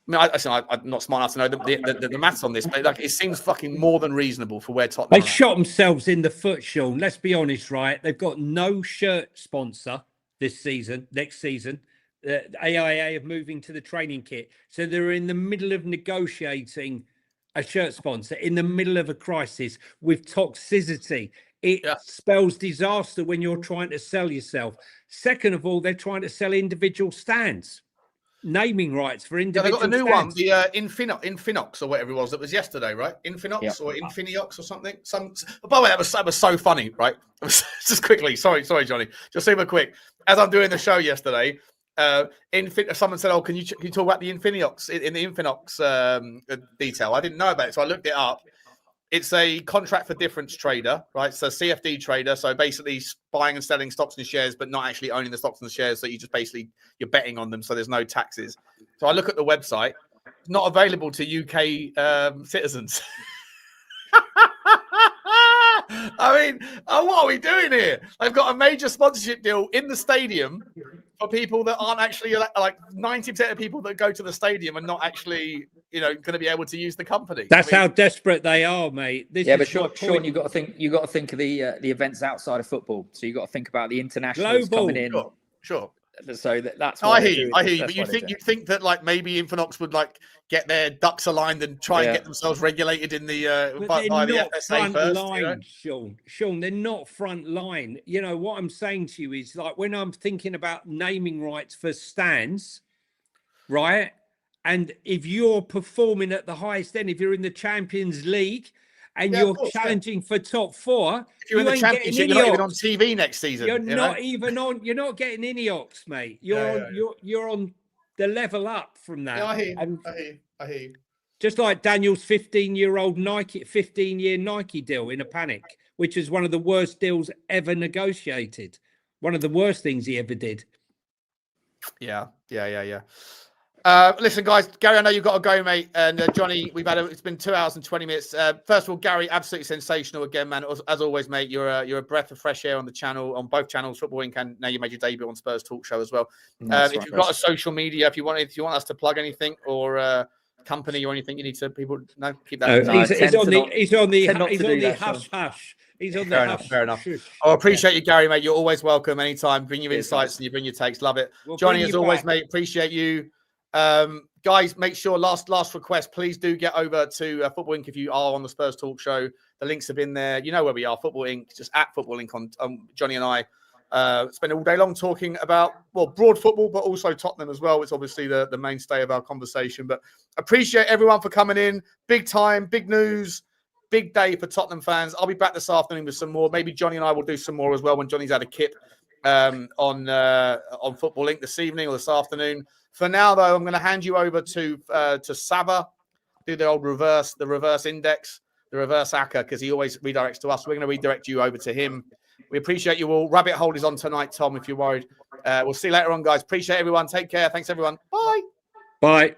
I mean, I'm not smart enough to know the maths on this, but it seems fucking more than reasonable for where Tottenham. They shot themselves in the foot, Sean. Let's be honest, right? They've got no shirt sponsor this season. Next season, AIA are moving to the training kit, so they're in the middle of negotiating a shirt sponsor in the middle of a crisis with toxicity. It spells disaster when you're trying to sell yourself. Second of all, they're trying to sell individual stands. Naming rights for individual. They got a new stands. one, the Infinox or whatever it was. That was yesterday, right? Infinox or Infiniox or something. By the way, that was so funny, right? Just quickly, sorry, Johnny. Just super quick. As I'm doing the show yesterday, someone said, "Oh, can you talk about the Infiniox in the Infinox detail?" I didn't know about it, so I looked it up. It's a contract for difference trader, right? So CFD trader. So basically buying and selling stocks and shares, but not actually owning the stocks and the shares. So you just you're betting on them. So there's no taxes. So I look at the website, not available to UK citizens. I mean, what are we doing here? They've got a major sponsorship deal in the stadium for people that aren't actually like 90% of people that go to the stadium are not actually, going to be able to use the company. That's how desperate they are, mate. But Sean, you got to think of the events outside of football. So you got to think about the internationals coming in. Sure. So that's. I hear you. But you think that like maybe Infinox would like get their ducks aligned and try and get themselves regulated in the by the FSA first. Line, Sean, they're not front line. What I'm saying to you is like when I'm thinking about naming rights for stands, right? And if you're performing at the highest end, if you're in the Champions League and you're challenging for top four, if you're in the Championship, you're not even on TV next season. You're not getting any ox, mate. You're on the level up from that. Yeah, I hear you. Just like Daniel's 15-year Nike deal in a panic, which is one of the worst deals ever negotiated. One of the worst things he ever did. Yeah. Listen, guys, Gary, I know you've got to go, mate. And Johnny, it's been 2 hours and 20 minutes. First of all, Gary, absolutely sensational again, man. As always, mate, you're a breath of fresh air on the channel, on both channels, Football Inc. and now you made your debut on Spurs Talk Show as well. If you've got a social media, if you want us to plug anything or company or anything, you need to keep that. He's on the hush. He's on the hush. Fair enough. I appreciate you, Gary, mate. You're always welcome anytime. Bring your insights and you bring your takes. Love it. Johnny, as always, mate. Appreciate you. Guys, make sure last request, please do get over to Football Inc. if you are on the Spurs Talk Show. The links have been there. You know where we are, Football Inc. Just at Football Inc. on Johnny and I spend all day long talking about broad football, but also Tottenham as well. It's obviously the mainstay of our conversation. But appreciate everyone for coming in. Big time, big news. Big day for Tottenham fans. I'll be back this afternoon with some more. Maybe Johnny and I will do some more as well when Johnny's had a kip on Football Link this evening or this afternoon. For now, though, I'm going to hand you over to Saba, do the old reverse index, the reverse ACKA, because he always redirects to us. We're going to redirect you over to him. We appreciate you all. Rabbit Hole is on tonight, Tom, if you're worried. We'll see you later on, guys. Appreciate everyone. Take care. Thanks, everyone. Bye. Bye.